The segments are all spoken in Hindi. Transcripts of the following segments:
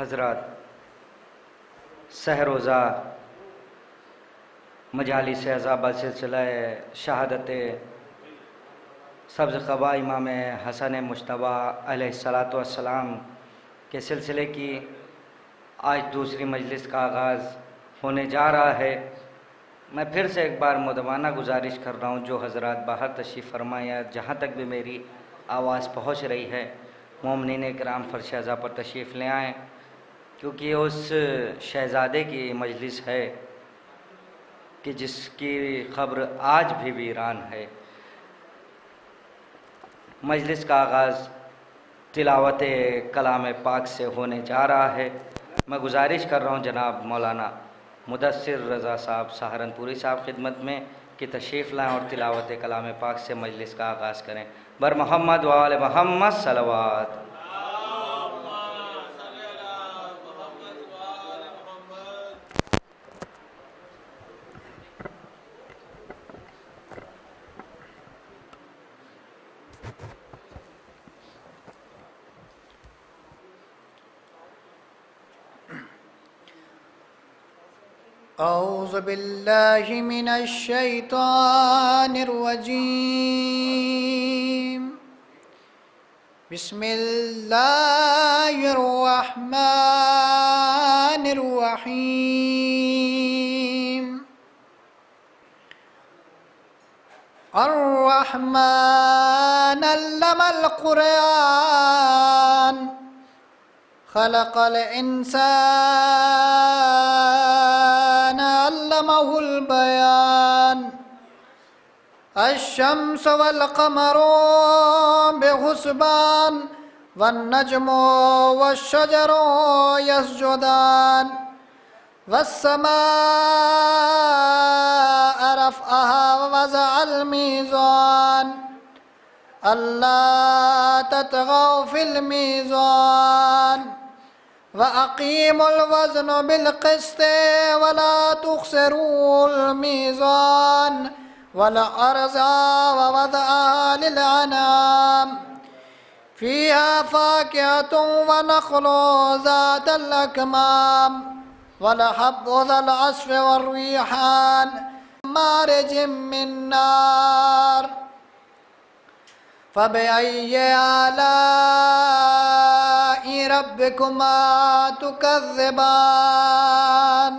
हज़रात, सहरोज़ा मजालिस अज़ाबा सिलसिला शहादत सब्ज़ क़बा इमाम हसन मुज्तबा अलैहिस्सलातु वस्सलाम के सिलसिले की आज दूसरी मजलिस का आगाज़ होने जा रहा है। मैं फिर से एक बार मुदवाना गुजारिश कर रहा हूँ, जो हज़रात बाहर तशरीफ़ फरमा या जहाँ तक भी मेरी आवाज़ पहुँच रही है, मोमिनीन किराम फर्श अज़ा पर तशरीफ़ ले आएँ, क्योंकि उस शहज़ादे की मजलिस है कि जिसकी ख़ब्र आज भी वीरान है। मजलिस का आगाज़ तिलावत कलाम पाक से होने जा रहा है। मैं गुजारिश कर रहा हूँ जनाब मौलाना मुदस्सिर रज़ा साहब सहारनपुरी साहब खिदमत में कि तशरीफ़ लाएँ और तिलावत कलाम पाक से मजलिस का आगाज़ करें। बर मोहम्मद व आले मोहम्मद सलवात। औज़ु बिल्लाहि मिनश शैतानिर रजीम। बिस्मिल्लाहिर रहमानिर रहीम। अर्रहमान अल्लमल कुरआन खलक़ल इंसान अल्लमहुल बयान। अश्शम्स वल क़मरु बिहुस्बान वन्नज्मु वश्शजरु यस्जुदान वस्समाअ रफ़अहा ववज़अल मीज़ान अल्ला ततगौ फिल मीज़ान वअक़ीमुल वज़न बिलक़िस्ति वला तुख़्सिरूल मीज़ान वलअर्ज़ ववज़अहा लिलअनाम फ़ीहा फ़ाकिहतुन वनख़्लुन ज़ातुल अकमाम वलहब्बु ज़ुल अस्फ़ि वर्रिहान मारिजिम मिन नार फ़बिअय्यि आलाइ रब्बिकुमा तुकज़्ज़िबान।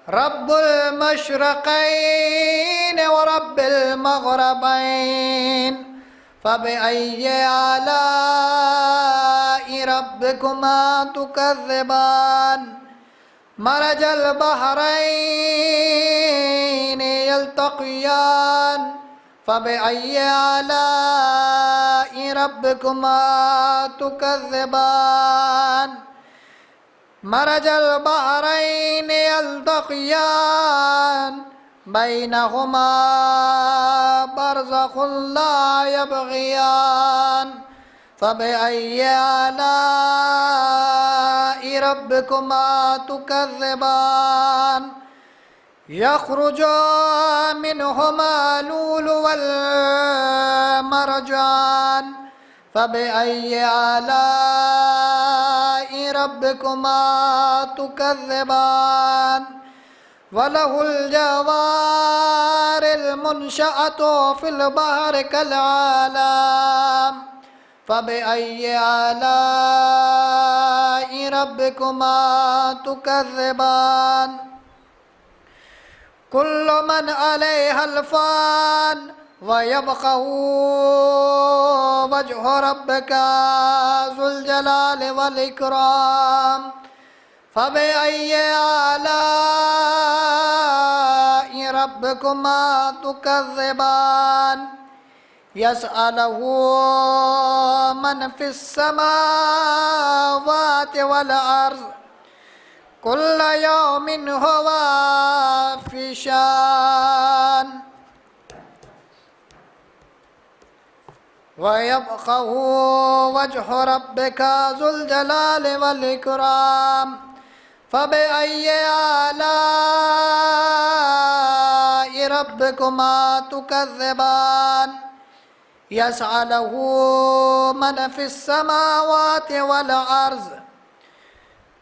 रब्बुल मशरिक़ैन व रब्बिल मग़रिबैन फ़बिअय्यि आलाइ रब्बिकुमा तुकज़्ज़िबान। मरजल बहरैन यल्तक़ियान फ़बिअय्यि आलाइ रब्बिकुमा तुकज़्ज़िबान। मरजल बहरैन यल्तक़ियान बैनहुमा बरज़ख़ुन ला यबग़ियान फ़बिअय्यि आलाइ रब्बिकुमा तुकज़्ज़िबान। यख़्रुजु मिनहुमा लूलु वल मरजान फ़बिअय्यि आलाइ रब्बिकुमा तुकज़्ज़िबान। वलहुल जवारिल मुनशअतु फ़िल बहरि कलअलाम फ़बिअय्यि आलाइ रब्बिकुमा तुकज़्ज़िबान। कुल्लु मन अलैहल फ़ान व यबक़ा वज्हु रब्बिका ज़ुल जलालि वल इकराम फ़बिअय्यि आलाइ रब्बिकुमा तुकज़्ज़िबान। यसअलुहु मन फ़िस समावाति वल अर्ज़ कुल्ल यौमिन हुवा फ़ी शान व यबक़ा वज्हु रब्बिका ज़ुल जलालि वल इकराम फ़बिअय्यि आलाइ रब्बिकुमा तुकज़्ज़िबान। यसअलुहु मन फ़िस समावाति वल अर्ज़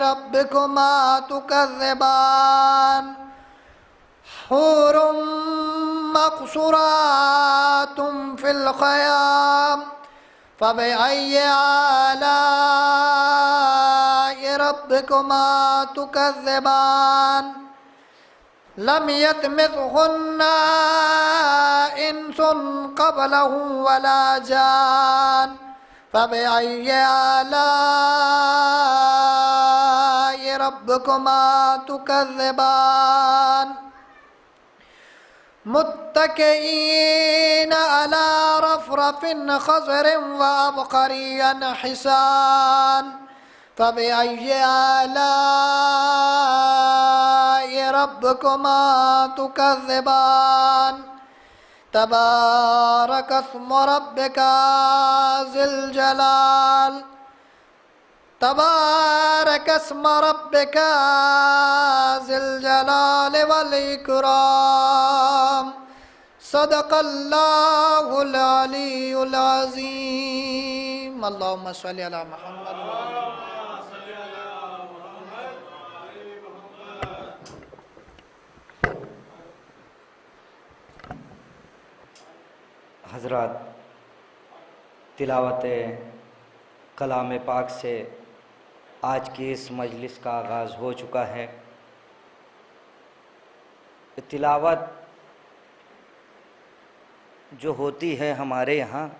रब्बिकुमा तुकज़्ज़िबान हूरुम मक़सूरातुम फ़िल ख़याम फ़बिअय्यि आलाइ रब्बिकुमा तुकज़्ज़िबान लम यतमिसहुन्ना इंसुन क़ब्लहुम वला जान फ़बिअय्यि आलाइ रब्बिकुमा तुकज़्ज़िबान मुत्तकिईन अला रफ़रफ़िन ख़ज़रिन व अबक़रिय्यिन हिसान फ़बिअय्यि आलाइ रब्बिकुमा तुकज़्ज़िबान तबारक अस्मु रब्बिका ज़िल जलाल तबारक अस्मु रब्बिका ज़िल जलाल वल इकराम सदक़ल्लाहुल अलीयुल अज़ीम। अल्लाहुम्मा सल्लि अला मुहम्मद। हज़रात, तिलावत कलाम पाक से आज की इस मजलिस का आगाज़ हो चुका है। तिलावत जो होती है हमारे यहाँ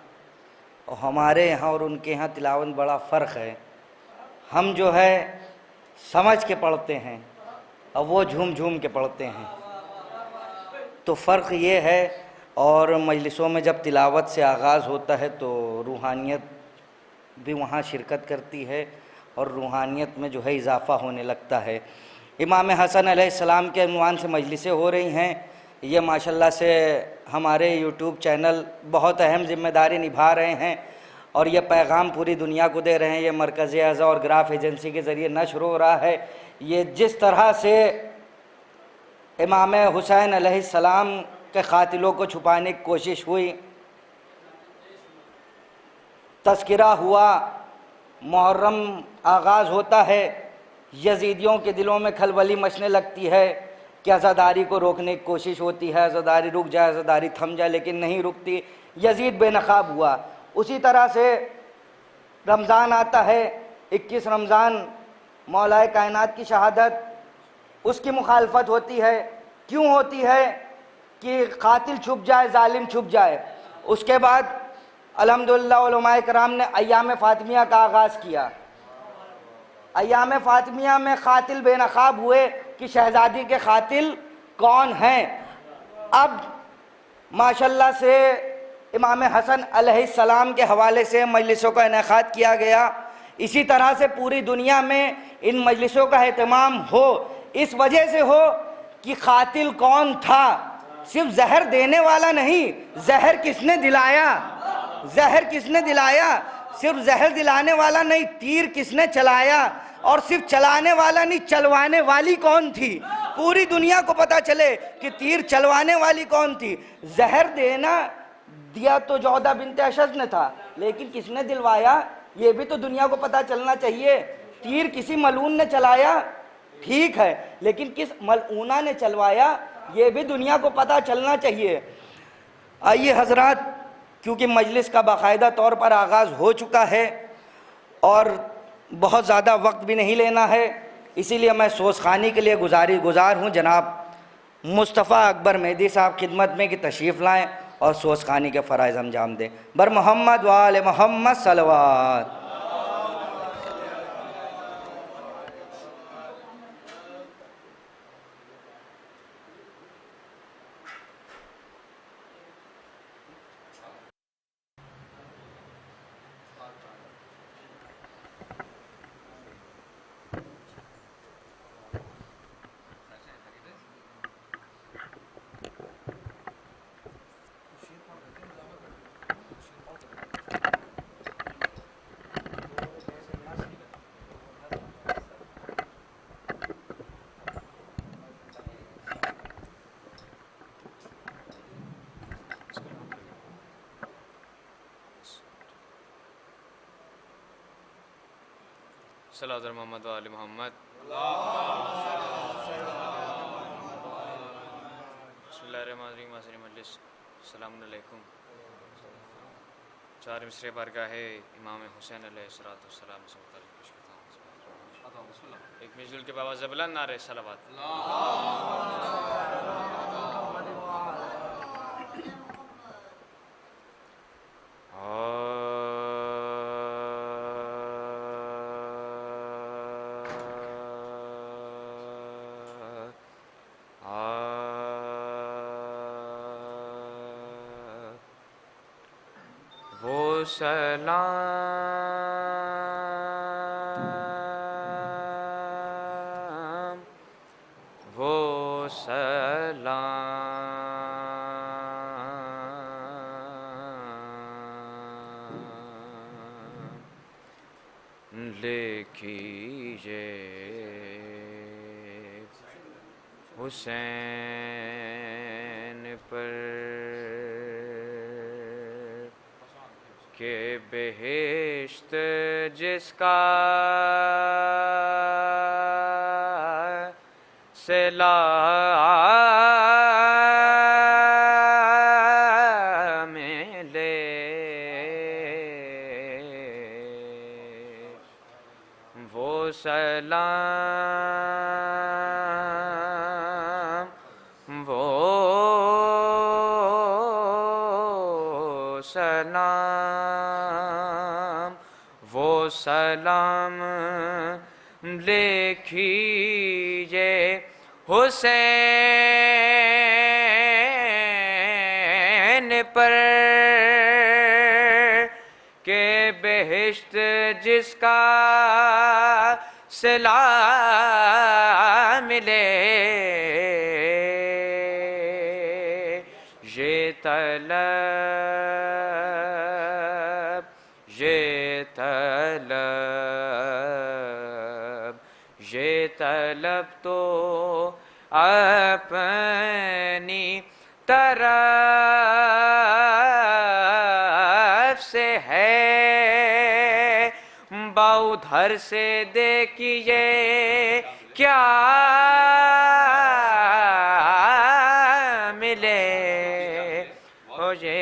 और उनके यहाँ तिलावत बड़ा फ़र्क है। हम जो है समझ के पढ़ते हैं और वो झूम झूम के पढ़ते हैं, तो फ़र्क ये है। और मजलिसों में जब तिलावत से आगाज़ होता है तो रूहानियत भी वहाँ शिरकत करती है और रूहानियत में जो है इजाफ़ा होने लगता है। इमाम हसन अलैहिस्सलाम के उन्वान से मजलिसें हो रही हैं। ये माशाल्लाह से हमारे यूट्यूब चैनल बहुत अहम ज़िम्मेदारी निभा रहे हैं और ये पैगाम पूरी दुनिया को दे रहे हैं। ये मरकज़ अज़ा और ग्राफ एजेंसी के ज़रिए नश्र हो रहा है। ये जिस तरह से इमाम हुसैन अलैहिस्सलाम के क़ातिलों को छुपाने की कोशिश हुई, तज़किरा हुआ, मुहर्रम आगाज़ होता है, यज़ीदियों के दिलों में खलबली मचने लगती है कि अज़ादारी को रोकने की कोशिश होती है, अज़ादारी रुक जाए, अज़ादारी थम जाए, लेकिन नहीं रुकती। यज़ीद बेनकाब हुआ। उसी तरह से रमज़ान आता है, 21 रमज़ान मौलाए कायनात की शहादत, उसकी मुखालफत होती है। क्यों होती है? कि कातिल छुप जाए, जालिम छुप जाए। उसके बाद अल्हम्दुलिल्लाह उलमाए किराम ने अय्याम फ़ातिमिया का आगाज़ किया। अय्याम फ़ातिमिया में कातिल बेनकाब हुए कि शहज़ादी के कातिल कौन हैं। अब माशाल्लाह से इमाम हसन अलैहिस्सलाम के हवाले से मजलिसों का इनेकाद किया गया। इसी तरह से पूरी दुनिया में इन मजलिसों का एहतमाम हो, इस वजह से हो कि कातिल कौन था। सिर्फ जहर देने वाला नहीं, जहर किसने दिलाया, जहर किसने दिलाया। सिर्फ जहर दिलाने वाला नहीं, तीर किसने चलाया। और सिर्फ चलाने वाला नहीं, चलवाने वाली कौन थी। पूरी दुनिया को पता चले कि तीर चलवाने वाली कौन थी। जहर दिया तो जौदा बिन्ते अशज ने था, लेकिन किसने दिलवाया ये भी तो दुनिया को पता चलना चाहिए। तीर किसी मलून ने चलाया, ठीक है, लेकिन किस मलऊना ने चलवाया ये भी दुनिया को पता चलना चाहिए। आइए हजरात, क्योंकि मजलिस का बाकायदा तौर पर आगाज़ हो चुका है और बहुत ज़्यादा वक्त भी नहीं लेना है, इसीलिए मैं सोज़खानी के लिए गुज़ार हूँ जनाब मुस्तफ़ा अकबर मेहदी साहब खिदमत में कि तशरीफ़ लाएँ और सोज़खानी के फ़राइज़ अंजाम दें। बर मोहम्मद व आले मोहम्मद सलवात। सल्लल्लाहु अलैहि मोहम्मद व आले मोहम्मद। बिस्मिल्लाहिर्रहमानिर्रहीम। मासरी मजलिस अस्सलामु अलैकुम। 4 मिसरे बारगाहे इमाम हुसैन अलैहिस्सलाम से मुताल्लिक़ पेश करता हूँ। एक मिलजुल के बाबा ज़बलन नारे सलावत। वो सलाम, वो सलाम लिखिए हुसैन पर के बेहिश्त जिसका सिला मिले, वो सलाम, वो सलाम, वो सलाम लिखिए हुसैन पर के बेहिश्त जिसका सिला मिले। ये तलब, ये तलब, ये तलब तो अपनी तरफ से है, बाउधर से देखिए क्या मिले। ओ ये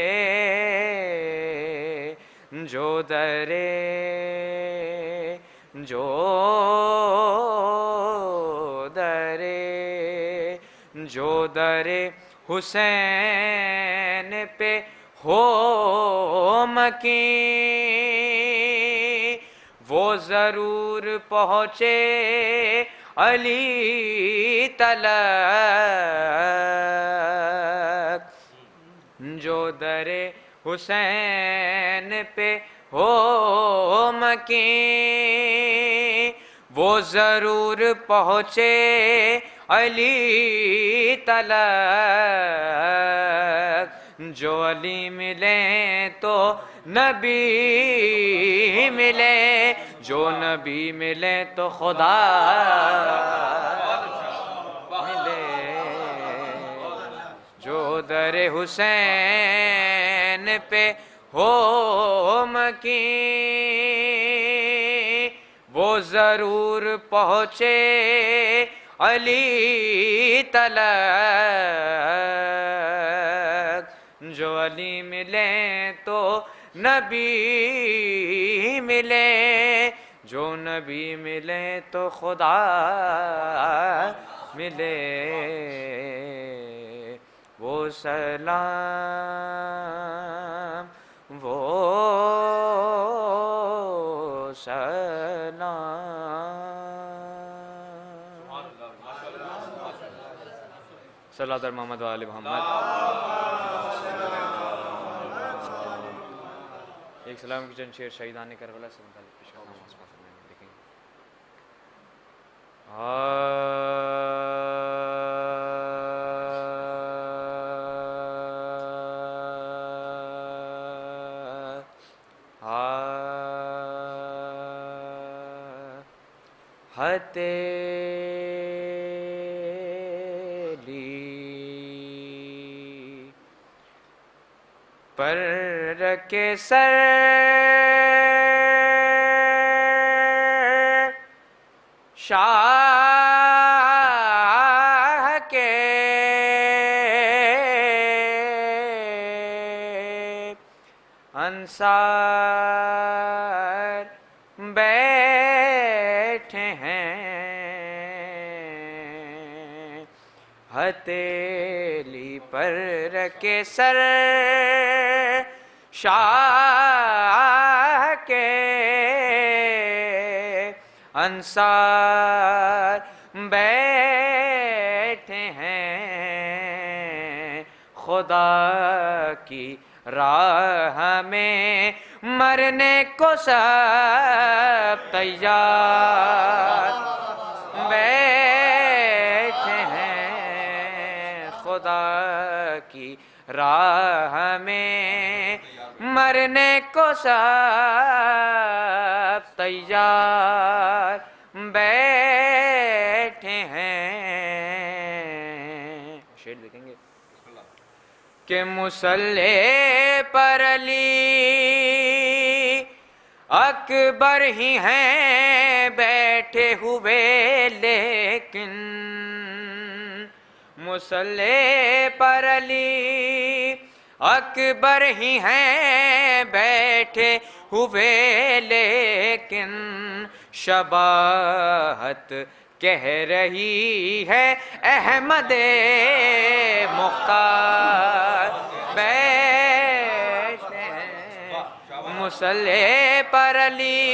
जो दरे, जो दरे, जो दरे हुसैन पे हो मकी, वो ज़रूर पहुँचे अली तलक। जो दरे हुसैन पे हो मकी, वो ज़रूर पहुँचे अली तलक। जो अली मिले तो नबी मिले, जो नबी मिले तो खुदा मिले। जो दरे हुसैन पे हो मकी, वो ज़रूर पहुँचे अली तलक। जो अली मिले तो नबी मिले, जो नबी मिले तो खुदा मिले। वो सलाम, वो सलाम। सल्लल्लाहु अलैहि मोहम्मद व आले मोहम्मद। एक सलाम की चंद शेर शहीदान करबला से मुताल्लिक़ पेश करता हूं। देखेंगे हथेली पर रखे सर शाह के अंसार बैठे हैं, हथेली पर रखे सर शाह के अंसार बैठे हैं, खुदा की राह में मरने को सब तैयार बैठे हैं, खुदा की राह में मरने को सब तैयार बैठे हैं। शेर देखेंगे कि मुसल्ले पर अली अकबर ही हैं बैठे हुए, लेकिन मुसल्ले पर अली अकबर ही हैं बैठे हुए, लेकिन शबाहत कह रही है अहमद मुख्तार बैठे हैं, मुसल्ले पर अली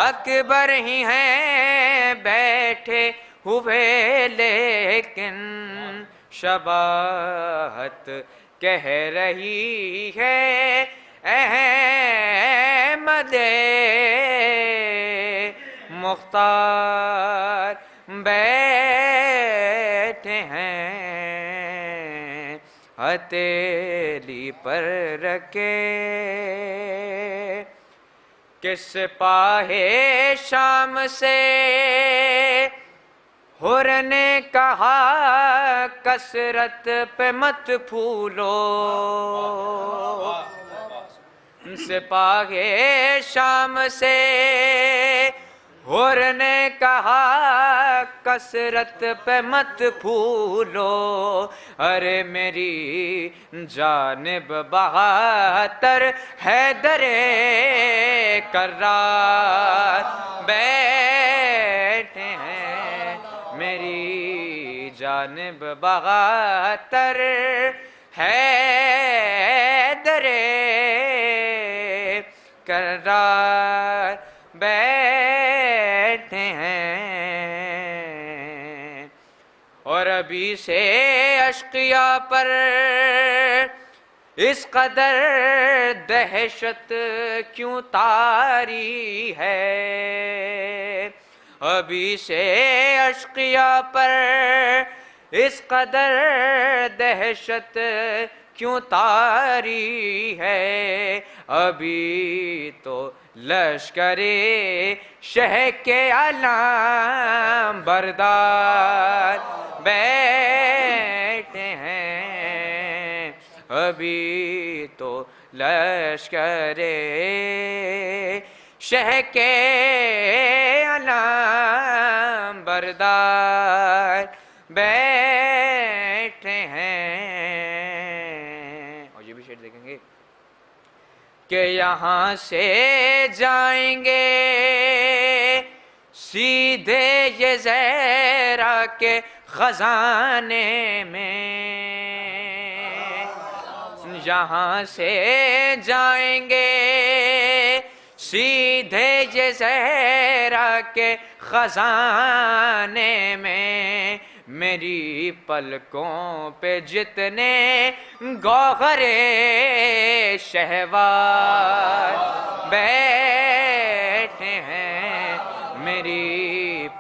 अकबर ही हैं बैठे हुए, लेकिन शबाहत कह रही है अहमद मुख्तार बैठे हैं, हथेली पर रखे कि सिपाहे शाम से हुर ने कहा कसरत पे मत फूलो, सिपाहे शाम से हुर ने कहा कसरत पे मत फूलो, अरे मेरी जानिब बहातर हैदरे कर्रार बैठे हैं, मेरी जानिब बहातर हैदरे कर्रार बैठे हैं। और अभी से अश्किया पर इस कदर दहशत क्यों तारी है, अभी से अश्किया पर इस कदर दहशत क्यों तारी है, अभी तो लश्करे शह के अलाम बरदार बैठे हैं, अभी तो लश्करे शह के अलाम बरदार बैठे हैं। और ये भी शेर देखेंगे कि यहाँ से जाएंगे सीधे ये ज़हरा के खजाने में, यहाँ से जाएंगे सीधे ये ज़हरा के खजाने में, मेरी पलकों पे जितने गौहरे शहवार बैठे हैं, मेरी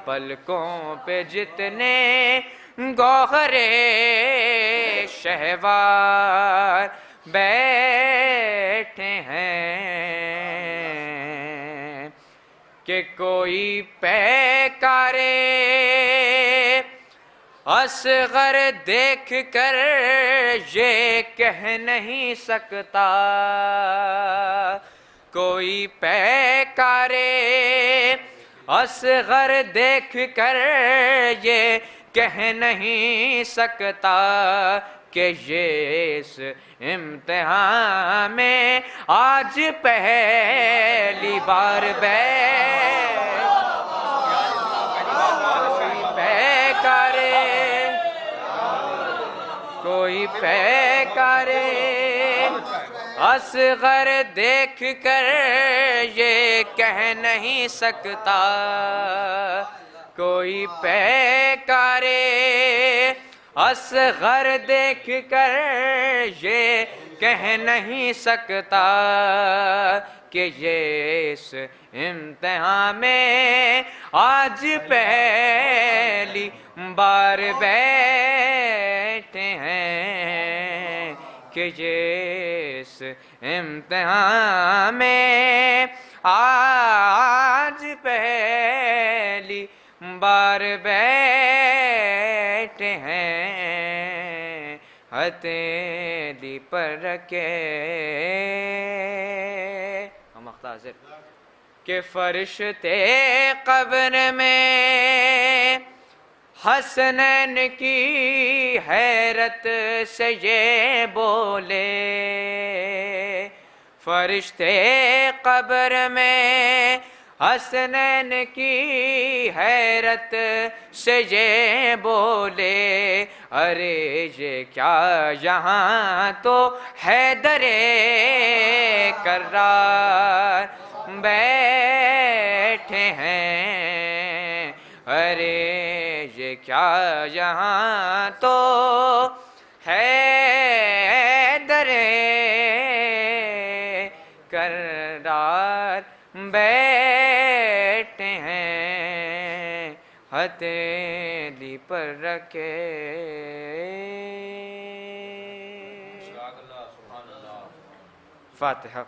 पलकों पे जितने गौहरे शहवार बैठे हैं, कि कोई पैकारे असगर देख कर ये कह नहीं सकता, कोई पैकारे असगर देख कर ये कह नहीं सकता कि ये इस इम्तिहान में आज पहली बार कोई पैकारे असगर देख कर ये कह नहीं सकता कोई पैकारे असगर देख कर ये कह नहीं सकता कि ये इस इम्तिहान में आज पहली बार बैठे हैं कि ये इस इम्तिहान में आज पहली बार बैठे हैं हथेली पर रखे हम अख्तार के फरिश्ते कब्र में हसनैन की हैरत से ये बोले फरिश्ते कब्र में हसनैन की हैरत से ये बोले अरे ये क्या यहाँ तो हैदरे कर्रार बैठे हैं अरे ये क्या यहाँ तो हैदरे कर्रार बैठे हैं हथेली पर रखे फातिहा।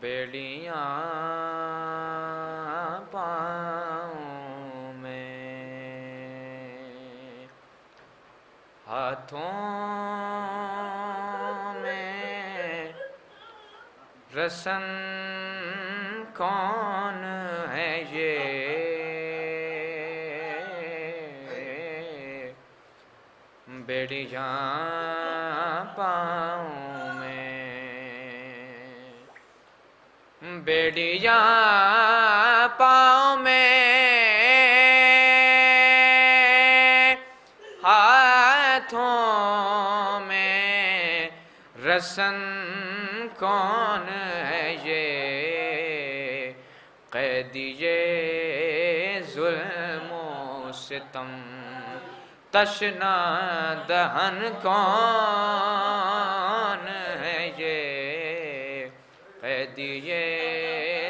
बेड़ियाँ पाँव में हाथों में रसन कौन है ये बेड़ियाँ पाँव बेड़ियाँ पाँव में हाथों में रसन कौन है ये कैदिये जुल्म ओ सितम तशना दहन कौन है ये कैदिये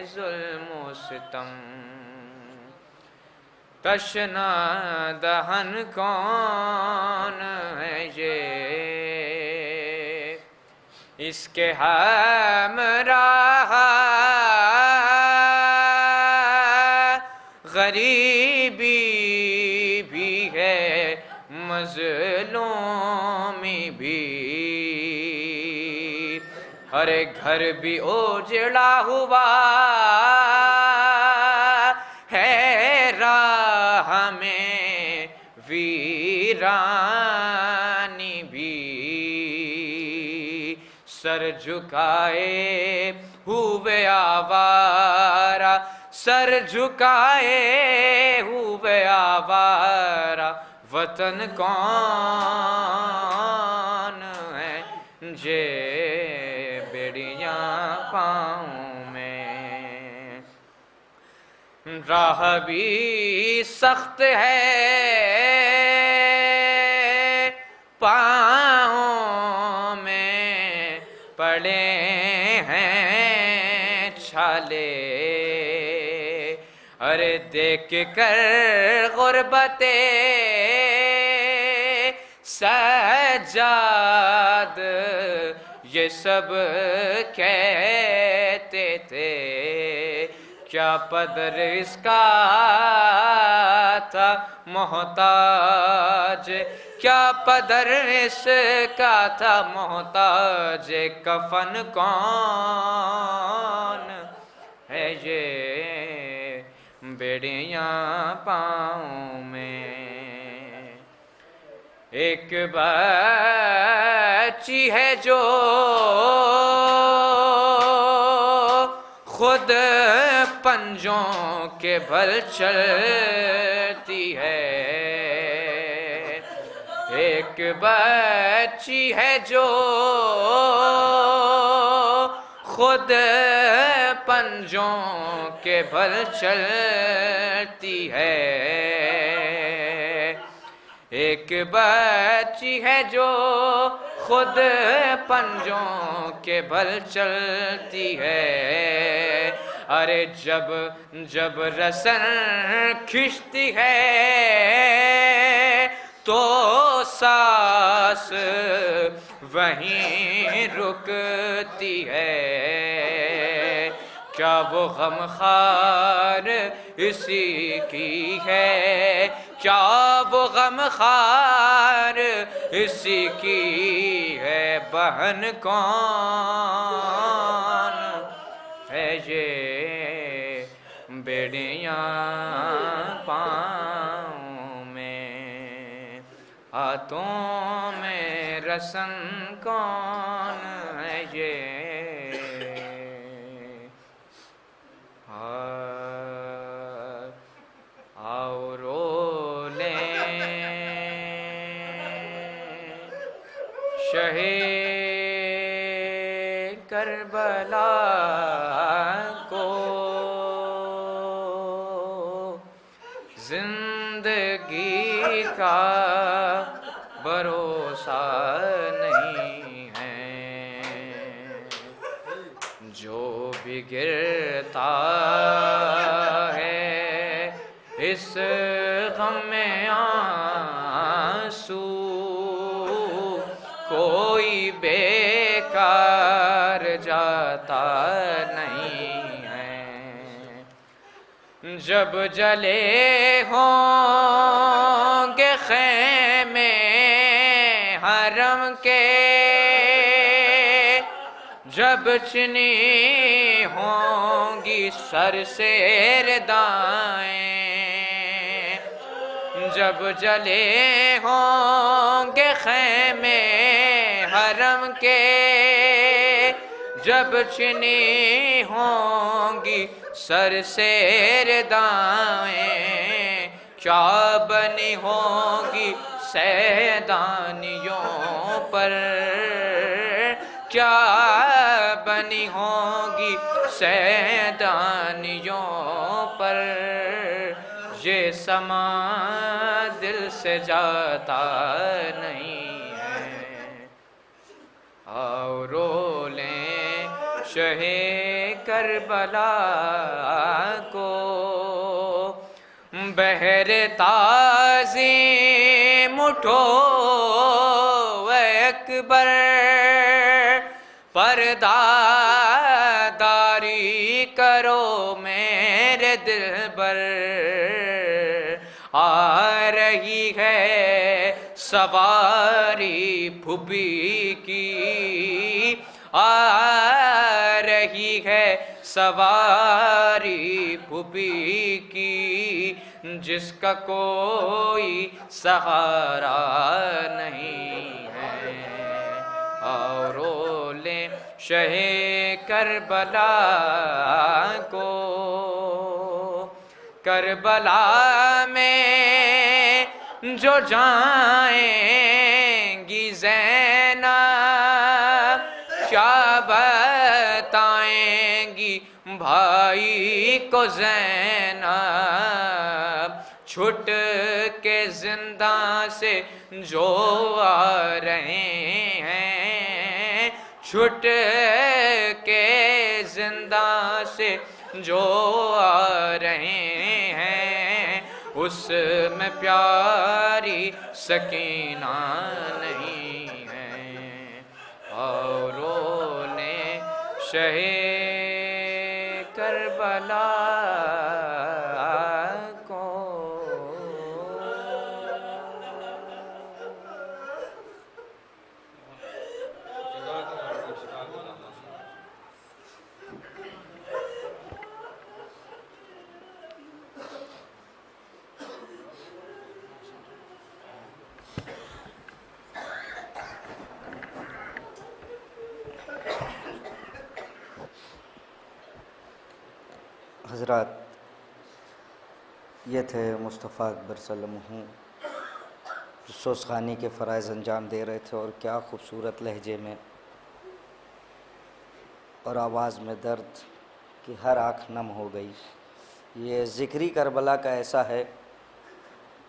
जुल्म सितम तशना दहन कौन है ये इसके हमराह गरीबी भी है मजलूमी भी हर घर भी उजड़ा हुआ है राह में वीरानी भी सर झुकाए हुए आवारा सर झुकाए हुए आवारा वतन कौन है जे पाँव में राह भी सख्त है पाँव में पड़े हैं छाले अरे देख कर गुर्बते सज्जाद ये सब कहते थे, क्या पदर इसका था मोहताज, क्या पदर इसका था मोहताज, कफन कौन है ये बेड़ियां पाँव में। एक बच्ची है जो खुद पंजों के बल चलती है, एक बच्ची है जो खुद पंजों के बल चलती है, एक बच्ची है जो खुद पंजों के बल चलती है। अरे जब जब रसन खिंचती है तो सांस वहीं रुकती है, क्या वो गमखार इसी की है, क्या वो गमखार इसी की है, बहन कौन है ये बेड़ियां पाँव में, हाथों में रसन कौन है ये। आओ रो लें शहे करबला को, जिंदगी का भरोसा नहीं है, जो भी गिरता है इस गम में आंसू, कोई बेकार जाता नहीं है। जब जले होंगे ख़ैमे हरम के, जब चनी होंगी सर से दाएं, जब जले होंगे ख़ैमे हरम के, जब चनी होंगी सर से दाएं, क्या बनी होंगी सैदानियों पर, क्या बनी होंगी सैदानियों पर, ये समा दिल से जाता नहीं है। आओ रो लें शहे करबला को, बहर ताज़ीम उठो अकबर, पर्दादारी करो मेरे दिलबर, आ रही है सवारी फुबी की, आ रही है सवारी फुबी की, जिसका कोई सहारा नहीं है। और रो लें शहे करबला को, करबला में जो जाएंगी ज़ैनब, क्या बताएंगी भाई को ज़ैनब, छुट के जिंदा से जो आ रहे हैं, छुट के जिंदा से जो आ रहे हैं, उसमें प्यारी सकीना नहीं है। औरों ने शहे करबला को हज़रात, ये थे मुस्तफ़ा अकबर सल्लल्लाहु जो सोसखानी के फ़राइज़ अंजाम दे रहे थे, और क्या खूबसूरत लहजे में और आवाज़ में दर्द कि हर आँख नम हो गई। ये ज़िक्री करबला का ऐसा है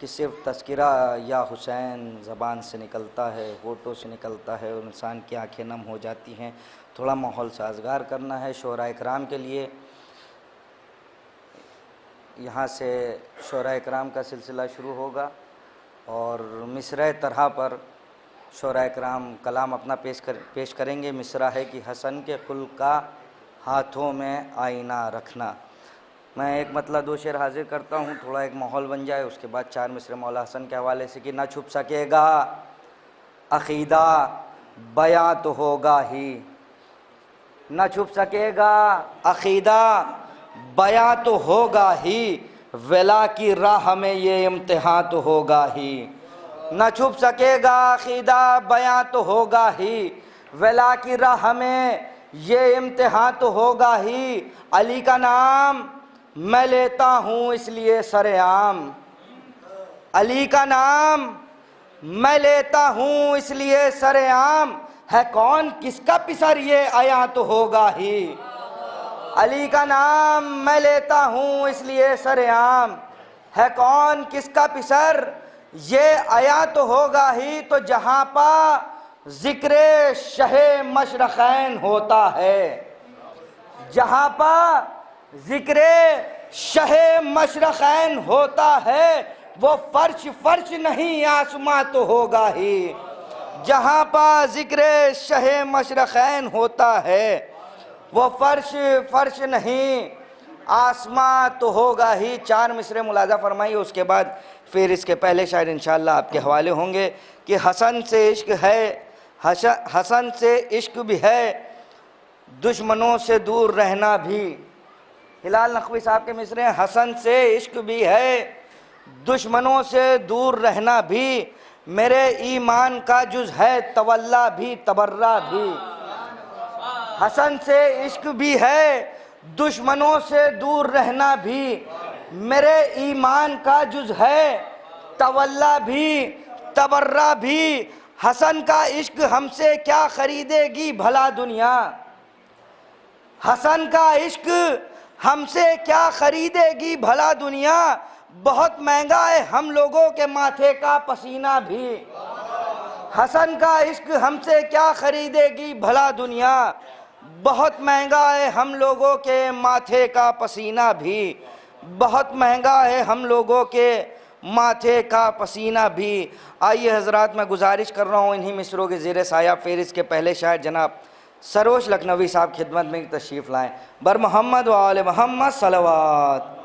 कि सिर्फ तज़किरा या हुसैन ज़बान से निकलता है, होठों से निकलता है और इंसान की आँखें नम हो जाती हैं। थोड़ा माहौल साजगार करना है शोरा इकराम के लिए। यहाँ से शोरा इकराम का सिलसिला शुरू होगा और मिसरा तरह पर शोरा इकराम कलाम अपना पेश करेंगे। मिसरा है कि हसन के खुल का हाथों में आईना रखना। मैं एक मतलब दो शेर हाजिर करता हूँ, थोड़ा एक माहौल बन जाए, उसके बाद चार मिसरे मौला हसन के हवाले से कि ना छुप सकेगा अक़ीदा बयां तो होगा ही, ना छुप सकेगा अक़ीदा बयां तो होगा ही, वेला की राह में ये इम्तिहान तो होगा ही। न छुप सकेगा अक़ीदा बयां तो होगा ही, वेला की राह में ये इम्तिहान तो होगा ही। अली का नाम मैं लेता हूँ इसलिए सरेआम, अली का नाम मैं लेता हूँ इसलिए सरेआम, है कौन किसका पिसर ये आया तो होगा ही। अली का नाम मैं लेता हूँ इसलिए सरेआम, है कौन किसका पिसर ये आया तो होगा ही। तो जहाँ पा ज़िक्र शहे मशरक़ैन होता है, जहाँ पा ज़िक्र शहे मशरक़ैन होता है, वो फर्श फर्श नहीं आसमां तो होगा ही। जहाँ पा ज़िक्र शहे मशरक़ैन होता है, वो फर्श फर्श नहीं आसमां तो होगा ही। चार मिसरे मुलाजा फरमाइए, उसके बाद फिर इसके पहले शायद इंशाअल्लाह आपके हवाले होंगे कि हसन से इश्क है, हसन से इश्क भी है, दुश्मनों से दूर रहना भी। हिलाल नकवी साहब के मिसरे, हसन से इश्क भी है, दुश्मनों से दूर रहना भी, मेरे ईमान का जुज़ है तवल्ला भी तबर्रा भी। हसन से इश्क भी है, दुश्मनों से दूर रहना भी, मेरे ईमान का जुज़ है तवल्ला भी तबर्रा भी। हसन का इश्क हमसे क्या खरीदेगी भला दुनिया, हसन का इश्क हमसे क्या खरीदेगी भला दुनिया, बहुत महंगा है हम लोगों के माथे का पसीना भी। हसन का इश्क हमसे क्या खरीदेगी भला दुनिया, बहुत महंगा है हम लोगों के माथे का पसीना भी, बहुत महंगा है हम लोगों के माथे का पसीना भी। आइए हजरात, मैं गुजारिश कर रहा हूँ इन्हीं मिसरों के ज़ेर साया फिर इसके पहले शायर जनाब सरोश लखनवी साहब खिदमत में तशरीफ़ लाएँ। बर मोहम्मद व आले मोहम्मद सलवात।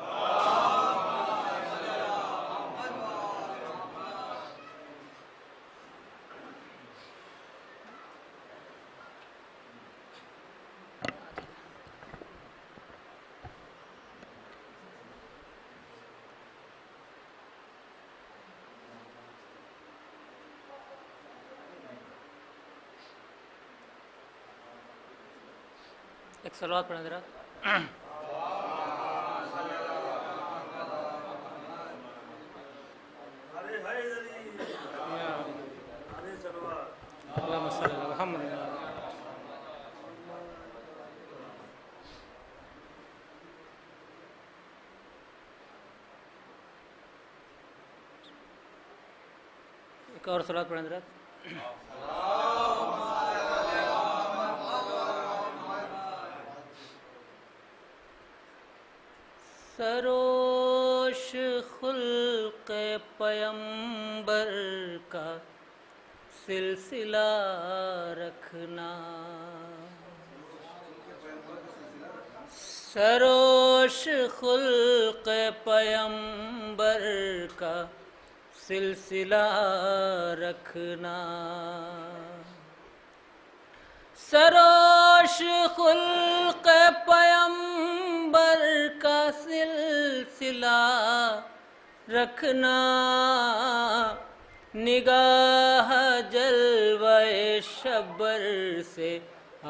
एक सलवात पढ़ें जरा। एक और सलवात पढ़ें जरा। सरोश खुल सिलसिला रखना। सरोश खुल्क पैगंबर का सिलसिला रखना। सरोश खुल्क पैगंबर का सिलसिला रखना। निगाह जलवे शब्बर से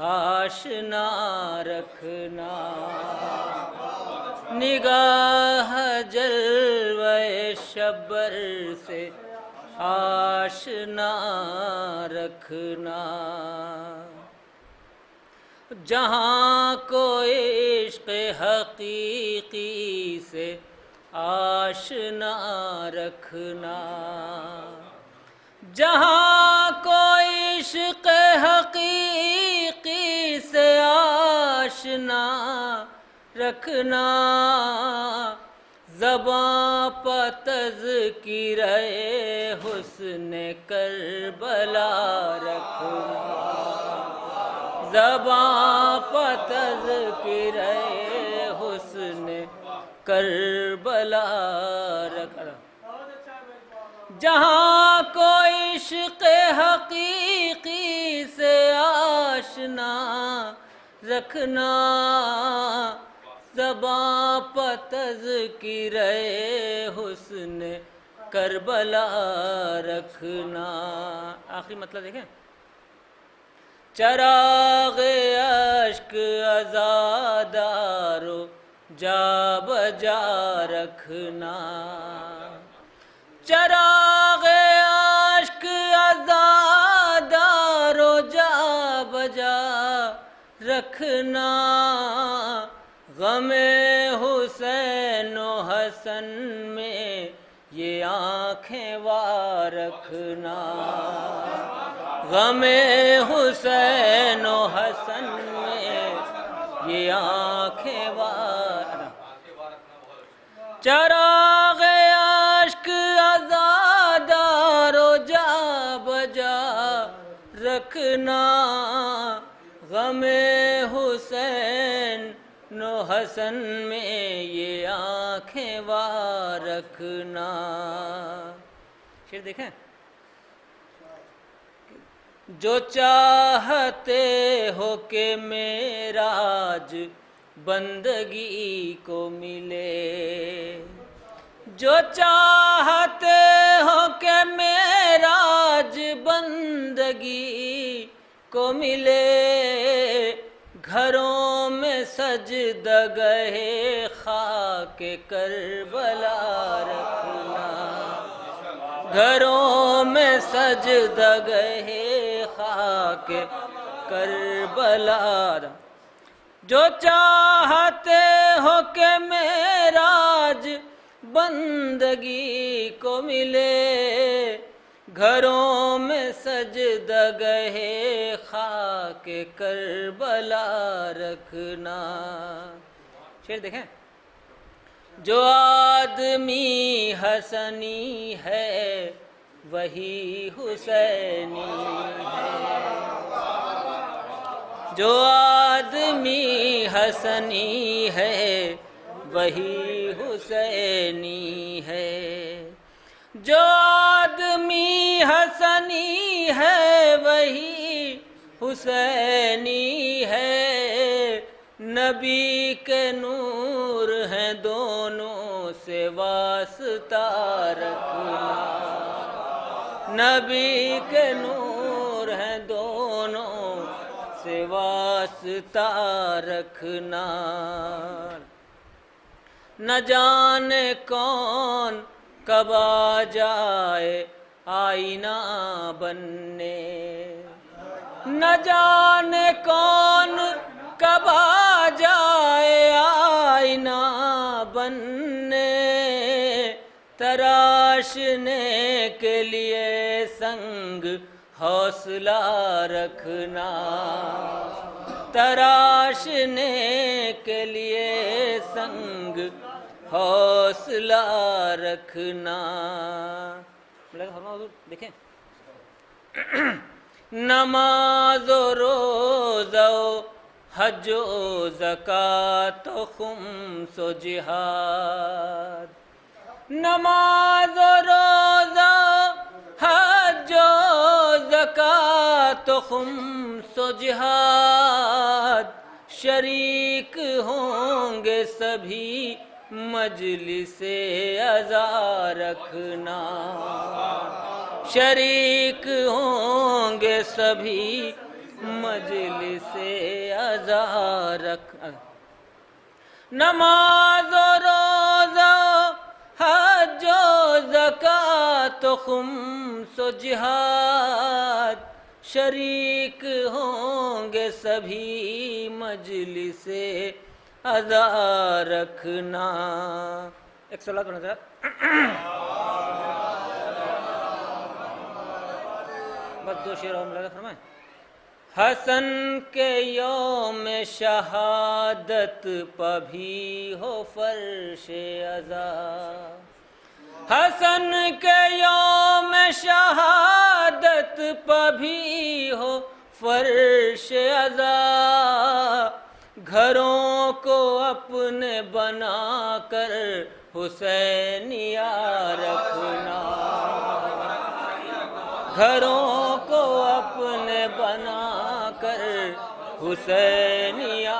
आशना रखना। निगाह जलवे शब्बर से आशना रखना। जहाँ को इश्क़ हकीकी से आशना रखना। जहाँ को इश्क़ हकीकी से आशना रखना। ज़बां पर तज़किरे हुस्न करबला रखना। ज़बां पर तज़किरे हुस्न करबला रखना। जहाँ को इश्क़ हकीकी से आशना रखना। ज़बां पर तज़किरे हुस्न करबला रखना। आखिरी मतलब देखें। चराग़ अश्क अज़ादारो जा बजा रखना। चराग़ अश्क अज़ादारो जा बजा रखना। ग़मे हुसैन व हसन में ये आँखें वार रखना। ग़मे हुसैन व हसन में ये आँखें वार। चराग़ अश्क अज़ादारो जा बजा रखना। ग़मे हुसैन नो हसन में ये आँखें वार रखना। शेर देखें। जो चाहते हो कि मेराज बंदगी को मिले। जो चाहते हो कि मेराज बंदगी को मिले। घरों में सजदगहे खाके करबला रखना। घरों में सजदगहे खाके करबला। जो चाहते हो कि मेराज बंदगी को मिले। घरों में सजदगहे खाके करबला रखना। शेर देखें। जो आदमी हसनी है वही हुसैनी है। जो आदमी हसनी है वही हुसैनी है। जो आदमी हसनी है वही हुसैनी है। नबी के नूर हैं दोनों से वास्ता रखना। नबी के नूर हैं दोनों से वास्ता रखना। न जाने कौन कब आ जाए आईना बनने। न जाने कौन कब आ जाए आईना बनने। तराशने के लिए संग हौसला रखना। तराशने के लिए संग हौसला रखना। देखें। नमाज व रोज़ा हज व ज़कात व खुम्स व जिहाद। नमाज व रोज़ा हज व ज़कात व खुम्स व जिहाद, शरीक होंगे सभी मजलिसे अज़ा रखना। शरीक होंगे सभी मजलिसे अज़ा रखना। नमाज व रोज़ा हज व ज़कात व खुम्स व जिहाद, शरीक होंगे सभी मजलिसे अज़ा रखना। एक सलात पढ़ना जरा। बस 2 शेर और मिला फरमाए। हसन के यौम शहादत पभी हो फर्शे अज़ा। हसन के यौम शहादत पभी हो फर्शे अज़ा, घरों को अपने बनाकर हुसैनिया रखना। घरों को अपने बनाकर हुसैनिया।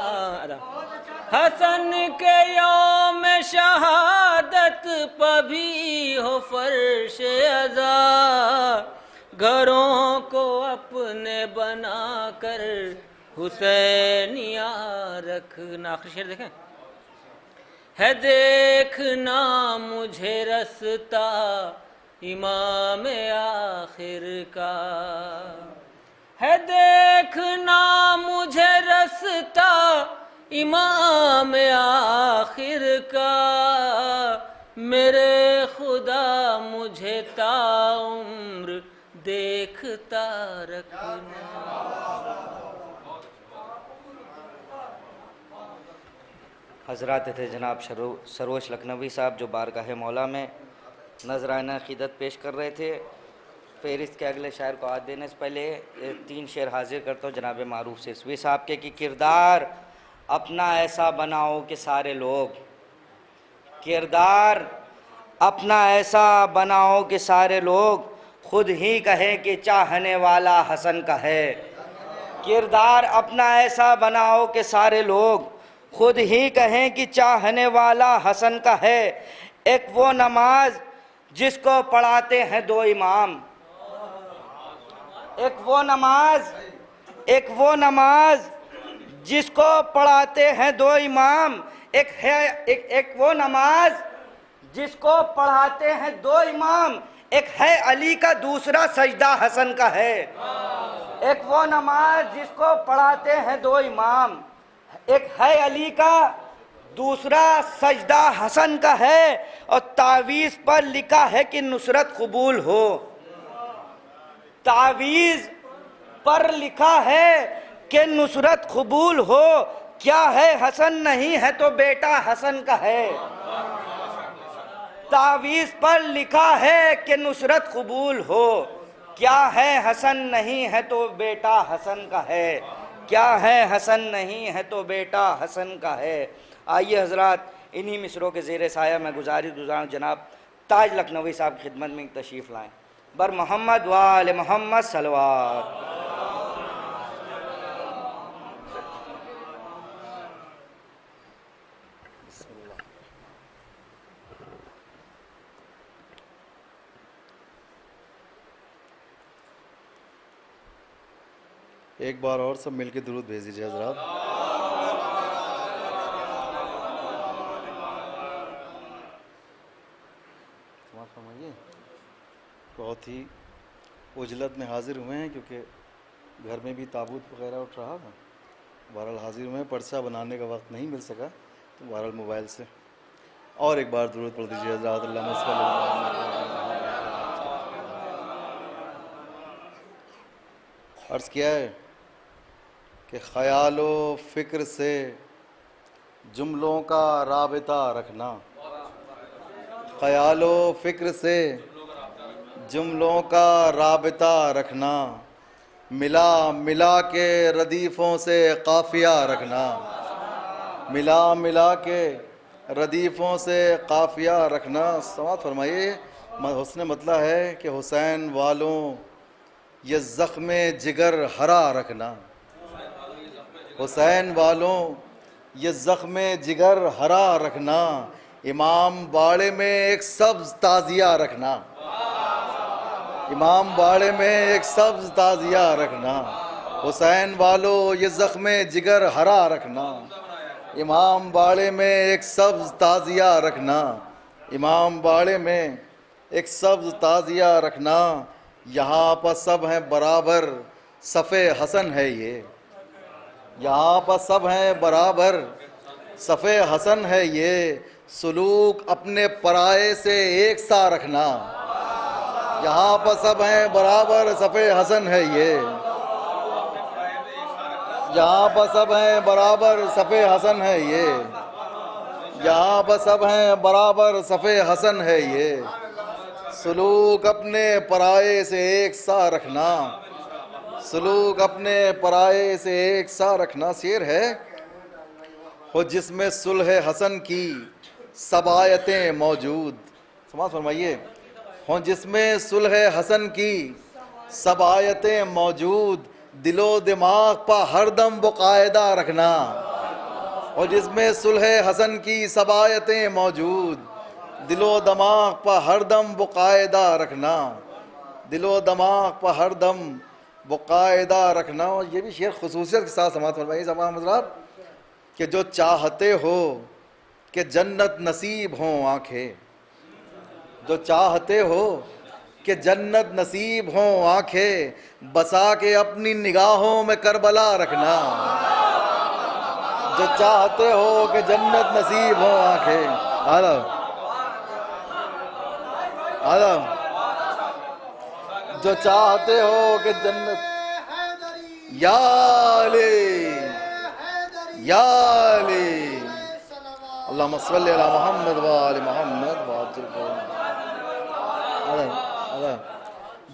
हसन के यौम शहादत पभी हो फर्श अज़ा, घरों को अपने बनाकर हुसैनिया रखना। आखिरी शेर देखें। है देखना मुझे रस्ता इमाम आखिर का, है देखना मुझे रस्ता इमाम आखिर का, मेरे खुदा मुझे ताउम्र देखता रखना। हज़रात थे जनाब सरोज लखनवी साहब जो बारगाह मौला में नजराना अक़ीदत पेश कर रहे थे। फिर इसके अगले शायर को आज देने से पहले 3 शेर हाजिर करता हूँ जनाब मारूफ से इसवी साहब के कि किरदार अपना ऐसा बनाओ कि सारे लोग, किरदार अपना ऐसा बनाओ कि सारे लोग खुद ही कहें कि चाहने वाला हसन का है। किरदार अपना ऐसा बनाओ कि सारे लोग खुद ही कहें कि चाहने वाला हसन का है। एक वो नमाज जिसको पढ़ाते हैं 2 इमाम, एक वो नमाज जिसको पढ़ाते हैं 2 इमाम, एक वो नमाज जिसको पढ़ाते हैं 2 इमाम, एक है अली का दूसरा सजदा हसन का है। एक वो नमाज जिसको पढ़ाते हैं 2 इमाम, एक है अली का दूसरा सजदा हसन का है, और तावीज़ पर लिखा है कि नुसरत कबूल हो। तावीज़ पर लिखा है कि नुसरत कबूल हो। क्या है हसन नहीं है तो बेटा हसन का है। तावीज़ पर लिखा है कि नुसरत कबूल हो। क्या है हसन नहीं है तो बेटा हसन का है। क्या है हसन नहीं है तो बेटा हसन का है। आइए हजरात इन्हीं मिसरों के ज़ेर साया में गुजारूँ जनाब ताज लखनवी साहब की खिदमत में तशरीफ़ लाएँ। बर मोहम्मद वाले मोहम्मद सलवात। एक बार और सब मिलके दुरूद भेज दीजिए हजरात। बहुत ही उजलत में हाजिर हुए हैं क्योंकि घर में भी ताबूत वगैरह उठ रहा था। बहरहाल हाजिर हुए हैं, पर्चा बनाने का वक्त नहीं मिल सका तो बहरहाल मोबाइल से और एक बार दुरूद पढ़ दीजिए हजरात। अर्ज़ किया है कि ख़यालो फ़िक्र से जुमलों का राबिता रखना। ख़यालो फ़िक्र से जुमलों का राबिता रखना, मिला मिला के रदीफ़ों से काफ़िया रखना, मिला मिला के रदीफ़ों से काफ़िया रखना। समाअत फरमाइए। हुस्न मतलब है कि हुसैन वालों ये ज़ख्म जिगर हरा रखना, हुसैन वालों ये ज़ख्म जिगर हरा रखना, इमाम बाड़े में एक सब्ज़ ताज़िया रखना, इमाम बाड़े में एक सब्ज़ ताज़िया रखना, हुसैन वालों ये ज़ख्म जिगर हरा रखना, इमाम बाड़े में एक सब्ज़ ताज़िया रखना, इमाम बाड़े में एक सब्ज़ ताज़िया रखना। यहाँ पर सब हैं बराबर, सफ़े हसन है ये, यहाँ पर सब हैं बराबर, सफ़े हसन है ये, सुलूक अपने पराये से एक सा रखना। यहाँ पर सब हैं बराबर, सफ़े हसन है ये, यहाँ पर सब हैं बराबर, सफ़े हसन है ये, यहाँ पर सब हैं बराबर, सफ़े हसन है ये, सुलूक अपने पराये से एक सा रखना, सुलूक अपने पराये से एक सा रखना। शेर है, हो जिसमें सुलह हसन की सब आयतें मौजूद। समाअत फरमाइए। हो जिसमें सुलह हसन की सब आयतें मौजूद, दिलो दिमाग पर हरदम बाकायदा रखना। और जिसमें सुलह हसन की सब आयतें मौजूद, दिलो दिमाग पर हरदम बाकायदा रखना, दिलो दिमाग पर हरदम बाकायदा रखना। और ये भी शेर खुसूसियत के साथ समाअत फरमाइए तमाम हज़रात कि जो चाहते हो कि जन्नत नसीब हो आंखें, जो चाहते हो कि जन्नत नसीब हो आंखें, बसा के अपनी निगाहों में करबला रखना। जो चाहते हो कि जन्नत नसीब हो आंखें, आलम आलम, जो चाहते हो कि जन्नत, या अली या अली, अल्लाहुम्मा सल्लि अला मुहम्मद व आलि मुहम्मद व अजल।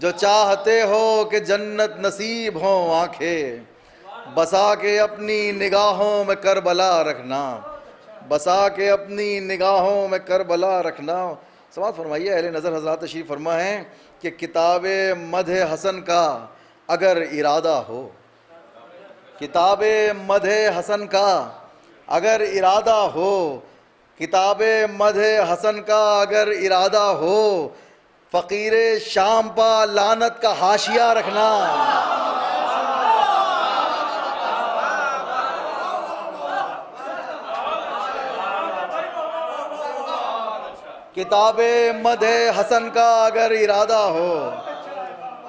जो चाहते हो कि जन्नत नसीब हो आंखें, बसा के अपनी निगाहों में करबला रखना, बसा के अपनी निगाहों में करबला रखना। समाअत फरमाइए। अहले नज़र हज़रात तशरीफ़ फरमा है कि किताब मदह हसन का अगर इरादा हो, किताब मदह हसन का अगर इरादा हो, किताब मदह हसन का अगर इरादा हो, फ़कीर शाम पर लानत का हाशिया रखना। किताब मदह हसन का अगर इरादा हो,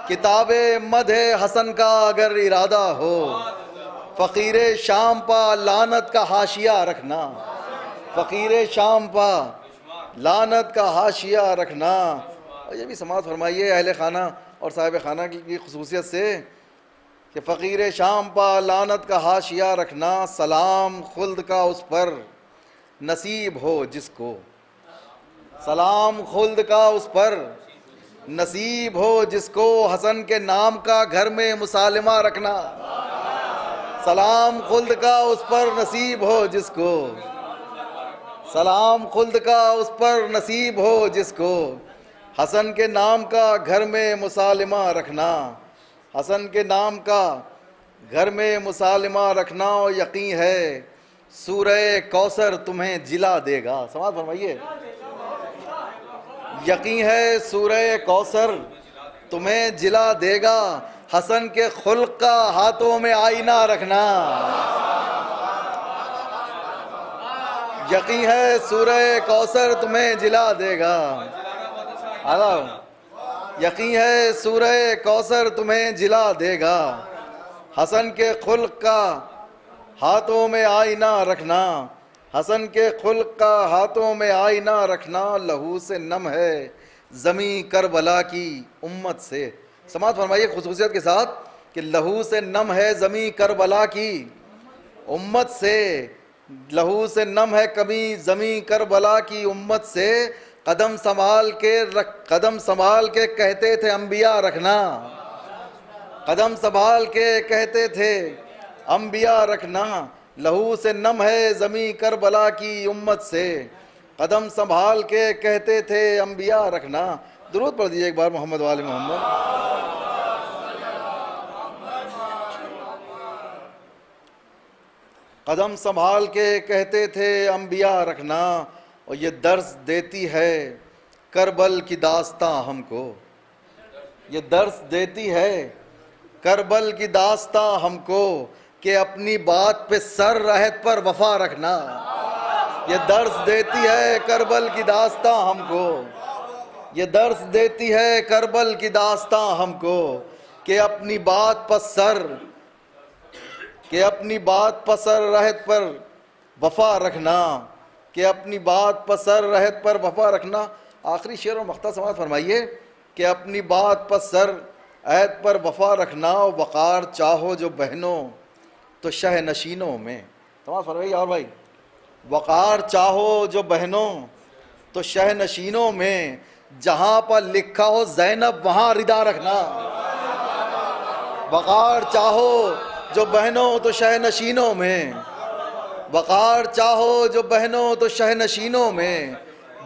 किताब मदह हसन का अगर इरादा हो, फ़कीर शाम पर लानत का हाशिया रखना, फ़कीर शाम पर लानत का हाशिया रखना। और ये भी समाअत फरमाइए अहले खाना और साहिब खाना की खुसूसियत से कि फ़कीर शाम पर लानत का हाशिया रखना। सलाम खुल्द का उस पर नसीब हो जिसको, सलाम खुल्द का उस पर नसीब हो जिसको, हसन के नाम का घर में मुसालिमा रखना। सलाम खुल्द का उस पर नसीब हो जिसको, सलाम खुल्द का उस पर नसीब हो जिसको, हसन के नाम का घर में मुसालिमा रखना, हसन के नाम का घर में मुसालिमा रखना। और यकीन है सूरह कौसर तुम्हें जिला देगा। समाअत फरमाइए। यकीन है सूरह कौसर तुम्हें जिला देगा, हसन के खुल्क का हाथों में आईना रखना। यकीन है सूरह कौसर तुम्हें जिला देगा, यकीन है सूरह कौसर तुम्हें जिला देगा, हसन के खुल्क का हाथों में आईना रखना, हसन के खुल्क का हाथों में आईना रखना। लहू से नम है ज़मी करबला की उम्मत से। समाअत फरमाइए खुसूसियत के साथ कि लहू से नम है ज़मी करबला की उम्मत से, लहू से नम है कभी ज़मी करबला की उम्मत से। कदम संभाल के कहते थे अंबिया रखना, कदम संभाल के कहते थे अंबिया रखना, लहू से नम है ज़मीं करबला की उम्मत से, कदम संभाल के कहते थे अंबिया रखना। दुरूद पढ़ दीजिए एक बार मोहम्मद वाले मोहम्मद। कदम संभाल के कहते थे अंबिया रखना, और ये दर्स देती है करबल की दास्तां हमको, ये दर्स देती है करबल की दास्तां हमको, कि अपनी बात पे सर रहत पर वफा रखना। ये दर्स देती है करबल की दास्तां हमको, ये दर्स देती है करबल की दास्तां हमको, कि अपनी बात पर सर रहत पर वफा रखना, कि अपनी बात पर सर रहत पर वफा रखना। आखिरी शेर और मख्ता समाज फरमाइए कि अपनी बात पर सर अहद पर वफा रखना, वक़ार चाहो जो बहनों तो शह नशीनों में। समाज फरमाइए और भाई, वक़ार चाहो जो बहनों तो शह नशीनों में, जहाँ पर लिखा हो ज़ैनब वहाँ रिदा रखना। वक़ार चाहो जो बहनों तो शह नशीनों में, वक़ार चाहो जो बहनों तो शह नशीनों में,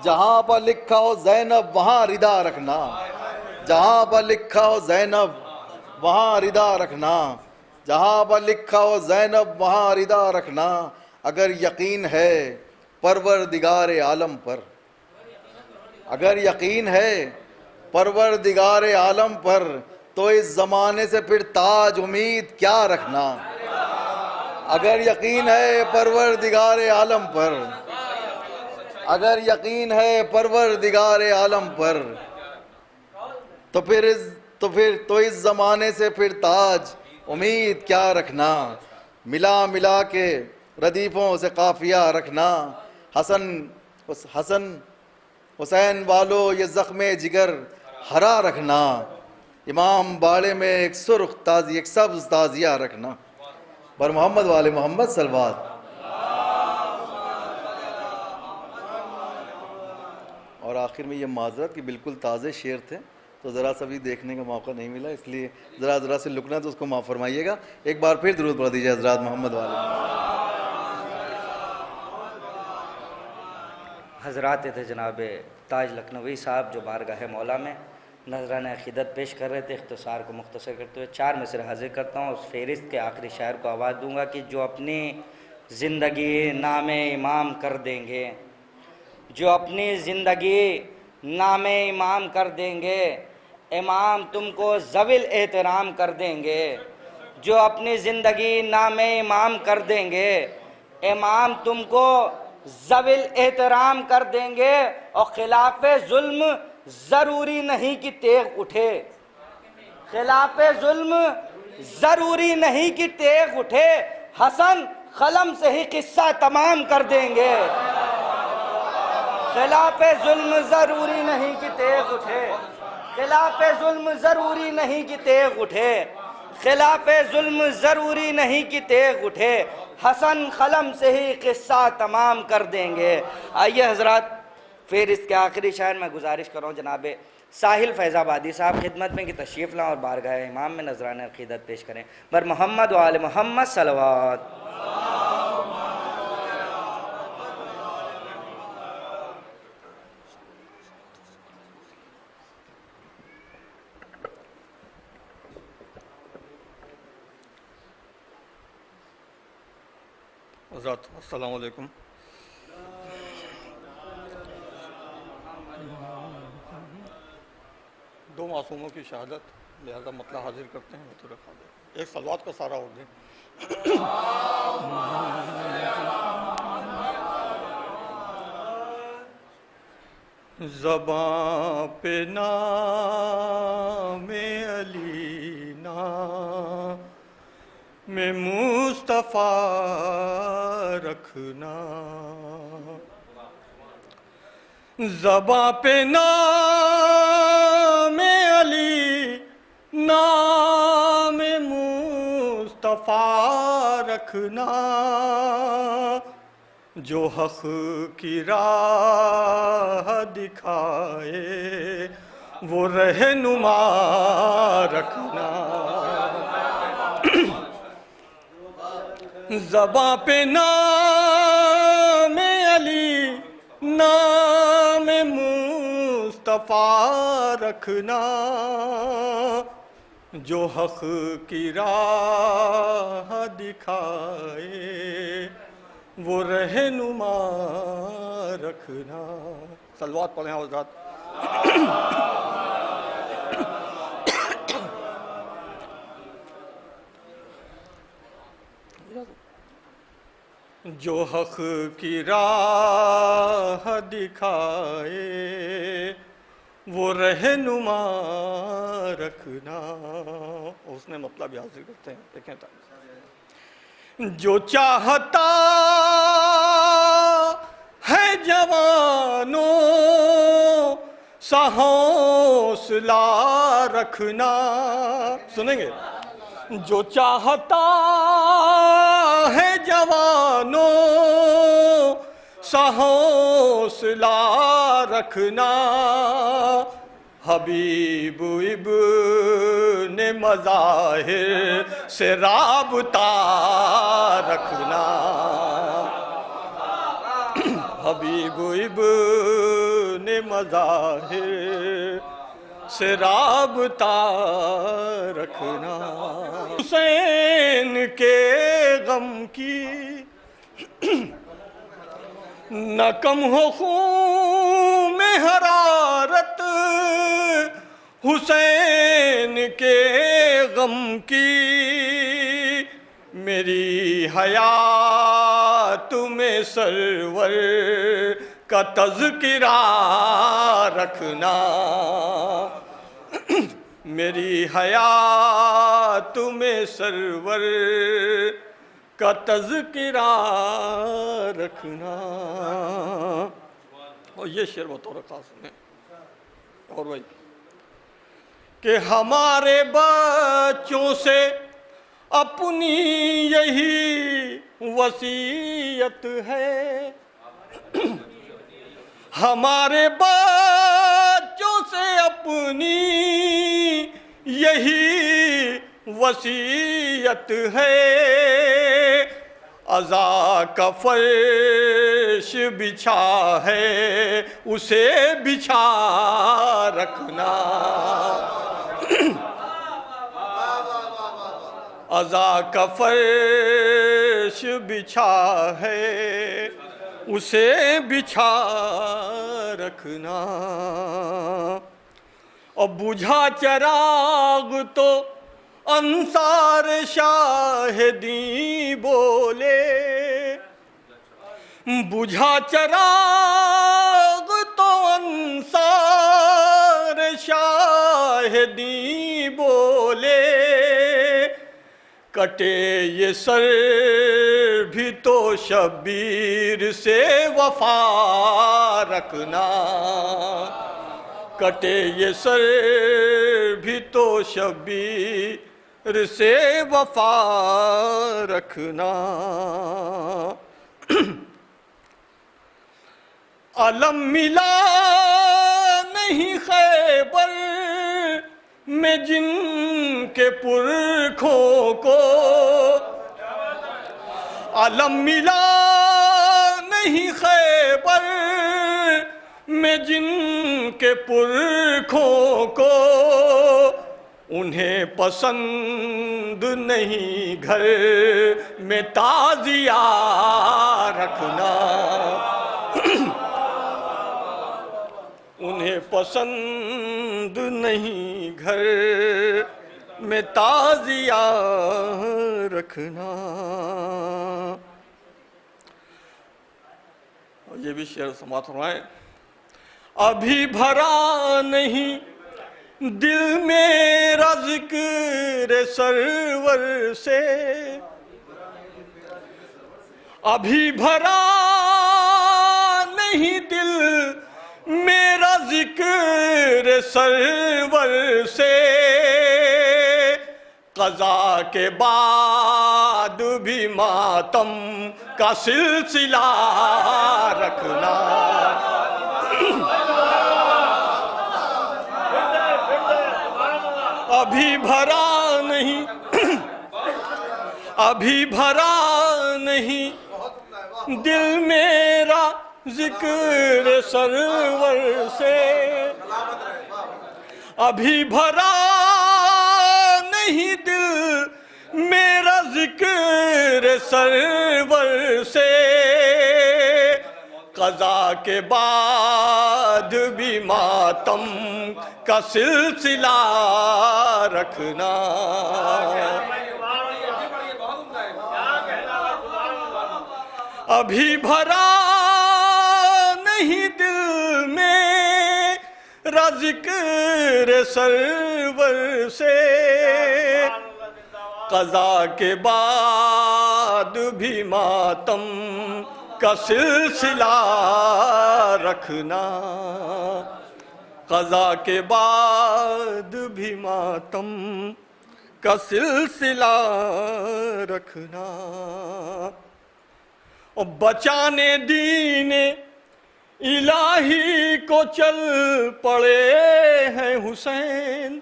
जहाँ पर लिखा हो ज़ैनब वहाँ रिदा रखना, जहाँ पर लिखा हो ज़ैनब वहाँ रिदा रखना, जहाँ पर लिखा हो ज़ैनब वहाँ रिदा रखना। अगर यकीन है परवरदिगार आलम पर, अगर यकीन है परवरदिगार आलम पर, तो इस ज़माने से फिर ताज उम्मीद क्या रखना। अगर यकीन है परवरदिगार आलम पर, अगर यकीन है परवरदिगार आलम पर, तो इस ज़माने से फिर ताज उम्मीद क्या रखना। मिला मिला के रदीफ़ों से काफ़िया रखना, हसन हुसैन वालो ये ज़ख्मे जिगर हरा रखना। इमाम बाड़े में एक सुर्ख ताज़ी एक सब्ज़ ताज़िया रखना। पर मोहम्मद वाले मोहम्मद सलवात। और आखिर में ये माजरत कि बिल्कुल ताज़े शेर थे, तो ज़रा सा भी देखने का मौका नहीं मिला, इसलिए ज़रा से लुकना तो उसको माफ़ फरमाइएगा। एक बार फिर दुरूद पढ़ दीजिए हज़रात मोहम्मद वाले। हज़रात थे जनाब ताज लखनवी साहब जो बारगाह मौला में नजराना अक़ीदत पेश कर रहे थे। इख्तिसार को मुख्तसर करते हुए 4 मिसरे हाजिर करता हूँ। उस फ़हरिस्त के आखिरी शायर को आवाज़ दूँगा कि जो अपनी ज़िंदगी नामे इमाम कर देंगे, जो अपनी ज़िंदगी नामे इमाम कर देंगे, इमाम तुमको ज़विल एहतराम कर देंगे। जो अपनी ज़िंदगी नामे इमाम कर देंगे, इमाम तुमको ज़विल एहतराम कर देंगे। और खिलाफ़े ज़ुल्म ज़रूरी नहीं कि तेग उठे, खिलाफ़े ज़ुल्म ज़रूरी नहीं कि तेग उठे, हसन कलम से ही किस्सा तमाम कर देंगे। खिलाफ़े ज़ुल्म ज़रूरी नहीं कि तेग उठे, खिलाफ़े ज़ुल्म ज़रूरी नहीं कि तेग उठे, खिलाफ़े ज़ुल्म ज़रूरी नहीं कि तेग उठे, हसन कलम से ही किस्सा तमाम कर देंगे। आइए हज़रात, फिर इसके आखिरी शायर मैं गुजारिश कर रहा हूँ जनाब साहिल फैज़ाबादी साहब खिदमत में कि तशरीफ़ लाएं और बारगाह इमाम में नजरान अक़ीदत पेश करें। बर मोहम्मद वाले मोहम्मद सलवात। हज़रात अस्सलाम वालेकुम। दो मासूमों की शहादत, लिहाजा मतला हाजिर करते हैं। तो रखा दे एक सलवात का सारा और दें। ज़बां पे नामे अली नामे मुस्तफ़ा रखना, ज़बां पे नामे अली नामे मुस्तफ़ा रखना, जो हक की राह दिखाए वो रहनुमा रखना। ज़बां पे नाम अली नाम मुस्तफ़ा रखना। जो हक की राह दिखाए वो रहनुमा रखना। सलवात पढ़ें हज़रात। जो हक की राह दिखाए वो रहनुमा रखना। उसने मतलब भी हासिल करते हैं, देखें तो। जो चाहता है जवानों सा हौसला रखना। सुनेंगे? जो चाहता है जवानों सा हौसला रखना। हबीब इब्ने मज़ाहिर से राबता रखना। हबीब इब्ने मज़ाहिर से राबता रखना। हुसैन के गम की न कम हो खून में हरारत। हुसैन के गम की मेरी हयात में सरवर का तज़किरा रखना। मेरी हयात में सरवर का तज़किरा रखना। और ये शेर बतौर खास में और भाई कि हमारे बच्चों से अपनी यही वसीयत है। हमारे बच्चों से अपनी यही वसीयत है। अज़ा का फर्श बिछा है उसे बिछा रखना। अज़ा का फर्श बिछा है उसे बिछा रखना। और बुझा चिराग तो अंसार शाहिदी बोले। बुझा चिराग तो अंसार शाहिदी बोले। कटे ये सर भी तो शब्बीर से वफा रखना। कटे ये सर भी तो शब्बीर से वफा रखना। अलम मिला नहीं खैबर में जिनके पुरखों को। अलम मिला नहीं खैबर में जिनके पुरखों को। उन्हें पसंद नहीं घर में ताजिया रखना। उन्हें पसंद नहीं घर में ताजिया रखना। ये भी शेर समाप्त फरमाएं। अभी भरा नहीं दिल मेरा जिक्र सरवर से। अभी भरा नहीं दिल मेरा जिक्र सरवर से। क़ज़ा के बाद भी मातम का सिलसिला रखना। अभी भरा नहीं अभी भरा नहीं दिल मेरा जिक्र सरवर से, अभी भरा नहीं दिल मेरा जिक्र सरवर से, क़ज़ा के बाद भी मातम का सिलसिला रखना। अभी भरा नहीं दिल मेरा जिक्र सरवर से, क़ज़ा के बाद भी मातम का सिलसिला रखना। क़ज़ा के बाद भी मातम का सिलसिला रखना। और बचाने दीने इलाही को चल पड़े हैं हुसैन,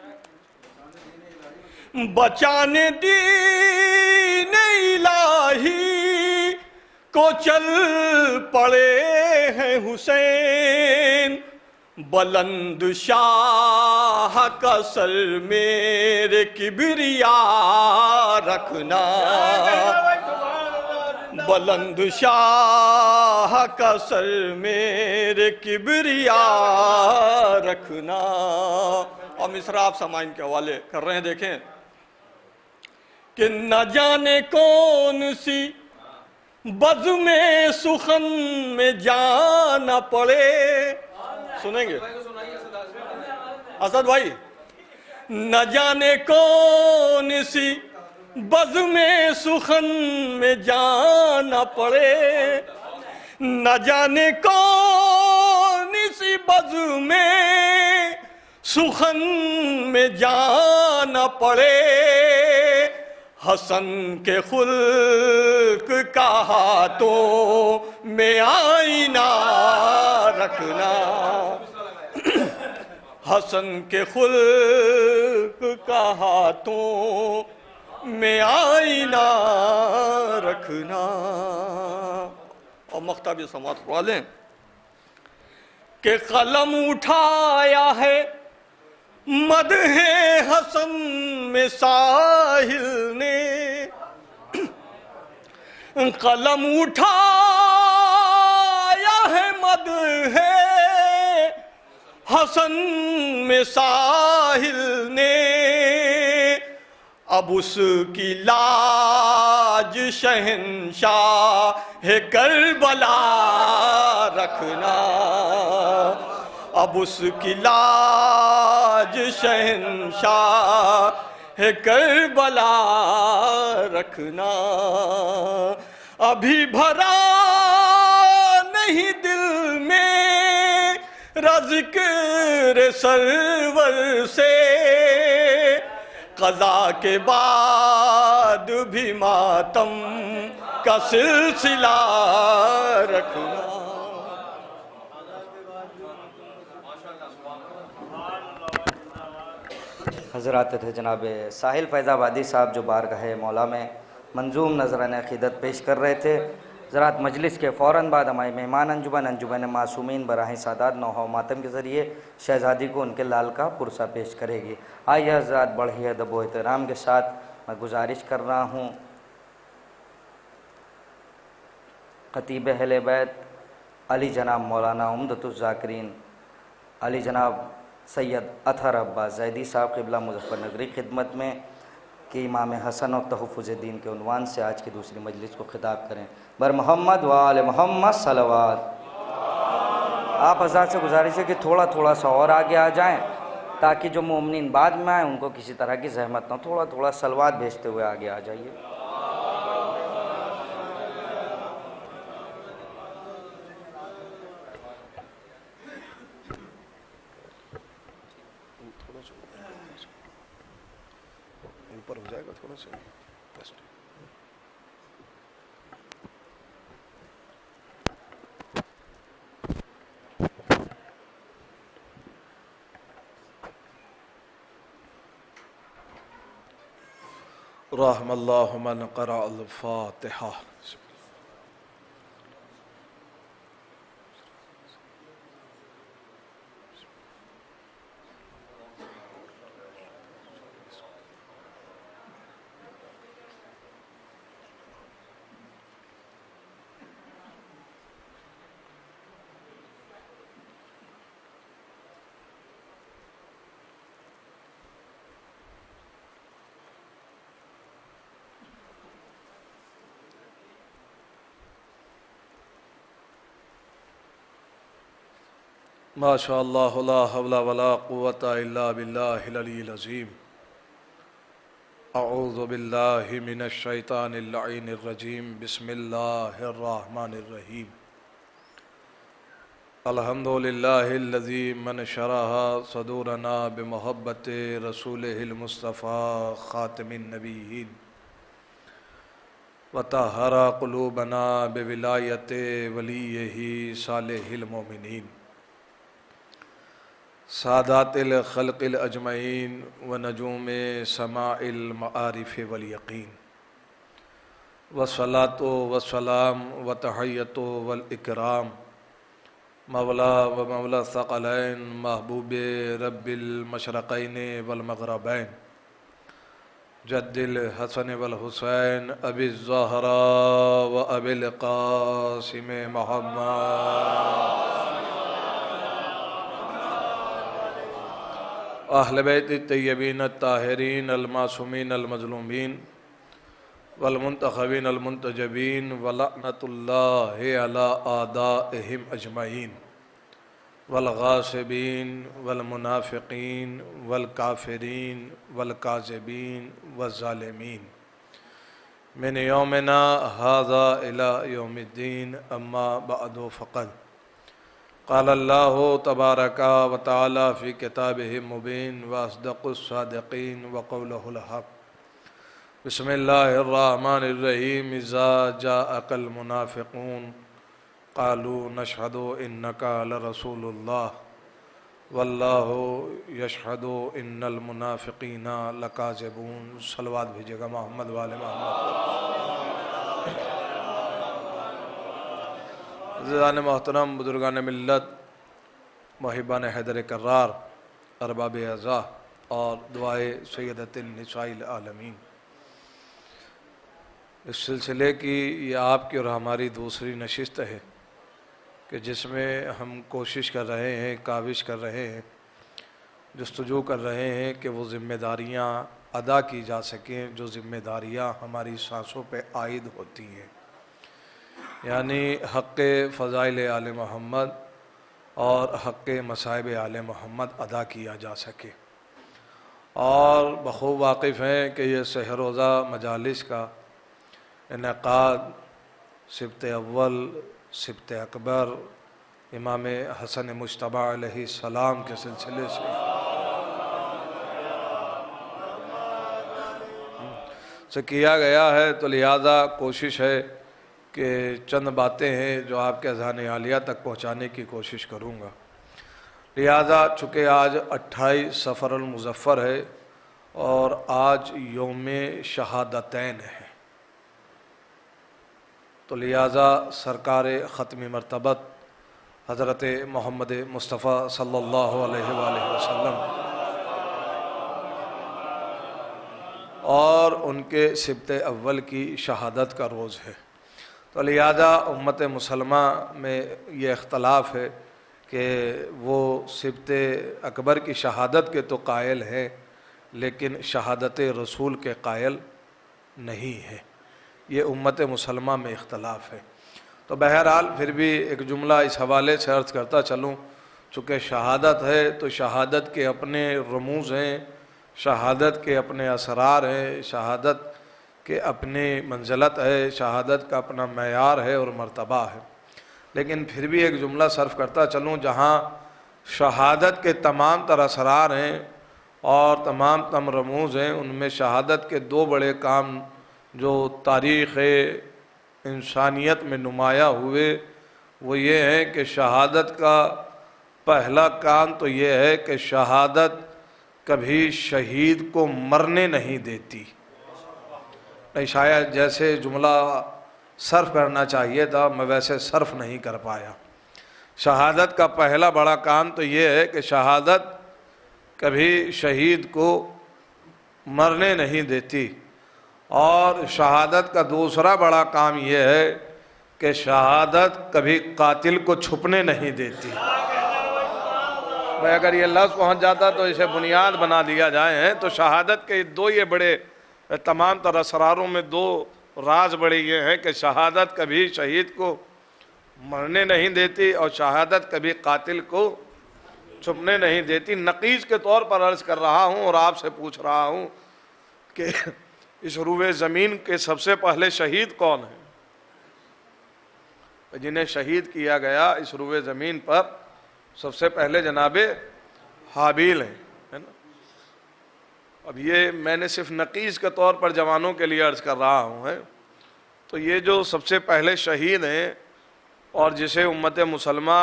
बचाने दीने इलाही को चल पड़े हैं हुसैन। बुलंद शाह का सर मेरे किबरिया रखना। बुलंद शाह का सर मेरे किबरिया रखना। और मिसरा आप समाइन के हवाले कर रहे हैं, देखें कि न जाने कौन सी बज़ में सुखन में जाना पड़े। सुनेंगे असद भाई? न जाने कौन सी बज़ में सुखन में जाना पड़े, न जाने कौन सी बज़ में सुखन में जाना पड़े। हसन के खुल्क का हाथों में आईना रखना। हसन के खुल्क का हाथों में आईना रखना। और मख्ताब समात पढ़ा लें कि कलम उठाया है मदहे हसन में साहिल ने, कलम उठाया है मदहे हसन में साहिल ने। अब उसकी लाज शहंशाह है करबला रखना। अब उसकी लाज शहंशाह है करबला रखना। अभी भरा नहीं दिल में ज़िक्र सरवर से, क़ज़ा के बाद भी मातम का सिलसिला रखना। हज़रात थे जनाब साहिल फैज़ाबादी साहब जो बारगाह मौला में मंजूम नजरान अक़ीदत पेश कर रहे थे। ज़रात मजलिस के फ़ौरन बाद हमारे मेहमान अंजुमन मासूमीन बराह सादात नौहा मातम के ज़रिए शहज़ादी को उनके लाल का पुरसा पेश करेगी। आइए हज़रात बढ़िया अदब व एहतराम के साथ मैं गुजारिश कर रहा हूँ ख़तीब अहले बैत अली जनाब मौलाना उम्दतुज़ ज़ाकिरीन अली जनाब सैयद अतहर अब्बास ज़ैदी साहब क़िबला मुज़फ़्फ़रनगरी खिदमत में कि इमाम हसन और तहफ़्फ़ुज़ दीन के उन्वान से आज की दूसरी मजलिस को खिताब करें। बर मोहम्मद व आले मोहम्मद सलवात। आप हज़रात से गुजारिश है कि थोड़ा थोड़ा सा और आगे आ जाएं ताकि जो मोमिनीन बाद में आए उनको किसी तरह की ज़हमत ना, थोड़ा थोड़ा सलवात भेजते हुए आगे आ जाइए। ऊपर हो जाएगा थोड़ा सा। रहमल्लाहु मन क़रा अल-फ़ातिहा। माशाअल्लाह ला हौला वला कुव्वता इल्ला बिल्लाहिल अलील अज़ीम। अऊज़ु बिल्लाहि मिनश शैतानिर लईनिर रजीम। बिस्मिल्लाहिर रहमानिर रहीम। अल्हम्दुलिल्लाहिल्लज़ी मन शरहा सदूरना बिमुहब्बति रसूलिहिल मुस्तफ़ा ख़ातिमिन नबिय्यीन व तहरा क़ुलूबना बिविलायति वलिय्यिही सालिहिल मोमिनीन सादातिल खल्क़िल अजमईन व नजूमे समाइल मआरिफ़ वल यक़ीन वस्सलातु वस्सलाम व तहय्यतु वल इकराम मौला व मौला सक़लैन महबूबे रब्बिल मशरक़ैन वल मग़रबैन जद्दिल हसन वल हुसैन अबी ज़हरा व अबिल क़ासिम मुहम्मद अहल बैत तय्यबीन ताहिरीन अलमासूमीन अलमज़लूमीन वलमुंतखबीन अलमुंतजबीन वलअनतुल्लाहि अला आदाइहिम अजमईन वलगासिबीन वलमुनाफिकीन वलकाफिरीन वलकाज़िबीन वज़ालिमीन मिन यौमिना हाज़ा इला यौमिद्दीन अम्मा बअदु फ़क़द क़ाल अल्लाहु तबारका व तआला फ़ी किताबिहिल मुबीन व अस्दक़ुस सादिक़ीन व क़ौलुहुल हक़। बिस्मिल्लाहिर रहमानिर रहीम। इज़ा जाअकल मुनाफ़िक़ून क़ालू नशहदु इन्नका लरसूलुल्लाह वल्लाहु यशहदु इन्नल मुनाफ़िक़ीना लकाज़िबून। सलवात भेजिएगा मोहम्मद वाले मोहम्मद। ज़ान मोहतरम बुज़ुर्गान मिल्लत मुहिब्बान हैदर कर्रार अरबाब अज़ा और दुआए सय्यदतिन निसाइल आलमीन, इस सिलसिले की ये आपकी और हमारी दूसरी नशिस्त है कि जिसमें हम कोशिश कर रहे हैं, काविश कर रहे हैं, जस्तजू कर रहे हैं कि वो ज़िम्मेदारियाँ अदा की जा सकें जो ज़िम्मेदारियाँ हमारी सांसों पे आयद होती हैं, यानी हक़्क़े फ़ज़ाइल आले मोहम्मद और हक़्क़े मसाइब आले मोहम्मद अदा किया जा सके। और बख़ूब वाक़िफ़ हैं कि ये सहरोज़ा मजालिस का इनेक़ाद सिब्त अव्वल सिब्त अकबर इमाम हसन मुज्तबा अलैहिस्सलाम के सिलसिले से किया गया है, तो लिहाजा कोशिश है कि चंद बातें हैं जो आपके अज़हान आलिया तक पहुँचाने की कोशिश करूँगा। लिहाजा चूँकि आज 28 सफ़रुल मुज़फ़्फ़र है और आज यौम शहादतैन है, तो लिहाजा सरकार ख़त्म मरतबत हज़रत मोहम्मद मुस्तफ़ा सल्लल्लाहु अलैहि वसल्लम और उनके सिब्त अव्वल की शहादत का रोज़ है। तो लिहाजा उम्मत मुसलमा में ये इख्तलाफ है कि वो सिब्त अकबर की शहादत के तो कायल हैं लेकिन शहादत रसूल के कायल नहीं है, ये उम्मत मुसलमा में इख्तलाफ है। तो बहरहाल फिर भी एक जुमला इस हवाले से अर्ज़ करता चलूँ, चूँकि शहादत है तो शहादत के अपने रमूज़ हैं, शहादत के अपने असरार हैं, शहादत के अपने मंज़लत है, शहादत का अपना मैयार है और मर्तबा है। लेकिन फिर भी एक जुमला सर्फ़ करता चलूँ, जहाँ शहादत के तमाम तर असरार हैं और तमाम तम रमूज़ हैं, उनमें शहादत के दो बड़े काम जो तारीख़ इंसानियत में नुमाया हुए वो ये हैं कि शहादत का पहला काम तो ये है कि शहादत कभी शहीद को मरने नहीं देती। मैं शायद जैसे जुमला सर्फ करना चाहिए था मैं वैसे सर्फ नहीं कर पाया। शहादत का पहला बड़ा काम तो ये है कि शहादत कभी शहीद को मरने नहीं देती, और शहादत का दूसरा बड़ा काम ये है कि शहादत कभी कातिल को छुपने नहीं देती। भाई अगर ये लफ्ज़ पहुंच जाता तो इसे बुनियाद बना दिया जाए तो शहादत के दो ये बड़े तमाम तरह असरारों में दो राज बड़े ये हैं कि शहादत कभी शहीद को मरने नहीं देती और शहादत कभी कातिल को छुपने नहीं देती। नकीज के तौर पर अर्ज़ कर रहा हूँ और आपसे पूछ रहा हूँ कि इस रूए ज़मीन के सबसे पहले शहीद कौन है? जिन्हें शहीद किया गया इस रूए ज़मीन पर सबसे पहले जनाबे हाबील हैं, है ना। अब ये मैंने सिर्फ नकीज के तौर पर जवानों के लिए अर्ज़ कर रहा हूँ है। तो ये जो सबसे पहले शहीद हैं और जिसे उम्मत मुसलमा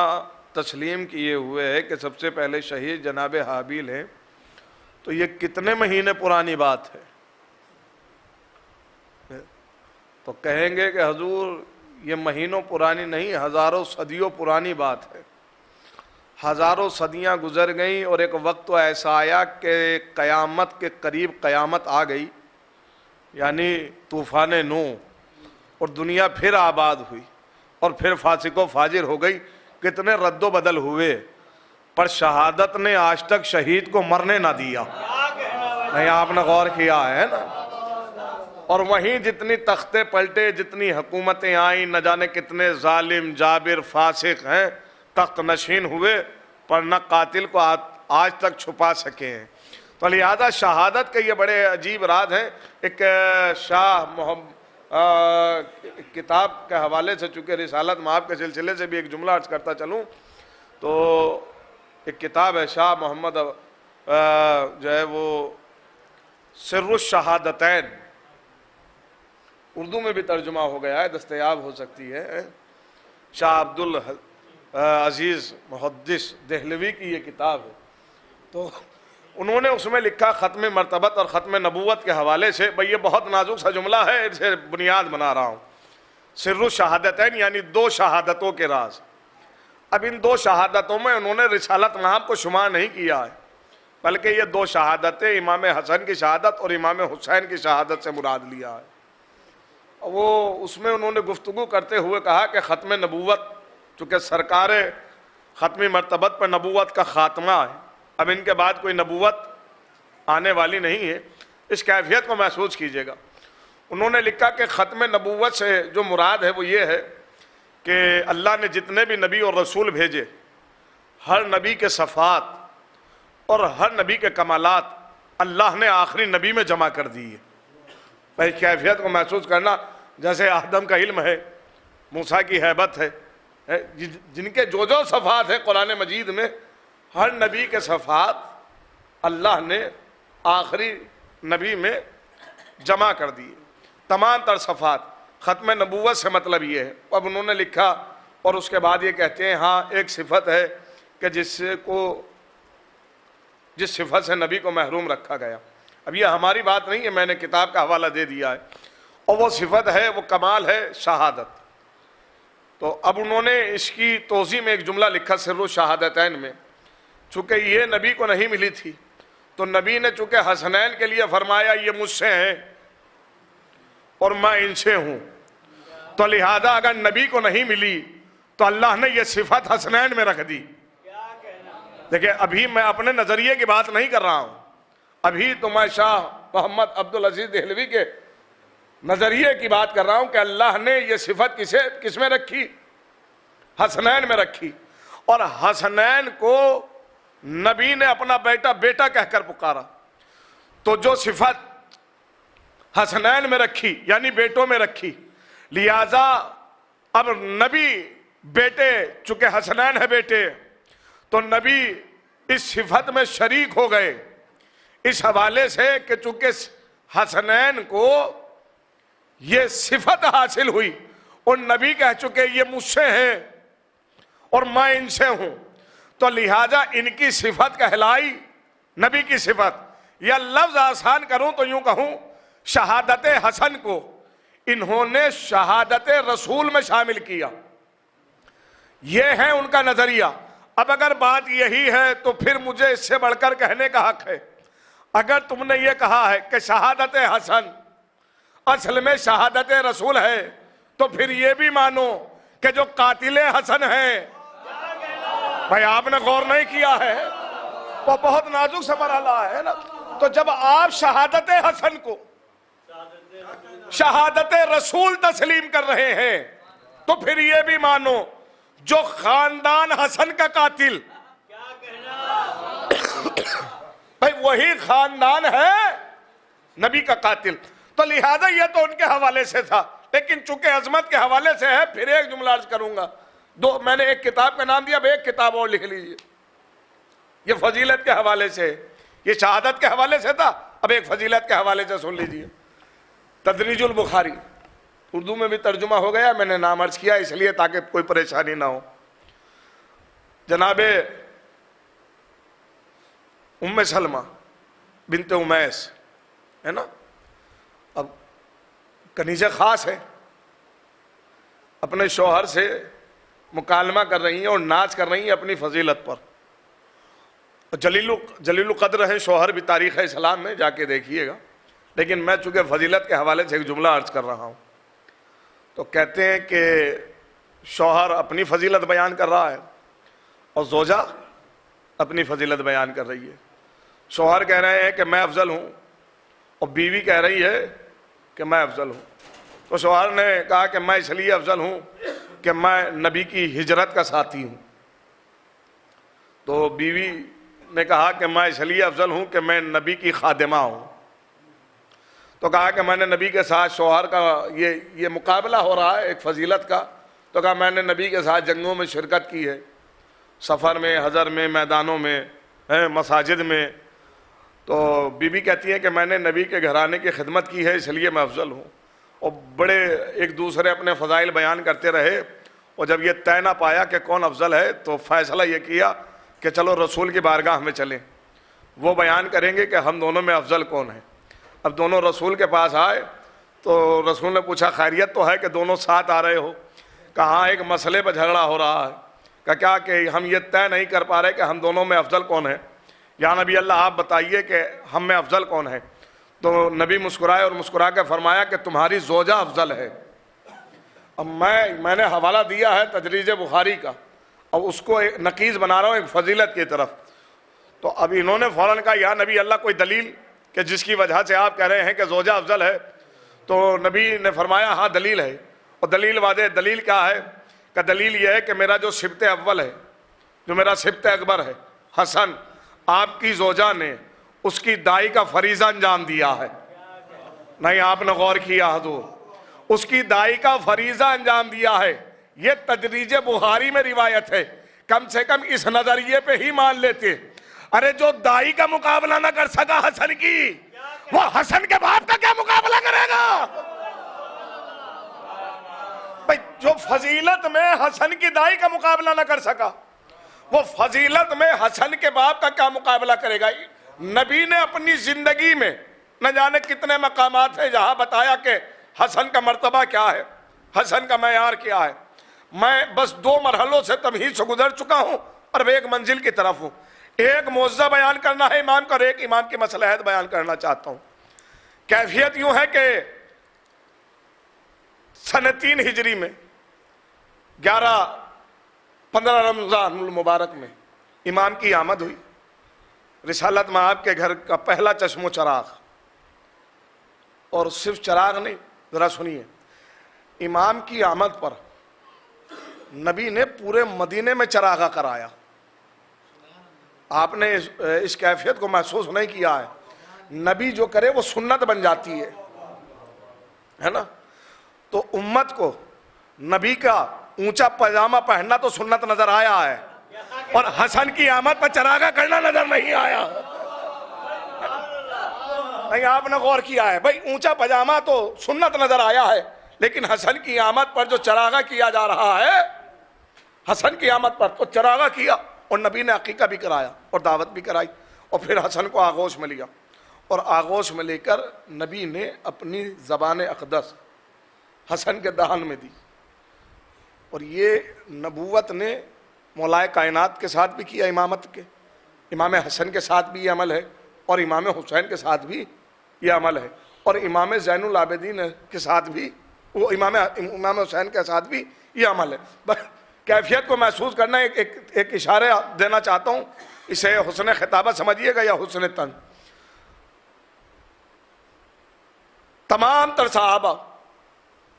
तस्लीम किए हुए है कि सबसे पहले शहीद जनाब हाबील हैं, तो ये कितने महीने पुरानी बात है? तो कहेंगे कि हजूर ये महीनों पुरानी नहीं, हज़ारों सदियों पुरानी बात है। हज़ारों सदियां गुजर गईं और एक वक्त तो ऐसा आया कि क़यामत के करीब क़यामत आ गई, यानी तूफ़ान नूह, और दुनिया फिर आबाद हुई और फिर फासिको फाजिर हो गई। कितने रद्दो बदल हुए, पर शहादत ने आज तक शहीद को मरने ना दिया। नहीं, आपने गौर किया है ना। और वहीं जितनी तख्ते पलटे, जितनी हुकूमतें आईं, न जाने कितने जालिम जाबिर फासिक हैं तख्त नशीन हुए, पर न कातिल को आज तक छुपा सके हैं। तो लिहाजा शहादत के ये बड़े अजीब राज हैं। एक शाह मोहम्मद किताब के हवाले से, चूँकि रिसालत माब के सिलसिले से भी एक जुमला अर्ज करता चलूँ, तो एक किताब है शाह मोहम्मद जो है वो सिर्रुश शहादतैन, उर्दू में भी तर्जुमा हो गया है, दस्तयाब हो सकती है। शाह अब्दुल अजीज़ मुहद्दिस देहलवी की ये किताब है। तो उन्होंने उसमें लिखा ख़त्म मरतबत और ख़त्म नबूवत के हवाले से, भाई ये बहुत नाजुक सा जुमला है, इसे बुनियाद बना रहा हूँ। सिर्रुश शहादतैन यानी दो शहादतों के राज। अब इन दो शहादतों में उन्होंने रिसालत महब को शुमार नहीं किया है, बल्कि ये दो शहादतें इमाम हसन की शहादत और इमाम हुसैन की शहादत से मुराद लिया है। वो उसमें उन्होंने गुफ्तगू करते हुए कहा कि ख़त्म नबूवत, चूँकि सरकार ख़त्म मरतबत पर नबूवत का ख़ात्मा है, अब इनके बाद कोई नबूवत आने वाली नहीं है, इस कैफियत को महसूस कीजिएगा। उन्होंने लिखा कि ख़त्म नबूवत से जो मुराद है वो ये है कि अल्लाह ने जितने भी नबी और रसूल भेजे, हर नबी के सफ़ात और हर नबी के कमालात अल्लाह ने आखिरी नबी में जमा कर दी है। भाई कैफियत को महसूस करना, जैसे आदम का इल्म है, मूसा की हैबत है, जिनके जो जो सफ़ात हैं कुरान मजीद में, हर नबी के सफ़ात अल्लाह ने आखिरी नबी में जमा कर दिए, तमाम तर सफ़ात। ख़त्म नबूवत से मतलब ये है। अब उन्होंने लिखा और उसके बाद ये कहते हैं हाँ एक सिफत है कि जिस सिफत से नबी को महरूम रखा गया। अब ये हमारी बात नहीं है, मैंने किताब का हवाला दे दिया है, और वो सिफत है, वो कमाल है शहादत। तो अब उन्होंने इसकी तोज़ी में एक जुमला लिखा सिर्रुश शहादतैन में, चूँकि ये नबी को नहीं मिली थी, तो नबी ने चूँकि हसनैन के लिए फरमाया ये मुझसे हैं और मैं इनसे हूँ, तो लिहाजा अगर नबी को नहीं मिली तो अल्लाह ने ये सिफत हसनैन में रख दी। देखिए अभी मैं अपने नज़रिए की बात नहीं कर रहा हूँ, अभी तो मैं शाह मोहम्मद अब्दुल अजीज़ देहलवी के नज़रिए की बात कर रहा हूँ कि अल्लाह ने ये सिफत किस में रखी? हसनैन में रखी। और हसनैन को नबी ने अपना बेटा बेटा कहकर पुकारा, तो जो सिफत हसनैन में रखी यानी बेटों में रखी, लिहाजा अब नबी बेटे, चूंकि हसनैन है बेटे, तो नबी इस सिफत में शरीक हो गए, इस हवाले से कि चूंकि हसनैन को ये सिफत हासिल हुई और नबी कह चुके ये मुझसे हैं और मैं इनसे हूं, तो लिहाजा इनकी सिफत कहलाई नबी की सिफत। या लफ्ज आसान करूं तो यूं कहूं शहादत हसन को इन्होंने शहादत रसूल में शामिल किया। यह है उनका नजरिया। अब अगर बात यही है तो फिर मुझे इससे बढ़कर कहने का हक है। अगर तुमने ये कहा है कि शहादत हसन असल में शहादत रसूल है, तो फिर ये भी मानो कि जो कातिल हसन है, भाई आपने गौर नहीं किया है, वो बहुत नाजुक सा मरहला है ना। तो जब आप शहादत हसन को शहादत रसूल तस्लीम कर रहे हैं, तो फिर ये भी मानो जो खानदान हसन का कातिल, भाई वही खानदान है नबी का कातिल। तो लिहाजा ये तो उनके हवाले से था, लेकिन चूंकि अजमत के हवाले से है, फिर एक जुमला अर्ज करूंगा। दो मैंने एक किताब का नाम दिया, अब एक किताब और लिख लीजिए। ये फजीलत के हवाले से, ये शहादत के हवाले से था, अब एक फजीलत के हवाले से सुन लीजिए। तदरीजुल बुखारी, उर्दू में भी तर्जुमा हो गया, मैंने नाम अर्ज किया इसलिए ताकि कोई परेशानी ना हो। जनाबे उम्मे सलमा बिनते उमैस है ना, अब कनीज़ा खास है, अपने शौहर से मुकालमा कर रही हैं और नाच कर रही हैं अपनी फजीलत पर। जलीलु कद्र है शौहर भी तारीख़ इस्लाम में, जाके देखिएगा। लेकिन मैं चूँकि फजीलत के हवाले से एक जुमला अर्ज कर रहा हूँ, तो कहते हैं कि शौहर अपनी फजीलत बयान कर रहा है और ज़ौजा अपनी फजीलत बयान कर रही है। शौहर कह रहे हैं कि मैं अफजल हूँ और बीवी कह रही है कि मैं अफजल हूँ। तो शौहर ने कहा कि मैं इसलिए अफजल हूँ कि मैं नबी की हिजरत का साथी हूँ। तो बीवी ने कहा कि मैं इसलिए अफजल हूँ कि मैं नबी की खादिमा हूँ। तो कहा कि मैंने नबी के साथ शौहर का ये मुकाबला हो रहा है एक फजीलत का। तो कहा मैंने नबी के साथ जंगों में शिरकत की है, सफ़र में, हज़र में, मैदानों में, मसाजिद में। तो बीबी कहती है कि मैंने नबी के घराने की खिदमत की है, इसलिए मैं अफजल हूँ। और बड़े एक दूसरे अपने फ़ज़ाइल बयान करते रहे, और जब ये तय ना पाया कि कौन अफजल है, तो फ़ैसला ये किया कि चलो रसूल की बारगाह में चलें, वो बयान करेंगे कि हम दोनों में अफजल कौन है। अब दोनों रसूल के पास आए तो रसूल ने पूछा खैरियत तो है कि दोनों साथ आ रहे हो? कहा एक मसले पर झगड़ा हो रहा है। कहा क्या कि हम ये तय नहीं कर पा रहे कि हम दोनों में अफजल कौन है। या नबी अल्लाह आप बताइए कि हम में अफजल कौन है। तो नबी मुस्कुराए और मुस्कुरा के फरमाया कि तुम्हारी ज़ौजा अफजल है। अब मैंने हवाला दिया है तदरीज बुखारी का, और उसको एक नकीज़ बना रहा हूँ एक फजीलत की तरफ। तो अब इन्होंने फ़ौरन कहा या नबी अल्लाह कोई दलील कि जिसकी वजह से आप कह रहे हैं कि ज़ौजा अफजल है। तो नबी ने फरमाया हाँ दलील है। और दलील वादे दलील क्या है कि दलील यह है कि मेरा जो सिबत अव्वल है, जो मेरा सिबत अकबर है हसन, आपकी ज़ौजा ने उसकी दाई का फरीज़ा अंजाम दिया है। नहीं आपने गौर किया हुजूर, उसकी दाई का फरीज़ा अंजाम दिया है। ये तदरीज बुखारी में रिवायत है, कम से कम इस नज़रिए पे ही मान लेते। अरे जो दाई का मुकाबला ना कर सका हसन की, वो हसन के बाप का क्या मुकाबला करेगा? भाई जो फजीलत में हसन की दाई का मुकाबला ना कर सका, वो फजीलत में हसन के बाप का क्या मुकाबला करेगा? नबी ने अपनी जिंदगी में न जाने कितने मकामात है जहां बताया कि हसन का मर्तबा क्या है, हसन का मैयार क्या है। मैं बस 2 मरहलों से तमहीद से गुजर चुका हूं और एक मंजिल की तरफ हूं। एक मौज़ा बयान करना है इमाम का और एक इमाम की मसलहत बयान करना चाहता हूं। कैफियत यूं है कि सन 3 हिजरी में 11-15 रमज़ान मुबारक में इमाम की आमद हुई। रिसालत में आपके घर का पहला चश्मो चराग, और सिर्फ चराग नहीं, ज़रा सुनिए, इमाम की आमद पर नबी ने पूरे मदीने में चरागा कराया। आपने इस कैफियत को महसूस नहीं किया है? नबी जो करे वो सुन्नत बन जाती है ना। तो उम्मत को नबी का ऊंचा पैजामा पहनना तो सुन्नत नजर आया है, और हसन की आमद पर चरागा करना नजर नहीं आया। नहीं आपने गौर किया है? भाई ऊंचा पैजामा तो सुन्नत नजर आया है, लेकिन हसन की आमद पर जो चरागा किया जा रहा है, हसन की आमद पर तो चरागा किया, और नबी ने अकीका भी कराया और दावत भी कराई, और फिर हसन को आगोश में लिया। और आगोश में लेकर नबी ने अपनी ज़बान अक़दस हसन के दहन में दी। और ये नबूवत ने मौलाए कायनात के साथ भी किया, इमामत के इमाम हसन के साथ भी ये अमल है, और इमाम हुसैन के साथ भी ये अमल है, और इमाम ज़ैनुल आबिदीन के साथ भी, वो इमाम हुसैन के साथ भी ये अमल है। बस कैफियत को महसूस करना, एक इशारे देना चाहता हूँ, इसे हुस्न खिताबत समझिएगा या हुस्न तन। तमाम तर सहाबा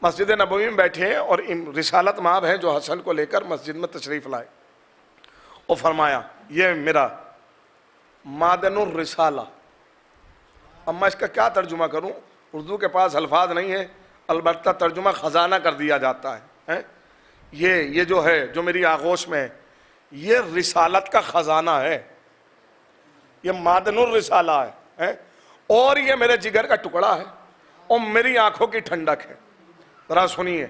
मस्जिद नबवी में बैठे हैं और रिसालत माब हैं जो हसन को लेकर मस्जिद में तशरीफ़ लाए और फरमाया ये मेरा मादनुर रिसाला। अब मैं इसका क्या तर्जुमा करूं, उर्दू के पास अल्फाज नहीं है, अलबत्ता तर्जुमा ख़जाना कर दिया जाता है। ये जो है, जो मेरी आगोश में है, ये रिसालत का ख़जाना है, ये मादनुर रिसाला है और ये मेरे जिगर का टुकड़ा है और मेरी आंखों की ठंडक है। जरा सुनिए,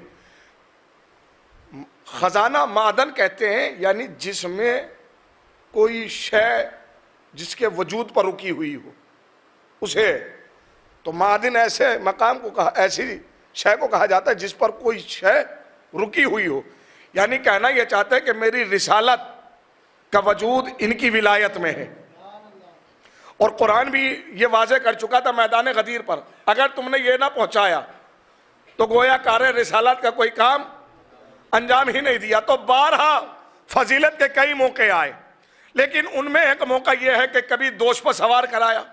खजाना मादन कहते हैं यानी जिसमें कोई शय जिसके वजूद पर रुकी हुई हो उसे, तो मादिन ऐसे मकाम को कहा, ऐसी शय को कहा जाता है जिस पर कोई शय रुकी हुई हो। यानी कहना यह चाहते हैं कि मेरी रिसालत का वजूद इनकी विलायत में है। और कुरान भी ये वाज़े कर चुका था मैदान गदीर पर, अगर तुमने ये ना पहुंचाया तो गोया कार्य रिसालत का कोई काम अंजाम ही नहीं दिया। तो 12 फजीलत के कई मौके आए, लेकिन उनमें एक मौका यह है कि कभी दोष पर सवार कराया,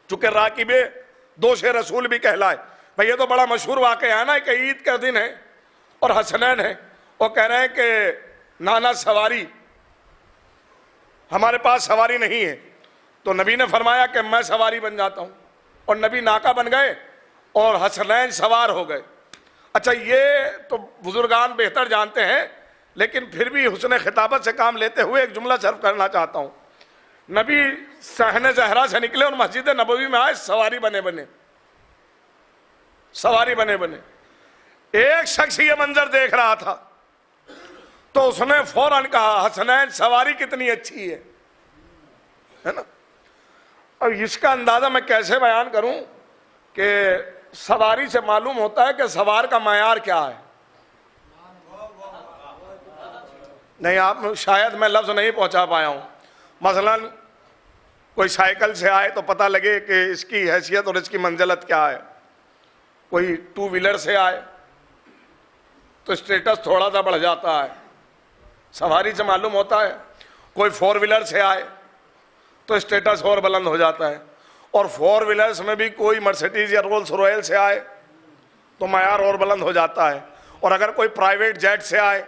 चूंकि राकिबे दोष रसूल भी कहलाए। भाई ये तो बड़ा मशहूर वाक़या है ना कि ईद का दिन है और हसनैन है और कह रहे हैं कि नाना सवारी, हमारे पास सवारी नहीं है, तो नबी ने फरमाया कि मैं सवारी बन जाता हूँ, और नबी नाका बन गए और हसनैन सवार हो गए। अच्छा, ये तो बुजुर्गान बेहतर जानते हैं, लेकिन फिर भी हुस्न खिताबत से काम लेते हुए एक जुमला सर्व करना चाहता हूँ। नबी सहन जहरा से निकले और मस्जिद नबवी में आए सवारी बने बने, सवारी बने बने। एक शख्स ये मंजर देख रहा था तो उसने फौरन कहा हसनैन सवारी कितनी अच्छी है ना। अब इसका अंदाजा मैं कैसे बयान करूं कि सवारी से मालूम होता है कि सवार का मयार क्या है। नहीं, आप शायद मैं लफ्ज़ नहीं पहुंचा पाया हूं। मसलन कोई साइकिल से आए तो पता लगे कि इसकी हैसियत और इसकी मंजिलत क्या है। कोई 2 व्हीलर से आए तो स्टेटस थोड़ा सा बढ़ जाता है, सवारी से मालूम होता है। कोई 4 व्हीलर से आए तो स्टेटस और बुलंद हो जाता है, और 4 व्हीलर्स में भी कोई मर्सिडीज या रोल्स रॉयल से आए तो मयार और बुलंद हो जाता है, और अगर कोई प्राइवेट जेट से आए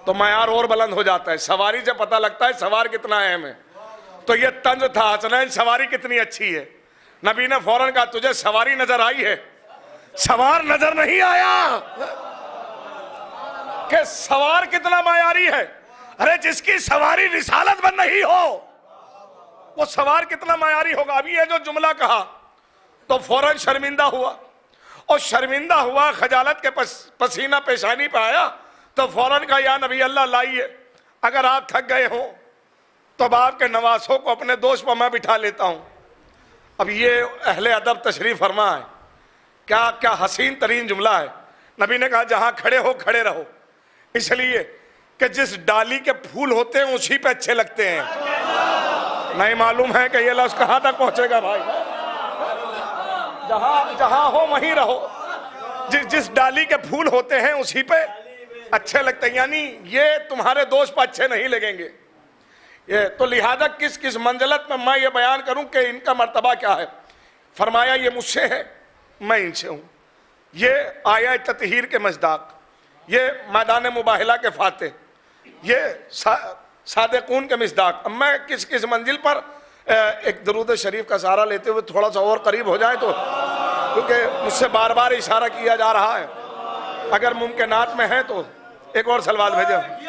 तो मयार और बुलंद हो जाता है। सवारी से पता लगता है सवार कितना अहम है। तो ये तंज था हसनैन सवारी कितनी अच्छी है। नबी ने फौरन कहा तुझे सवारी नजर आई है, सवार नजर नहीं आया कि सवार कितना मायारी है। अरे जिसकी सवारी रिसालत बन रही हो वो सवार कितना मायारी होगा। अभी ये जो जुमला कहा तो फौरन शर्मिंदा हुआ, और शर्मिंदा हुआ, खजालत के पसीना पेशानी पे आया तो फौरन कहा या नबी अल्लाह लाइए, अगर आप थक गए हो तो अब आपके नवासों को अपने दोस्त पर मैं बिठा लेता हूं। अब ये अहले अदब तशरीफ फरमा है, क्या क्या हसीन तरीन जुमला है। नबी ने कहा जहां खड़े हो खड़े रहो, इसलिए कि जिस डाली के फूल होते हैं उसी पे अच्छे लगते हैं। नहीं मालूम है कि ये लफ्ज़ कहाँ तक पहुंचेगा भाई। जहां हो वहीं रहो, जिस डाली के फूल होते हैं उसी पे अच्छे लगते हैं, यानी ये तुम्हारे दोस्त पर अच्छे नहीं लगेंगे। ये तो लिहाजा किस किस मंजिलत में मैं ये बयान करूं कि इनका मर्तबा क्या है। फरमाया ये मुझसे है, मैं इनसे हूं। ये आया ततहीर के मज़दाक, ये मैदान मुबाहिला के फाते, ये सादिकून के मिसदाक। अब मैं किस किस मंजिल पर एक दरूद शरीफ का सहारा लेते हुए थोड़ा सा और करीब हो जाए तो, क्योंकि मुझसे बार बार इशारा किया जा रहा है, अगर मुमकिनात में है तो एक और सलवात भेजें।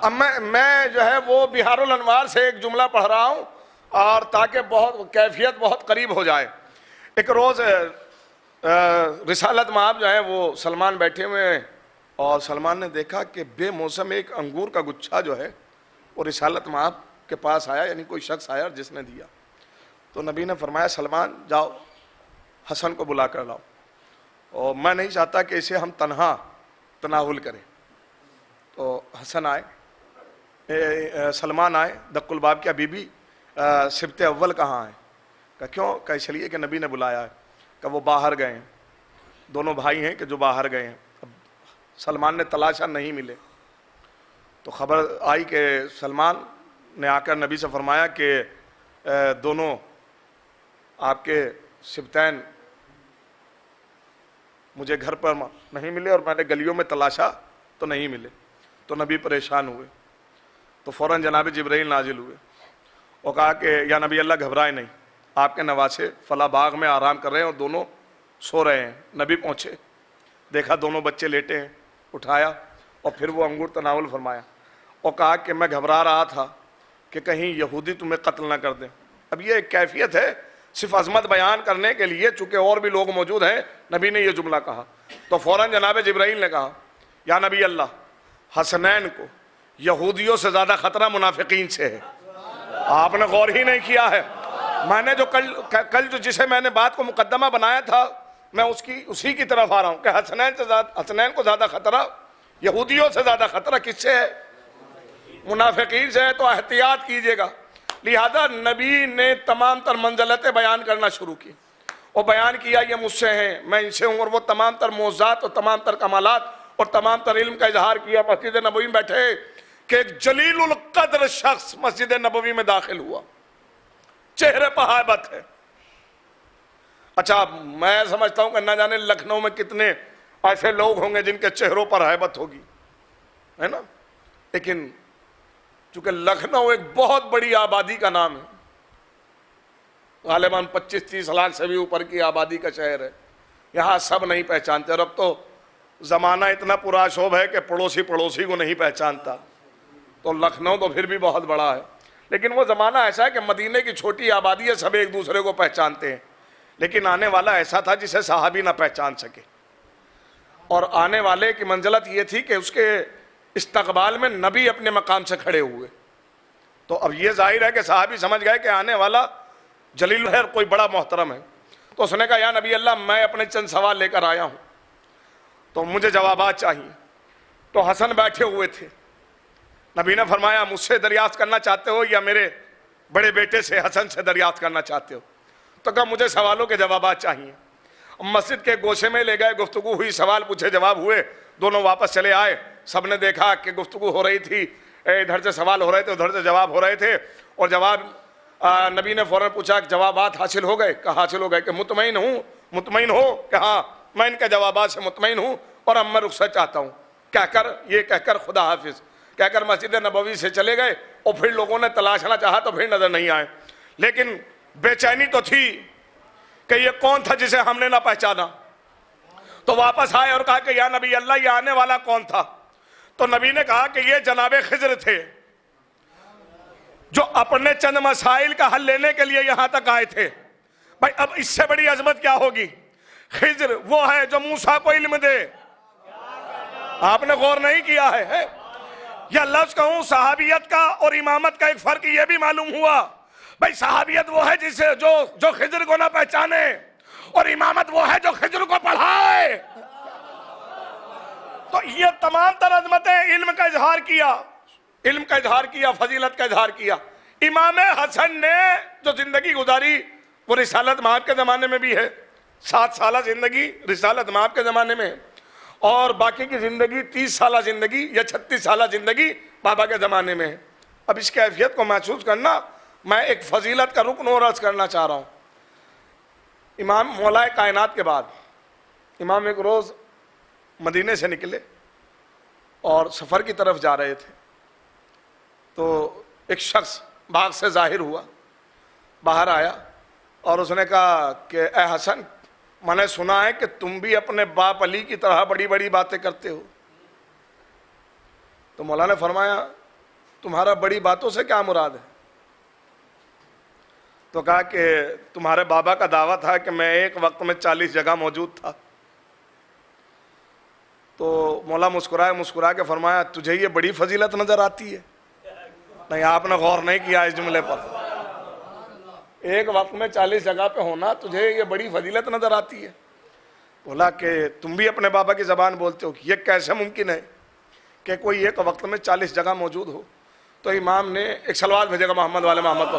अब मैं जो है वो बिहारुल अनवार से एक जुमला पढ़ रहा हूँ और ताकि बहुत कैफियत बहुत करीब हो जाए। एक रोज़ रिसालत माब जो है वो सलमान बैठे हुए हैं और सलमान ने देखा कि बेमौसम एक अंगूर का गुच्छा जो है वो रिसालत माब के पास आया, यानी कोई शख्स आया जिसने दिया। तो नबी ने फरमाया सलमान जाओ हसन को बुला कर लाओ, और मैं नहीं चाहता कि इसे हम तन्हा तनावुल करें। तो हसन आए, सलमान आए, दक्कुल बाब क्या बीबी सिबते अव्वल कहाँ है? कहा क्यों? कहा इसलिए कि नबी ने बुलाया है। कि वो बाहर गए हैं, दोनों भाई हैं कि जो बाहर गए हैं। अब सलमान ने तलाशा, नहीं मिले, तो खबर आई कि सलमान ने आकर नबी से फरमाया कि दोनों आपके सिबतैन मुझे घर पर नहीं मिले और मैंने गलियों में तलाशा तो नहीं मिले। तो नबी परेशान हुए, तो फ़ौरन जनाब जिब्राइल नाजिल हुए और कहा कि या नबी अल्लाह घबराए नहीं, आपके नवासे फला बाग में आराम कर रहे हैं और दोनों सो रहे हैं। नबी पहुँचे, देखा दोनों बच्चे लेटे हैं, उठाया और फिर वो अंगूर तनावल फरमाया और कहा कि मैं घबरा रहा था कि कहीं यहूदी तुम्हें कत्ल ना कर दें। अब ये एक कैफियत है सिर्फ अजमत बयान करने के लिए, चूँकि और भी लोग मौजूद हैं, नबी ने यह जुमला कहा। तो फ़ौरन जनाब जिब्राइल ने कहा या नबी अल्लाह, हसनैन को यहूदियों से ज़्यादा ख़तरा मुनाफिकीन से है। आपने गौर ही नहीं किया है। मैंने जो कल जो जिसे मैंने बात को मुकद्दमा बनाया था, मैं उसी की तरफ आ रहा हूँ कि हसनैन को ज़्यादा ख़तरा, यहूदियों से ज़्यादा ख़तरा किससे है? मुनाफिकीन से है। तो एहतियात कीजिएगा। लिहाजा नबी ने तमाम तर मंज़लतें बयान करना शुरू की और बयान किया ये मुझसे हैं, मैं इनसे हूँ, और वो तमाम तर मौज़ात और तमाम तर कमालात और तमाम तर इल्म का इजहार किया। मस्जिद नबवी में बैठे कि एक जलीलुल क़द्र शख्स मस्जिद नबवी में दाखिल हुआ, चेहरे पर हैबत है। अच्छा, मैं समझता हूँ कि न जाने लखनऊ में कितने ऐसे लोग होंगे जिनके चेहरों पर हैबत होगी, है ना। लेकिन चूंकि लखनऊ एक बहुत बड़ी आबादी का नाम है, गालिबन 25-30 लाख से भी ऊपर की आबादी का शहर है, यहाँ सब नहीं पहचानते। और अब तो ज़माना इतना पुराशोभ है कि पड़ोसी पड़ोसी को नहीं पहचानता, तो लखनऊ तो फिर भी बहुत बड़ा है। लेकिन वो ज़माना ऐसा है कि मदीने की छोटी आबादी है, सब एक दूसरे को पहचानते हैं। लेकिन आने वाला ऐसा था जिसे सहाबी ना पहचान सके, और आने वाले की मंजिलत ये थी कि उसके इस्तकबाल में नबी अपने मकाम से खड़े हुए। तो अब ये जाहिर है कि सहाबी समझ गए कि आने वाला जलील है, कोई बड़ा मोहतरम है। तो उसने कहा या नबी अल्लाह, मैं अपने चंद सवाल लेकर आया हूँ, तो मुझे जवाबात चाहिए। तो हसन बैठे हुए थे। नबी ने फरमाया मुझसे दरियाफ्त करना चाहते हो या मेरे बड़े बेटे से हसन से दरियाफ्त करना चाहते हो? तो कहा मुझे सवालों के जवाबात चाहिए। मस्जिद के गोशे में ले गए, गुफ्तगू हुई, सवाल पूछे, जवाब हुए, दोनों वापस चले आए। सबने देखा कि गुफ्तगू हो रही थी, इधर से सवाल हो रहे थे, उधर से जवाब हो रहे थे। और जवाब नबी ने फ़ौरन पूछा कि जवाबात हासिल हो गए? कहा हासिल हो गए। कि मुतमईन हूँ? मुतमईन हो? कि हाँ मैं इनके जवाबात से मुतमईन हूँ और अब मैं रुखसत चाहता हूँ। कहकर खुदा हाफिज़ कहकर मस्जिद नबवी से चले गए। और फिर लोगों ने तलाशना चाहा तो फिर नज़र नहीं आए, लेकिन बेचैनी तो थी कि ये कौन था जिसे हमने ना पहचाना। तो वापस आए और कहा कि या नबी अल्लाह, ये आने वाला कौन था? तो नबी ने कहा कि ये जनाबे खिज्र थे, जो अपने चंद मसाइल का हल लेने के लिए यहां तक आए थे। भाई अब इससे बड़ी अजमत क्या होगी? खिज्र वो है जो मूसा को इल्म दे। आपने गौर नहीं किया है? या लफ्ज कहूं सहाबियत का और इमामत का एक फर्क ये भी मालूम हुआ। भाई सहाबियत वो है जिसे जो खिज्र को ना पहचाने, और इमामत वो है जो खिज्र को पढ़ाए। तो ये तमाम तर अजमतें इल्म का इजहार किया, इल्म का इजहार किया, फजीलत का इजहार किया। इमाम हसन ने जो जिंदगी गुजारी वो रिसालत माब के ज़माने में भी है, 7 साल जिंदगी रिसालत माब के ज़माने में, और बाकी की ज़िंदगी 30 साल जिंदगी या 36 साल जिंदगी बाबा के ज़माने में है। अब इस कैफियत को महसूस करना, मैं एक फजीलत का रुकन और अर्ज करना चाह रहा हूँ। इमाम मौलाए कायनात के बाद इमाम एक रोज़ मदीने से निकले और सफ़र की तरफ जा रहे थे। तो एक शख्स बाग से जाहिर हुआ, बाहर आया और उसने कहा कि ए हसन, मैंने सुना है कि तुम भी अपने बाप अली की तरह बड़ी बड़ी बातें करते हो। तो मौला ने फरमाया तुम्हारा बड़ी बातों से क्या मुराद है? तो कहा कि तुम्हारे बाबा का दावा था कि मैं एक वक्त में 40 जगह मौजूद था। तो मौला मुस्कुरा के फरमाया, तुझे ये बड़ी फजीलत नजर आती है? नहीं, आपने गौर नहीं किया इस जुमले पर। एक वक्त में 40 जगह पे होना तुझे ये बड़ी फजीलत नजर आती है? बोला कि तुम भी अपने बाबा की जबान बोलते हो, ये कैसे मुमकिन है कि कोई एक वक्त में 40 जगह मौजूद हो? तो इमाम ने एक सलवात भेजेगा मोहम्मद वाले मोहम्मद को।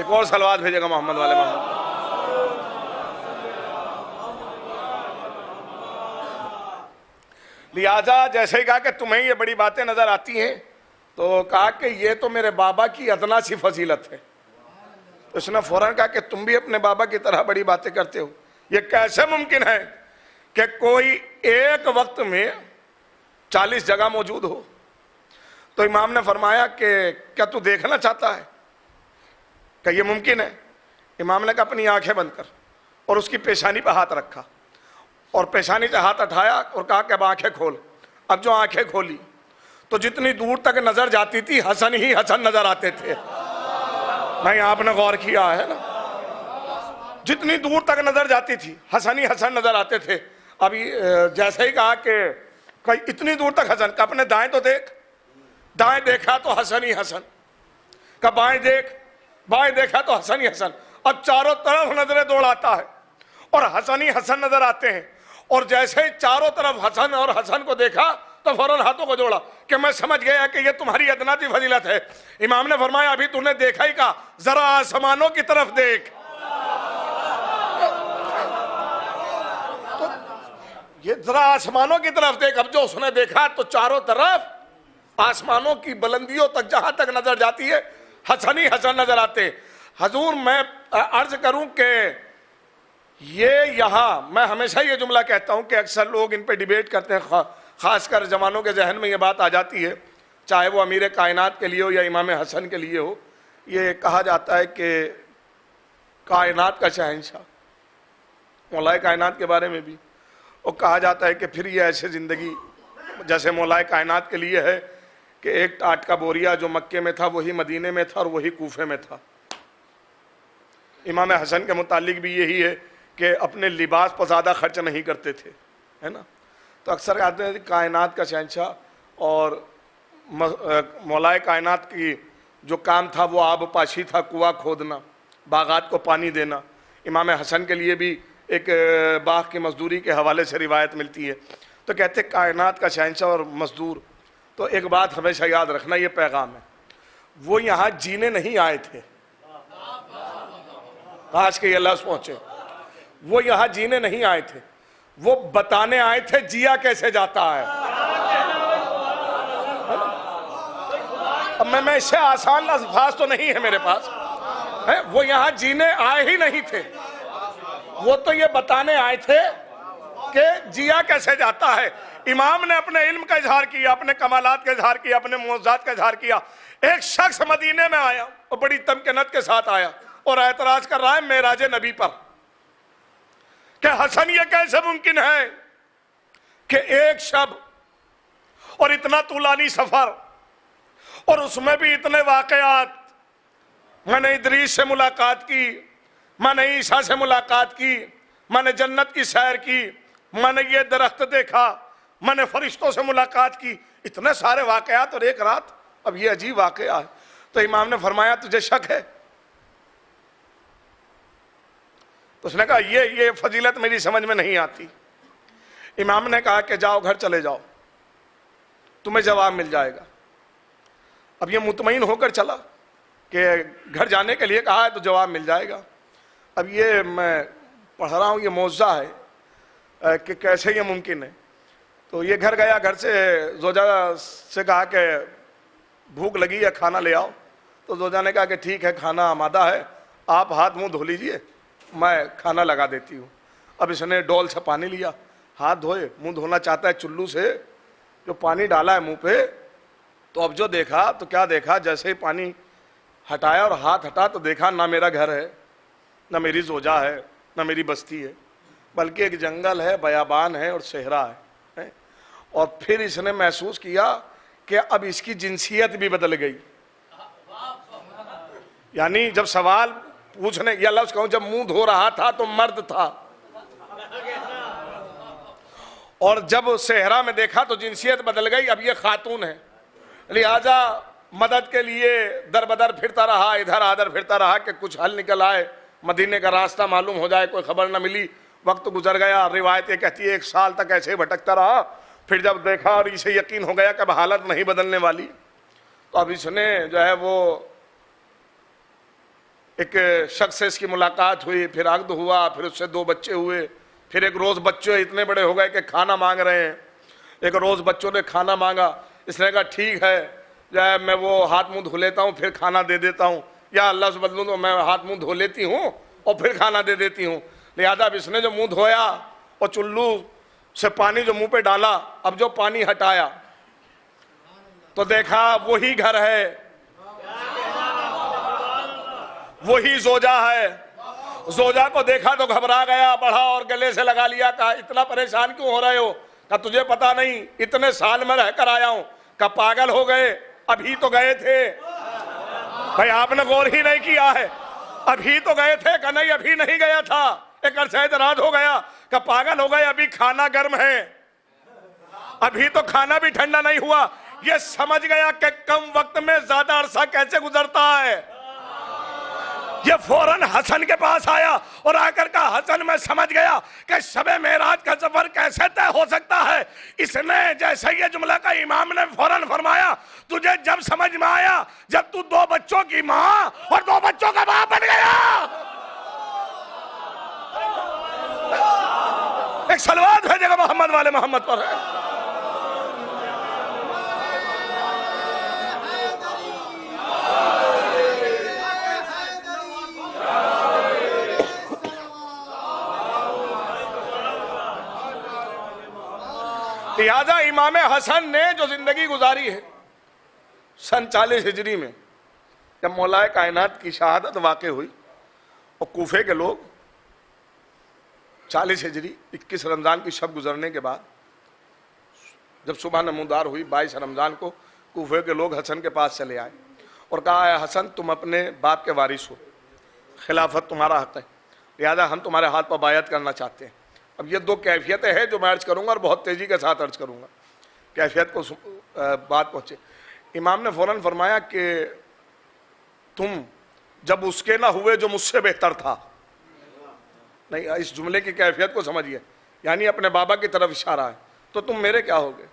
एक और सलवात भेजेगा मोहम्मद वाले मोहम्मद। लिहाजा जैसे ही कहा कि तुम्हें ये बड़ी बातें नजर आती हैं, तो कहा कि ये तो मेरे बाबा की अदना सी फजीलत है। तो उसने फौरन कहा कि तुम भी अपने बाबा की तरह बड़ी बातें करते हो, ये कैसे मुमकिन है कि कोई एक वक्त में 40 जगह मौजूद हो? तो इमाम ने फरमाया कि क्या तू देखना चाहता है क्या ये मुमकिन है? इमाम ने कहा अपनी आंखें बंद कर, और उसकी पेशानी पर हाथ रखा और पेशानी से हाथ उठाया और कहा कि अब आंखें खोल। अब जो आंखें खोली तो जितनी दूर तक नजर जाती थी हसन ही हसन नजर आते थे। नहीं, आपने गौर किया है ना? जितनी दूर तक नजर जाती थी हसन ही हसन नजर आते थे। अभी जैसे ही कहा कि इतनी दूर तक हसन, का अपने दाएं तो देख, दाएं देखा तो हसन ही हसन, का बाएं देख, बाएं देखा तो हसन ही हसन। अब चारों तरफ नजरें दौड़ाता है और हसन ही हसन नजर आते हैं। और जैसे ही चारों तरफ हसन और हसन को देखा तो फौरन हाथों को जोड़ा कि मैं समझ गया कि ये तुम्हारी अदना की फजीलत है। इमाम ने फरमाया अभी तूने देखा ही का, जरा आसमानों की तरफ देख। तो ये जरा आसमानों की तरफ देख। अब जो उसने देखा तो चारों तरफ आसमानों की बुलंदियों तक जहां तक नजर जाती है हसन ही हसन नजर आते। हजूर मैं अर्ज करूं कि ये यहाँ मैं हमेशा ये जुमला कहता हूँ कि अक्सर लोग इन पे डिबेट करते हैं, ख़ासकर जवानों के जहन में ये बात आ जाती है, चाहे वो अमीर कायनात के लिए हो या इमाम हसन के लिए हो। ये कहा जाता है कि कायनात का शहंशाह, मौलाए कायनात के बारे में भी और कहा जाता है कि फिर ये ऐसे ज़िंदगी जैसे मौलाए कायनात के लिए है कि एक टाट का बोरिया जो मक्के में था वही मदीने में था और वही कूफे में था। इमाम हसन के मुतालिक भी यही है कि अपने लिबास पर ज़्यादा खर्च नहीं करते थे, है ना? तो अक्सर कहते हैं कायनात का शहंशाह और मौलाए कायनात की जो काम था वो आब पाशी था, कुआं खोदना, बागात को पानी देना। इमाम हसन के लिए भी एक बाग की मजदूरी के हवाले से रिवायत मिलती है। तो कहते कायनात का शहंशाह और मजदूर। तो एक बात हमेशा याद रखना, ये पैगाम है, वो यहाँ जीने नहीं आए थे, आज के ये लफ्ज़ पहुंचे, वो यहाँ जीने नहीं आए थे, वो बताने आए थे जिया कैसे जाता है। अब मैं इससे आसान अल्फाज तो नहीं है मेरे पास है, वो यहाँ जीने आए ही नहीं थे, वो तो ये बताने आए थे कि जिया कैसे जाता है। इमाम ने अपने इल्म का इजहार किया, अपने कमालात का इजहार किया, अपने मौजूदात का इजहार किया। एक शख्स मदीने में आया और बड़ी तमकीनत के साथ आया और एतराज कर रहा है मेराज नबी पर कि हसन ये कैसे मुमकिन है कि एक शब और इतना तुलानी सफर और उसमें भी इतने वाकयात। मैंने इदरीस से मुलाकात की, मैंने ईसा से मुलाकात की, मैंने जन्नत की सैर की, मैंने ये दरख्त देखा, मैंने फरिश्तों से मुलाकात की, इतने सारे वाकयात और एक रात। अब ये अजीब वाकया है। तो इमाम ने फरमाया तुझे शक है? तो उसने कहा ये फजीलत मेरी समझ में नहीं आती। इमाम ने कहा कि जाओ घर चले जाओ, तुम्हें जवाब मिल जाएगा। अब ये मुतमईन होकर चला कि घर जाने के लिए कहा है तो जवाब मिल जाएगा। अब ये मैं पढ़ रहा हूँ, ये मौज़ा है कि कैसे ये मुमकिन है। तो ये घर गया, घर से जोजा से कहा कि भूख लगी है, खाना ले आओ। तो जोजा ने कहा कि ठीक है, खाना आमादा है, आप हाथ मुंह धो लीजिए, मैं खाना लगा देती हूँ। अब इसने डोल से पानी लिया, हाथ धोए, मुंह धोना चाहता है चुल्लू से, जो पानी डाला है मुंह पे। तो अब जो देखा तो क्या देखा, जैसे ही पानी हटाया और हाथ हटा तो देखा ना मेरा घर है, ना मेरी जोजा है, ना मेरी बस्ती है, बल्कि एक जंगल है, बयाबान है और सहरा है। और फिर इसने महसूस किया कि अब इसकी जिनसियत भी बदल गई। यानी जब सवाल पूछने या लफ्ज कहूं, जब मुंह धो रहा था तो मर्द था, और जब सेहरा में देखा तो जिनसियत बदल गई, अब ये खातून है। लिहाजा मदद के लिए दर बदर फिरता रहा, इधर आधर फिरता रहा कि कुछ हल निकल आए, मदीने का रास्ता मालूम हो जाए। कोई खबर न मिली, वक्त गुजर गया। रिवायत ये कहती है 1 साल तक ऐसे ही भटकता रहा। फिर जब देखा और इसे यकीन हो गया कि अब हालत नहीं बदलने वाली, तो अब इसने जो है वो एक शख्स से इसकी मुलाकात हुई, फिर अक्द हुआ, फिर उससे 2 बच्चे हुए। फिर एक रोज़ बच्चे इतने बड़े हो गए कि खाना मांग रहे हैं। एक रोज़ बच्चों ने खाना मांगा, इसने कहा ठीक है, जो है मैं वो हाथ मुंह धो लेता हूँ फिर खाना दे देता हूँ, या अल्लाह से बदलूँ तो मैं हाथ मुंह धो लेती हूँ और फिर खाना दे देती हूँ। लिहाजा अब इसने जो मुंह धोया और चुल्लू से पानी जो मुंह पे डाला, अब जो पानी हटाया तो देखा वही घर है, वही जोजा है। जोजा को देखा तो घबरा गया, बढ़ा और गले से लगा लिया। कहा इतना परेशान क्यों हो रहे हो? कहा तुझे पता नहीं, इतने साल में रह कर आया हूं। कहा पागल हो गए, अभी तो गए थे। भाई आपने गौर ही नहीं किया है, अभी तो गए थे। कहा नहीं अभी नहीं गया था, एक अरसे रात हो गया। कहा पागल हो गए, अभी खाना गर्म है, अभी तो खाना भी ठंडा नहीं हुआ। ये समझ गया कि कम वक्त में ज्यादा अरसा कैसे गुजरता है। ये फौरन हसन के पास आया और आकर कहा हसन मैं समझ गया कि शबे मेराज का सफर कैसे तय हो सकता है। इसने जैसे ये जुमला का इमाम ने फौरन फरमाया, तुझे जब समझ में आया जब तू 2 बच्चों की माँ और 2 बच्चों का बाप बन गया। एक सलवात भेजेगा मोहम्मद वाले मोहम्मद पर है। लिहाजा इमाम हसन ने जो जिंदगी गुजारी है सन 40 हिजरी में, जब मौलाए कायनात की शहादत वाक़ हुई और कूफे के लोग 40 हिजरी 21 रमज़ान की शब गुजरने के बाद जब सुबह नमूदार हुई 22 रमज़ान को, कूफे के लोग हसन के पास चले आए और कहा है हसन तुम अपने बाप के वारिस हो, खिलाफत तुम्हारा हक है, लिहाजा हम तुम्हारे हाथ पर बायत करना चाहते हैं। अब ये 2 कैफियतें हैं जो मैं अर्ज करूंगा और बहुत तेजी के साथ अर्ज करूंगा, कैफियत को बात पहुंचे। इमाम ने फौरन फरमाया कि तुम जब उसके ना हुए जो मुझसे बेहतर था। नहीं, इस जुमले की कैफियत को समझिए, यानी अपने बाबा की तरफ इशारा है, तो तुम मेरे क्या होगे।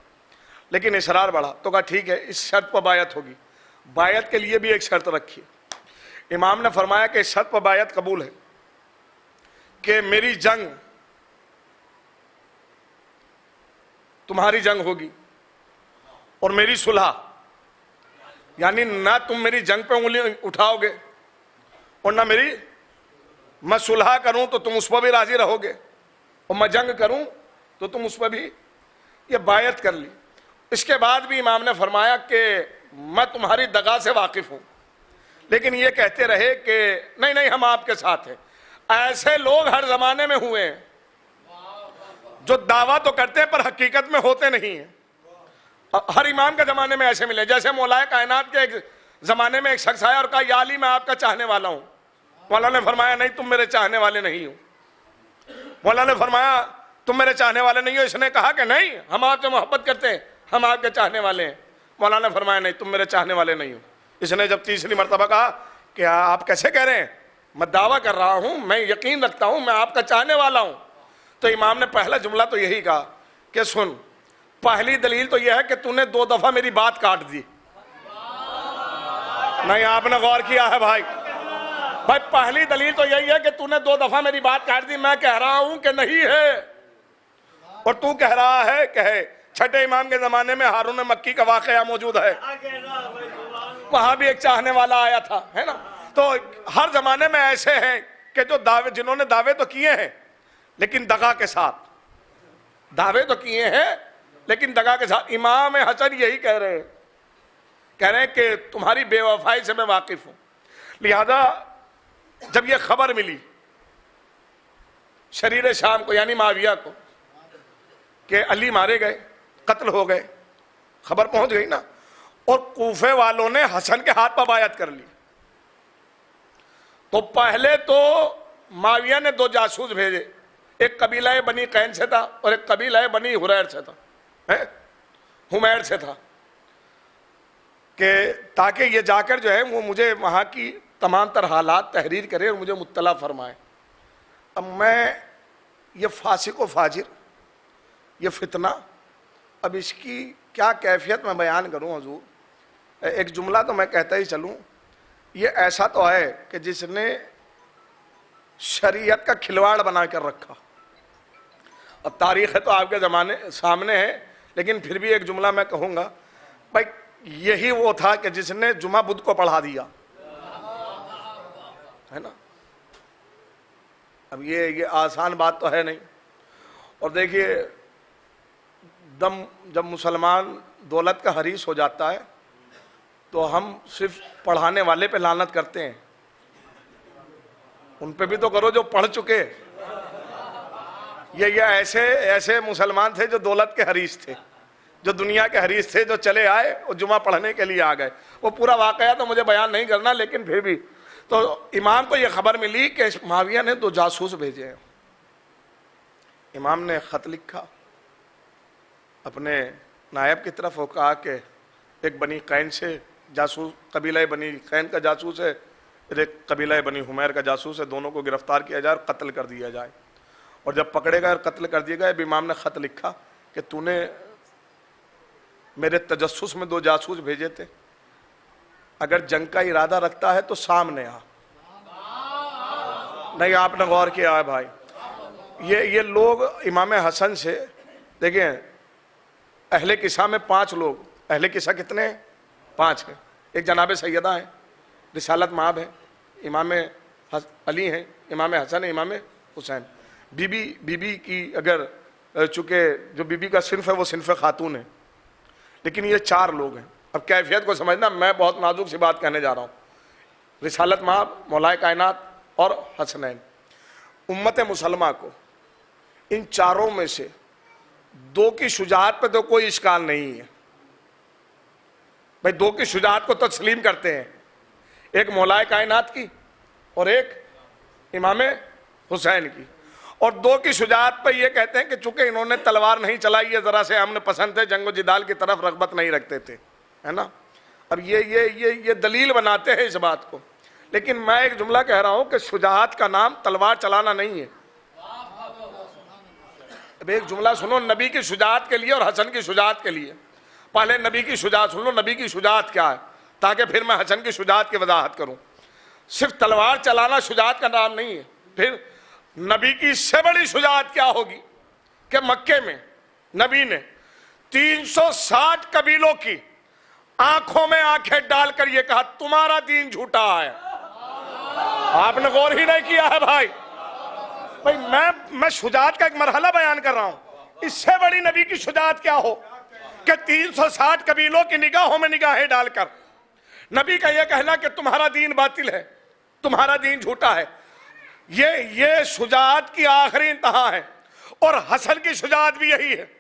लेकिन इसरार बढ़ा तो कहा ठीक है इस शर्त पर बायत होगी। बायत के लिए भी एक शर्त रखी। इमाम ने फरमाया कि इस शर्त पर बायत कबूल है कि मेरी जंग तुम्हारी जंग होगी और मेरी सुलह, यानी ना तुम मेरी जंग पे उंगली उठाओगे और ना मेरी, मैं सुलह करूं तो तुम उस पर भी राजी रहोगे और मैं जंग करूं तो तुम उस पर भी। ये बायत कर ली। इसके बाद भी इमाम ने फरमाया कि मैं तुम्हारी दगा से वाकिफ हूं, लेकिन ये कहते रहे कि नहीं नहीं हम आपके साथ हैं। ऐसे लोग हर जमाने में हुए हैं जो दावा तो करते हैं पर हकीकत में होते नहीं हैं। हर इमाम के जमाने में ऐसे मिले। जैसे मौलाए कायनात के एक जमाने में एक शख्स आया और कहा या अली मैं आपका चाहने वाला हूं। मौला ने फरमाया नहीं तुम मेरे चाहने वाले नहीं हो। मौला ने फरमाया तुम मेरे चाहने वाले नहीं हो। इसने कहा कि नहीं हम आपसे मोहब्बत करते हैं, हम आपके चाहने वाले हैं। मौला ने फरमाया नहीं तुम मेरे चाहने वाले नहीं हो। इसने जब तीसरी मरतबा कहा कि आप कैसे कह रहे हैं, मैं दावा कर रहा हूं, मैं यकीन रखता हूं, मैं आपका चाहने वाला हूं। तो इमाम ने पहला जुमला तो यही कहा कि सुन, पहली दलील तो यह है कि तूने 2 दफा मेरी बात काट दी। नहीं आपने गौर किया है भाई, पहली दलील तो यही है कि तूने 2 दफा मेरी बात काट दी। मैं कह रहा हूं कि नहीं है और तू कह रहा है कि है। छठे इमाम के जमाने में हारून मक्की का वाकया मौजूद है, वहां भी एक चाहने वाला आया था, है ना। तो हर जमाने में ऐसे हैं कि जो दावे, जिन्होंने दावे तो किए हैं लेकिन दगा के साथ, दावे तो किए हैं लेकिन दगा के साथ। इमाम हसन यही कह रहे हैं कि तुम्हारी बेवफाई से मैं वाकिफ हूं। लिहाजा जब यह खबर मिली शरीर शाम को यानी माविया को कि अली मारे गए, कत्ल हो गए, खबर पहुंच गई ना। और कूफे वालों ने हसन के हाथ पर बायत कर ली। तो पहले तो माविया ने 2 जासूस भेजे, एक कबीला बनी कैन से था और एक कबीला बनी हुरैर से था, हुमैर से था, कि ताकि ये जाकर जो है वो मुझे वहाँ की तमाम तरह हालात तहरीर करे और मुझे मुत्तला फरमाए। अब मैं ये फासिक व फाजिर, ये फितना, अब इसकी क्या कैफियत मैं बयान करूं हुजूर। एक जुमला तो मैं कहता ही चलूं, ये ऐसा तो है कि जिसने शरीयत का खिलवाड़ बना कर रखा। अब तारीख है तो आपके ज़माने सामने है, लेकिन फिर भी एक जुमला मैं कहूँगा भाई, यही वो था कि जिसने जुमा बुद्ध को पढ़ा दिया, है ना। अब ये आसान बात तो है नहीं। और देखिए, जब मुसलमान दौलत का हरीस हो जाता है तो हम सिर्फ पढ़ाने वाले पे लानत करते हैं, उन पे भी तो करो जो पढ़ चुके। ये ऐसे मुसलमान थे जो दौलत के हरीस थे, जो दुनिया के हरीस थे, जो चले आए और जुमा पढ़ने के लिए आ गए। वो पूरा वाकया तो मुझे बयान नहीं करना, लेकिन फिर भी तो इमाम को ये खबर मिली कि माविया ने 2 जासूस भेजे हैं। इमाम ने ख़त लिखा अपने नायब की तरफ और कहा कि एक बनी कैन से जासूस, कबीला बनी कैन का जासूस है, एक कबीला बनी हुमैर का जासूस है, दोनों को गिरफ्तार किया जाए और कत्ल कर दिया जाए। और जब पकड़े गए और कत्ल कर दिए गए, इमाम ने ख़त लिखा कि तूने मेरे तजस्सुस में 2 जासूस भेजे थे, अगर जंग का इरादा रखता है तो सामने आ। नहीं, आपने गौर किया है भाई, ये लोग इमाम हसन से, देखिए अहले किसा में 5 लोग, अहले किसा कितने हैं? 5 हैं। एक जनाब सैयदा है, रिसालत माब है, इमाम अली हैं, इमाम हसन है, इमाम हुसैन। बीबी की अगर चूँकि जो बीबी का सिन्फ है वो सिन्फ खातून है, लेकिन ये 4 लोग हैं। अब कैफियत को समझना, मैं बहुत नाजुक सी बात कहने जा रहा हूँ। रिसालत माब, मौलाए कायनात और हसनैन। उम्मत मुसलमा को इन 4 में से 2 की शुजाअत पे तो कोई इश्काल नहीं है भाई, 2 की शुजाअत को तस्लीम करते हैं, एक मौलाए कायनात की और एक इमाम हुसैन की। और 2 की शुजाअत पर ये कहते हैं कि चूंकि इन्होंने तलवार नहीं चलाई, ये ज़रा से हमने पसंद थे, जंगो जिदाल की तरफ रग़बत नहीं रखते थे, है ना। अब ये दलील बनाते हैं इस बात को। लेकिन मैं एक जुमला कह रहा हूँ कि शुजाअत का नाम तलवार चलाना नहीं है। अब एक जुमला सुनो नबी की शुजाअत के लिए और हसन की शुजाअत के लिए। पहले नबी की शुजाअत सुन लो, नबी की शुजाअत क्या है, ताकि फिर मैं हसन की शुजाअत की वजाहत करूँ। सिर्फ तलवार चलाना शुजाअत का नाम नहीं है। फिर नबी की इससे बड़ी शुजाअत क्या होगी कि मक्के में नबी ने 360 कबीलों की आंखों में आंखें डालकर यह कहा तुम्हारा दीन झूठा है। आपने गौर ही नहीं किया है भाई। मैं शुजाअत का एक मरहला बयान कर रहा हूं। इससे बड़ी नबी की शुजाअत क्या हो कि 360 कबीलों की निगाहों में निगाहें डालकर नबी का यह कहना कि तुम्हारा दीन बातिल है, तुम्हारा दीन झूठा है। ये शुजाअत की आखिरी इंतहा है। और हसन की शुजाअत भी यही है।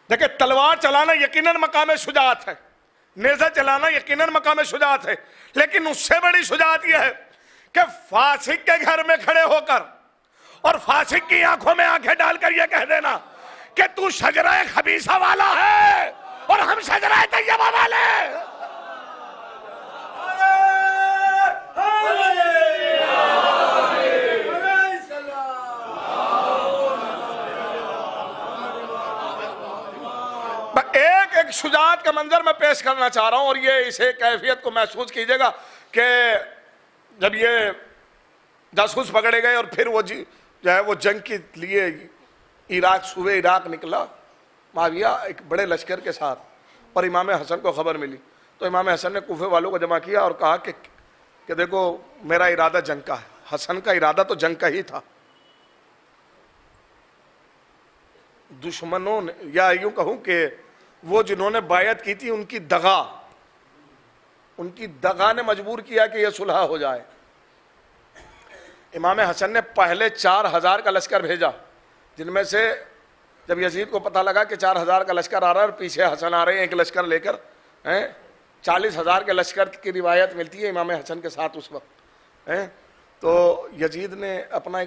देखिए, तलवार चलाना यकीनन मकाम शुजाअत है, नेज़ा चलाना यकीनन मकाम शुजाअत है, लेकिन उससे बड़ी शुजाअत यह है कि फासिक के घर में खड़े होकर और फासिक की आंखों में आंखें डालकर यह कह देना कि तू शजरा खबीसा वाला है और हम शजरा तैयबा वाले। एक शुजाअत का मंजर मैं पेश करना चाह रहा हूं और ये इसे कैफियत को महसूस कीजिएगा कि जब ये जासूस पकड़े गए और फिर वो जो है वो जंग के लिए इराक, सूबे इराक निकला माविया एक बड़े लश्कर के साथ, और इमाम हसन को खबर मिली तो इमाम हसन ने कूफे वालों को जमा किया और कहा कि देखो मेरा इरादा जंग का है। हसन का इरादा तो जंग का ही था। दुश्मनों ने, या यूं कहूं कि वो जिन्होंने बायत की थी उनकी दगा ने मजबूर किया कि यह सुलह हो जाए। इमाम हसन ने पहले 4000 का लश्कर भेजा, जिनमें से जब यजीद को पता लगा कि 4000 का लश्कर आ रहा है और पीछे हसन आ रहे हैं एक लश्कर लेकर, हैं 40,000 के लश्कर की रिवायत मिलती है इमाम हसन के साथ उस वक्त, हैं। तो यजीद ने अपना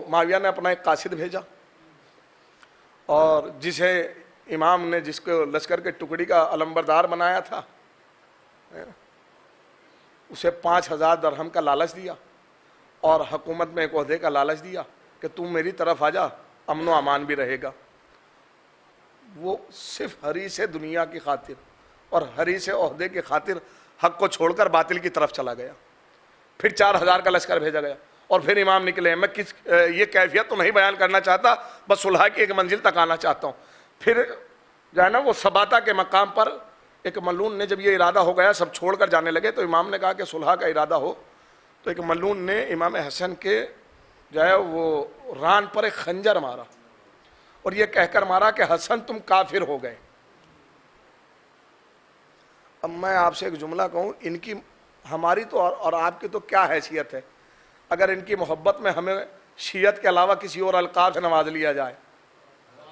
माविया ने अपना एक कासिद भेजा और जिसे इमाम ने जिसको लश्कर के टुकड़ी का अलंबरदार बनाया था, उसे 5,000 दरहम का लालच दिया और हुकूमत में एक ओहदे का लालच दिया कि तू मेरी तरफ आ जा, अमन व अमान भी रहेगा। वो सिर्फ हरी से दुनिया की खातिर और हरी से ओहदे की खातिर हक को छोड़कर बातिल की तरफ चला गया। फिर 4000 का लश्कर भेजा गया और फिर इमाम निकले। मैं ये कैफियत तो नहीं बयान करना चाहता, बस सुलह की एक मंजिल तक आना चाहता हूँ। फिर जो है ना वो सबाता के मकाम पर एक मलून ने जब ये इरादा हो गया, सब छोड़कर जाने लगे, तो इमाम ने कहा कि सुलह का इरादा हो। तो एक मलून ने इमाम हसन के जो है वो रान पर एक खंजर मारा और ये कहकर मारा कि हसन तुम काफिर हो गए। अब मैं आपसे एक जुमला कहूँ, इनकी हमारी तो और आपकी तो क्या हैसियत है अगर इनकी मोहब्बत में हमें शीयत के अलावा किसी और अलकाब से नवाज लिया जाए।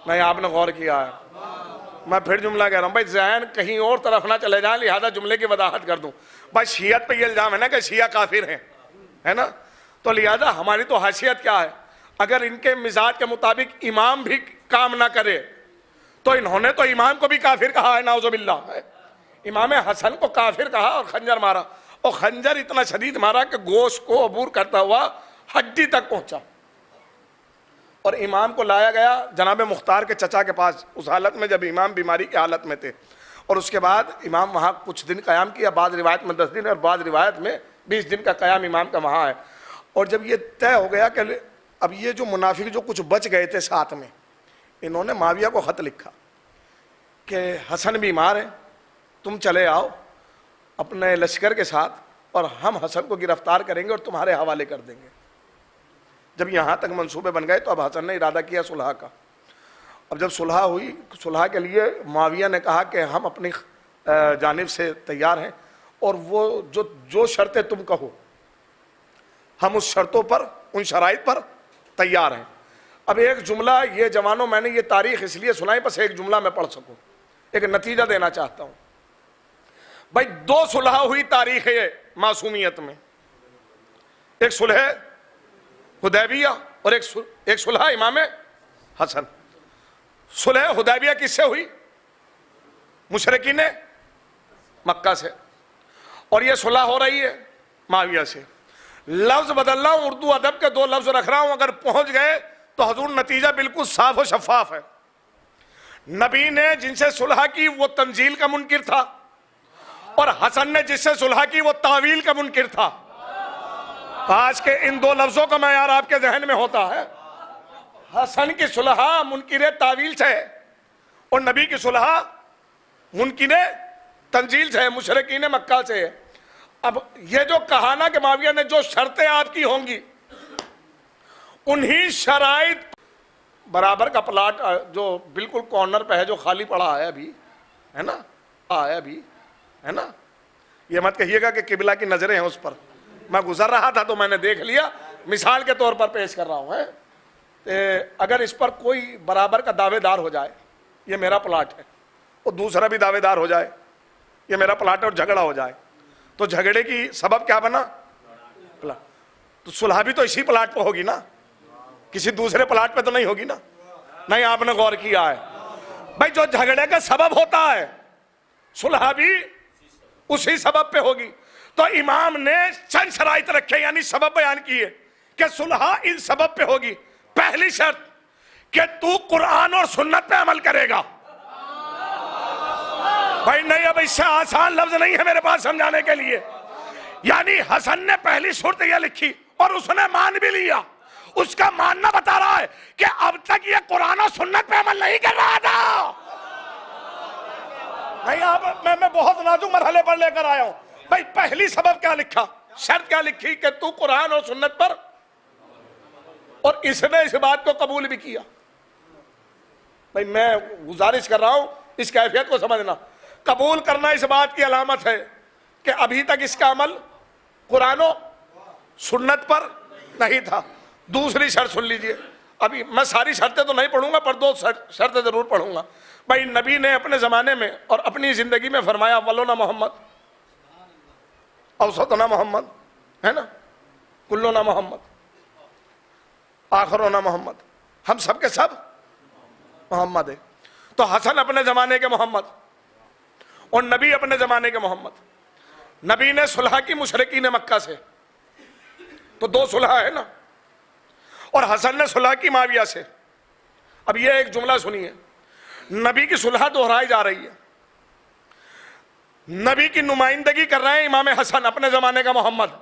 नहीं, आपने गौर किया है। मैं फिर जुमला कह रहा हूँ भाई, ज़हन कहीं और तरफ ना चले जाए, लिहाजा जुमले की वजाहत कर दूं। भाई शीयत पे ये इल्जाम है ना कि शिया काफिर हैं, है ना, तो लिहाजा हमारी तो हैसियत क्या है। अगर इनके मिजाज के मुताबिक इमाम भी काम ना करे तो इन्होंने तो इमाम को भी काफिर कहा है, नाउजुबिल्लाह। इमाम हसन को काफिर कहा और खंजर मारा, और खंजर इतना शदीद मारा कि गोश्त को अबूर करता हुआ हड्डी तक पहुंचा। और इमाम को लाया गया जनाब मुख्तार के चचा के पास, उस हालत में जब इमाम बीमारी की हालत में थे। और उसके बाद इमाम वहाँ कुछ दिन क़याम किया, बाद रिवायत में 10 दिन और बाद रिवायत में 20 दिन का क़याम इमाम का वहाँ है। और जब ये तय हो गया कि अब ये जो मुनाफिक जो कुछ बच गए थे साथ में, इन्होंने माविया को ख़त लिखा कि हसन बीमार है, तुम चले आओ अपने लश्कर के साथ और हम हसन को गिरफ्तार करेंगे और तुम्हारे हवाले कर देंगे। जब यहाँ तक मंसूबे बन गए तो अब हसन ने इरादा किया सुलह का। अब जब सुलह हुई, सुलह के लिए माविया ने कहा कि हम अपनी जानिब से तैयार हैं और वो जो शर्तें तुम कहो हम उस शर्तों पर, उन शराइत पर तैयार हैं। अब एक जुमला, ये जवानों मैंने ये तारीख इसलिए सुनाई बस एक जुमला मैं पढ़ सकूं, एक नतीजा देना चाहता हूं। भाई 2 सुलह हुई तारीख है मासूमियत में, एक सुलह हुदैबिया और एक सुलह इमाम हसन। सुलह हुदैबिया किससे हुई? मुशरिकीन मक्का से, और ये सुलह हो रही है माविया से। लफ्ज बदल रहा हूं, उर्दू अदब के 2 लफ्ज रख रहा हूं, अगर पहुंच गए तो हजूर नतीजा बिल्कुल साफ और शफाफ है। नबी ने जिनसे सुलह की वो तंजील का मुनकिर था और हसन ने जिससे सुलह की वो तावील का मुनकिर था। आज के इन 2 लफ्जों का मैं यार आपके जहन में होता है। हसन की सुलह मुनकिर तावील से है और नबी की सुलह मुनकिर तंजील से है, मुशरिकीन मक्का से है। अब ये जो कहा ना कि माविया ने जो शर्तें आपकी होंगी, उन्हीं शराइत बराबर का प्लाट जो बिल्कुल कॉर्नर पे है, जो खाली पड़ा है अभी, है ना, है ना, ये मत कहिएगा कि किबला की नजरें हैं उस पर। मैं गुजर रहा था तो मैंने देख लिया, मिसाल के तौर पर पेश कर रहा हूं। अगर इस पर कोई बराबर का दावेदार हो जाए, ये मेरा प्लाट है, और दूसरा भी दावेदार हो जाए, ये मेरा प्लाट है, और झगड़ा हो जाए, तो झगड़े की सबब क्या बना? प्लाट। तो सुलह भी तो इसी प्लाट पर होगी ना, किसी दूसरे प्लाट पे तो नहीं होगी ना। नहीं, आपने गौर किया है भाई, जो झगड़े का सबब होता है सुलह भी उसी सबब पे होगी। तो इमाम ने चंद शराइत रखे, यानी सबब बयान किए कि सुलह इन सबब पे होगी। पहली शर्त कि तू कुरान और सुन्नत पे अमल करेगा। भाई नहीं, अब इससे आसान लफ्ज नहीं है मेरे पास समझाने के लिए। यानी हसन ने पहली शर्त यह लिखी और उसने मान भी लिया। उसका मानना बता रहा है कि अब तक ये कुरान और सुन्नत पे अमल नहीं कर रहा था। नहीं, अब मैं बहुत नाजुक मरहले पर लेकर आया हूं। भाई पहली सबब क्या लिखा, शर्त क्या लिखी कि तू कुरान और सुन्नत पर, और इसने इस बात को कबूल भी किया। भाई मैं गुजारिश कर रहा हूं इस कैफियत को समझना। कबूल करना इस बात की अलामत है कि अभी तक इसका अमल कुरान और सुन्नत पर नहीं था। दूसरी शर्त सुन लीजिए, अभी मैं सारी शर्तें तो नहीं पढ़ूंगा, पर 2 शर्तें ज़रूर पढ़ूंगा। भाई, नबी ने अपने ज़माने में और अपनी ज़िंदगी में फरमाया, अव्वलोना मोहम्मद, औसतोना मोहम्मद, है ना, कुल्लोना मोहम्मद, आखिरोना मोहम्मद, हम सब के सब मोहम्मद है। तो हसन अपने ज़माने के मोहम्मद और नबी अपने ज़माने के मोहम्मद। नबी ने सुलह की मुशरिकीन मक्का से, तो 2 सुलह है ना, और हसन ने सुलह की माविया से। अब ये एक जुमला सुनिए, नबी की सुलह दोहराई जा रही है, नबी की नुमाइंदगी कर रहे हैं इमाम हसन अपने ज़माने का मोहम्मद।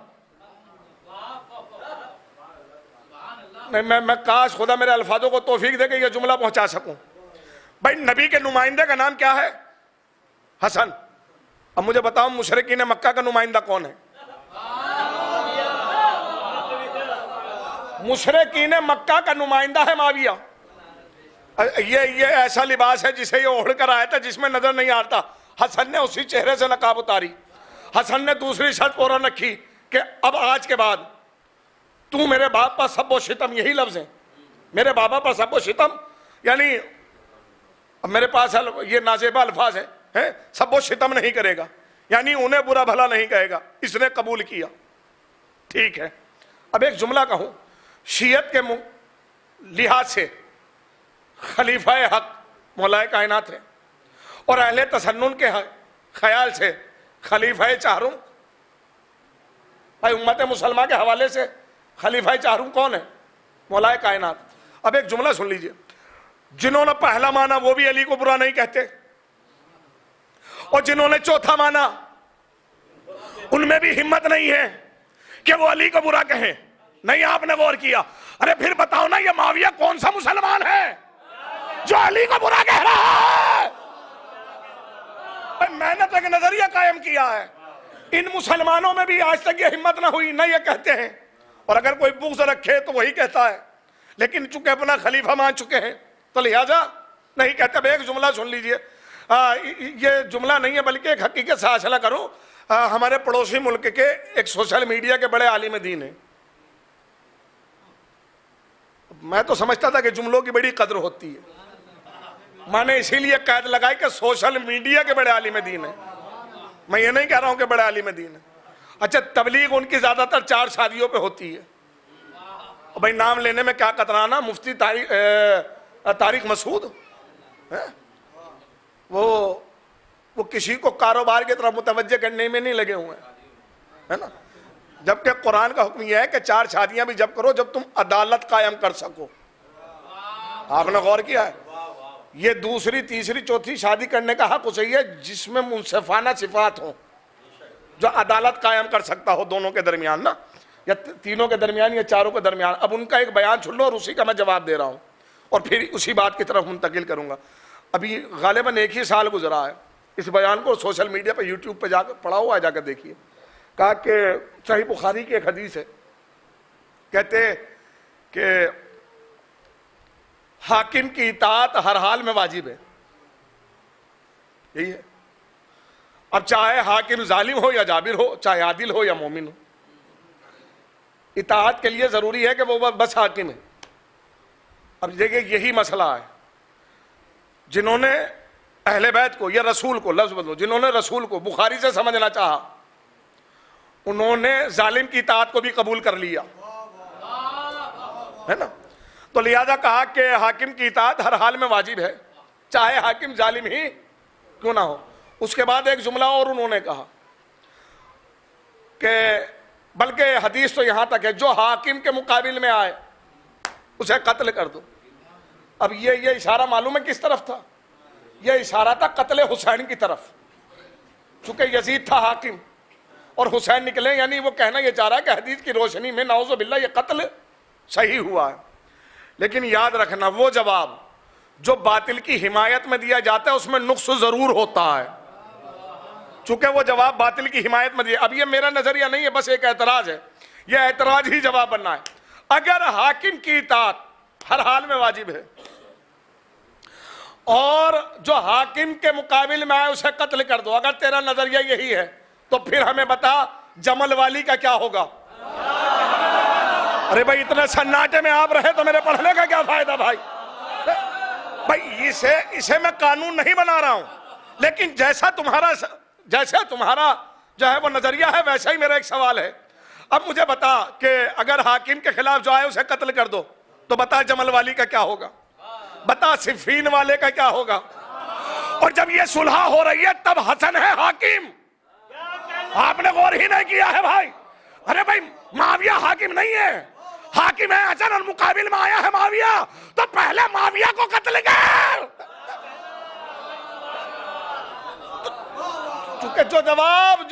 मैं काश खुदा मेरे अल्फाजों को तौफीक दे के ये जुमला पहुंचा सकूं। भाई, नबी के नुमाइंदे का नाम क्या है? हसन। अब मुझे बताओ, मुशरिकीन मक्का का नुमाइंदा कौन है? मुशरिकीन मक्का का नुमाइंदा है माविया। ये ऐसा लिबास है जिसे ये ओढ़ कर आया था, जिसमें नजर नहीं आता। हसन ने उसी चेहरे से नकाब उतारी। हसन ने दूसरी शर्त फौरन रखी कि अब आज के बाद तू मेरे बाप पर सब्बो शितम, यही लफ्ज है, मेरे बाबा पर सब्बो शितम, यानी अब मेरे पास ये नाजेबा अल्फाज है, सब्बो शितम नहीं करेगा, यानी उन्हें बुरा भला नहीं कहेगा। इसने कबूल किया, ठीक है। अब एक जुमला कहूं, शियत के लिहाज से खलीफा हक मौलाए कायनात है, और अहले तसन्नुन के ख्याल से खलीफा चाहरुम। भाई, उम्मत मुसलमान के हवाले से खलीफा चाहरुम कौन है? मौलाए कायनात। अब एक जुमला सुन लीजिए, जिन्होंने पहला माना वो भी अली को बुरा नहीं कहते, और जिन्होंने चौथा माना उनमें भी हिम्मत नहीं है कि वो अली को बुरा कहें। नहीं, आपने गौर किया? अरे फिर बताओ ना, ये माविया कौन सा मुसलमान है जो अली को बुरा कह रहा है? मैंने तो एक नजरिया कायम किया है, इन मुसलमानों में भी आज तक ये हिम्मत ना हुई, ना ये कहते हैं, और अगर कोई बुग़्ज़ रखे तो वही कहता है, लेकिन चूंकि अपना खलीफा मान चुके हैं तो लिहाजा नहीं कहते। अब एक जुमला सुन लीजिए, ये जुमला नहीं है बल्कि एक हकीकत से हासिल करूं। हमारे पड़ोसी मुल्क के एक सोशल मीडिया के बड़े आलिम दीन है। मैं तो समझता था कि जुमलों की बड़ी कदर होती है, मैंने इसीलिए कैद लगाई कि सोशल मीडिया के बड़े आलिम दीन है। मैं ये नहीं कह रहा हूं कि बड़े आलिम दीन है। अच्छा, तबलीग उनकी ज्यादातर 4 शादियों पे होती है। भाई, नाम लेने में क्या कतराना, मुफ्ती तारिक मसूद है? वो किसी को कारोबार की तरफ मुतवज्जे करने में नहीं लगे हुए हैं, है ना। जबकि कुरान का हुक्म यह है कि 4 शादियां भी जब करो जब तुम अदालत कायम कर सको। आपने गौर किया है? ये दूसरी, तीसरी, चौथी शादी करने का हक उसे है जिसमें मुनसिफाना सिफात हो, जो अदालत कायम कर सकता हो दोनों के दरमियान ना, या तीनों के दरमियान या चारों के दरमियान। अब उनका एक बयान सुन लो और उसी का मैं जवाब दे रहा हूं, और फिर उसी बात की तरफ मुंतकिल करूंगा। अभी गालिबन 1 ही साल गुजरा है, इस बयान को सोशल मीडिया पर, यूट्यूब पर जाकर पढ़ा हुआ है, जाकर देखिए। कहा कि सही बुखारी की एक हदीस है, कहते कि हाकिम की इताअत हर हाल में वाजिब है। यही है। अब चाहे हाकिम जालिम हो या जाबिर हो, चाहे आदिल हो या मोमिन हो, इताअत के लिए जरूरी है कि वो बस हाकिम है। अब देखिए, यही मसला है। जिन्होंने अहले बैत को या रसूल को, लफ्ज बदलो, जिन्होंने रसूल को बुखारी से समझना चाहा, उन्होंने जालिम की इताअत को भी कबूल कर लिया, है ना। तो लिहाजा कहा कि हाकिम की इताअत हर हाल में वाजिब है, चाहे हाकिम जालिम ही क्यों ना हो। उसके बाद एक जुमला और उन्होंने कहा कि बल्कि हदीस तो यहां तक है, जो हाकिम के मुकाबिल में आए उसे कत्ल कर दो। अब ये इशारा मालूम है किस तरफ था? यह इशारा था कत्ल हुसैन की तरफ, चूंकि यजीद था हाकिम और हुसैन निकले, यानी वो कहना यह चाह रहा है कि हदीस की रोशनी में नाउज़ु बिल्लाह ये कत्ल सही हुआ है। लेकिन याद रखना, वो जवाब जो बातिल की हिमायत में दिया जाता है उसमें नुक्स जरूर होता है, चूंकि वो जवाब बातिल की हिमायत में दिया। अब ये मेरा नजरिया नहीं है, बस एक एतराज है, यह एतराज ही जवाब बनना है। अगर हाकिम की इताअत हर हाल में वाजिब है और जो हाकिम के मुकाबिल में आए उसे कत्ल कर दो, अगर तेरा नजरिया यही है तो फिर हमें बता जमल वाली का क्या होगा? अरे भाई इतने सन्नाटे में आप रहे तो मेरे पढ़ने का क्या फायदा भाई? भाई इसे मैं कानून नहीं बना रहा हूं, लेकिन जैसा तुम्हारा जो है वो नजरिया है, वैसा ही मेरा एक सवाल है। अब मुझे बता कि अगर हाकिम के खिलाफ जो आए उसे कत्ल कर दो, तो बता जमल वाली का क्या होगा, बता सिफीन वाले का क्या होगा? और जब ये सुलह हो रही है तब हसन है हाकिम। आपने गौर ही नहीं किया है भाई। अरे भाई माविया हाकिम नहीं है, हाकिम है हसन, और मुकाबिल में आया है माविया, तो पहले माविया को कत्ल कर। क्योंकि जो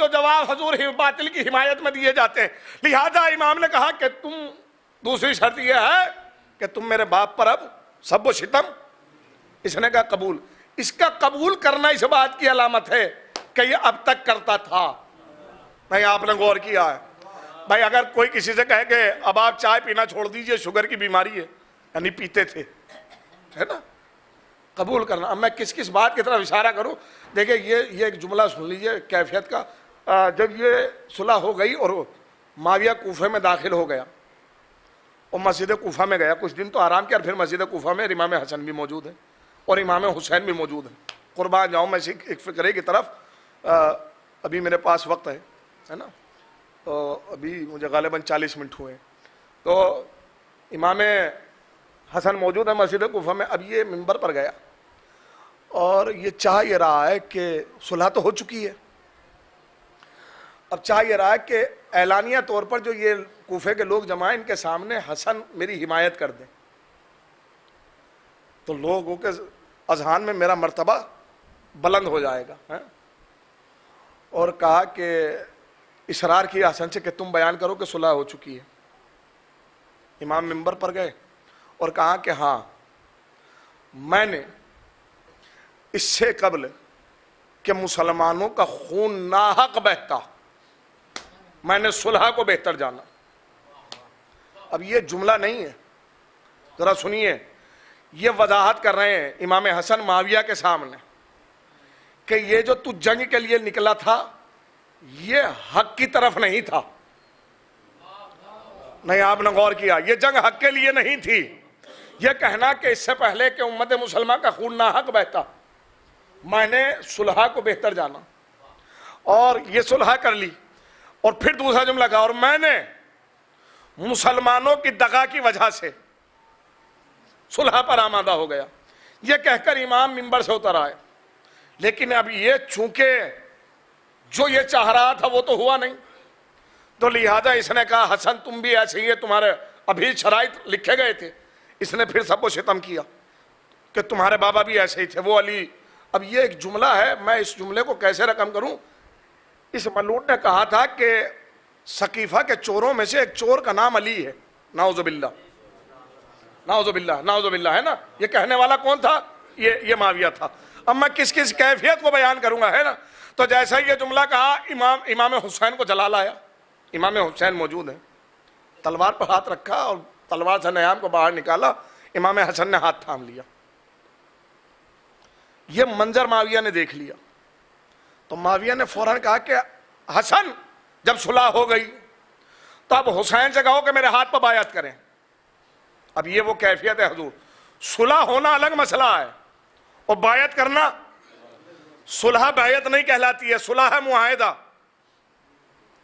जवाब हजूर बातिल की हिमायत में दिए जाते हैं, लिहाजा इमाम ने कहा कि तुम, दूसरी शर्त यह है कि तुम मेरे बाप पर अब सब शितम। इसने कहा कबूल। इसका कबूल करना इस बात की अलामत है कि ये अब तक करता था। नहीं, आपने गौर किया है भाई? अगर कोई किसी से कहे कि अब आप चाय पीना छोड़ दीजिए, शुगर की बीमारी है, यानी पीते थे, है ना, कबूल करना। अब मैं किस किस बात की तरफ इशारा करूं? देखिए ये एक जुमला सुन लीजिए कैफियत का। जब ये सुलह हो गई और माविया कूफे में दाखिल हो गया और मस्जिद कूफा में गया, कुछ दिन तो आराम किया, और फिर मस्जिद कूफा में इमाम हसन भी मौजूद है और इमाम हुसैन भी मौजूद है। कुर्बान जाऊँ मैं एक फ़िक्रे की तरफ। अभी मेरे पास वक्त है ना, तो अभी मुझे गालिबन 40 मिनट हुए। तो इमाम हसन मौजूद है मस्जिद कूफा में। अब ये मिंबर पर गया और ये चाह ये रहा है कि सुलह तो हो चुकी है, अब चाह ये रहा है कि ऐलानिया तौर पर जो ये कूफे के लोग जमा हैं, इनके सामने हसन मेरी हिमायत कर दें, तो लोगों के अजहान में मेरा मर्तबा बुलंद हो जाएगा है? और कहा कि इसरार किया हसन से कि तुम बयान करो कि सुलह हो चुकी है। इमाम मिंबर पर गए और कहा कि हाँ, मैंने इससे कबल कि मुसलमानों का खून नाहक बहता, मैंने सुलह को बेहतर जाना। अब ये जुमला नहीं है, जरा सुनिए, ये वजाहत कर रहे हैं इमाम हसन माविया के सामने कि ये जो तू जंग के लिए निकला था, ये हक की तरफ नहीं था। नहीं, आपने गौर किया, ये जंग हक के लिए नहीं थी। ये कहना कि इससे पहले कि उम्मत मुसलमान का खून नाहक बहता, मैंने सुलह को बेहतर जाना और ये सुलह कर ली। और फिर दूसरा जुमला कहा, और मैंने मुसलमानों की दगा की वजह से सुलह पर आमादा हो गया। ये कहकर इमाम मिंबर से उतर आए। लेकिन अब ये चूंकि जो ये चाह रहा था वो तो हुआ नहीं, तो लिहाजा इसने कहा हसन तुम भी ऐसे ही है, तुम्हारे अभी शराइत लिखे गए थे। इसने फिर सबको सितम किया कि तुम्हारे बाबा भी ऐसे ही थे, वो अली। अब ये एक जुमला है, मैं इस जुमले को कैसे रकम करूं? इस मलून ने कहा था कि सकीफा के चोरों में से एक चोर का नाम अली है। नाउजुबिल्लाह, नाउजुबिल्लाह, नाउजुबिल्लाह, है ना। ये कहने वाला कौन था? ये माविया था। अब मैं किस किस कैफियत को बयान करूंगा, है ना। तो जैसा ये जुमला कहा, इमाम हुसैन को जला लाया। इमाम हुसैन मौजूद है, तलवार पर हाथ रखा और तलवार से नयाम को बाहर निकाला। इमाम हसन ने हाथ थाम लिया। ये मंजर माविया ने देख लिया, तो माविया ने फौरन कहा कि हसन, जब सुलह हो गई तो अब हुसैन से कहो कि मेरे हाथ पर बायत करें। अब ये वो कैफियत है हुजूर, सुलह होना अलग मसला है और बायत करना, सुलह बायत नहीं कहलाती है, सुलह है मुआहिदा।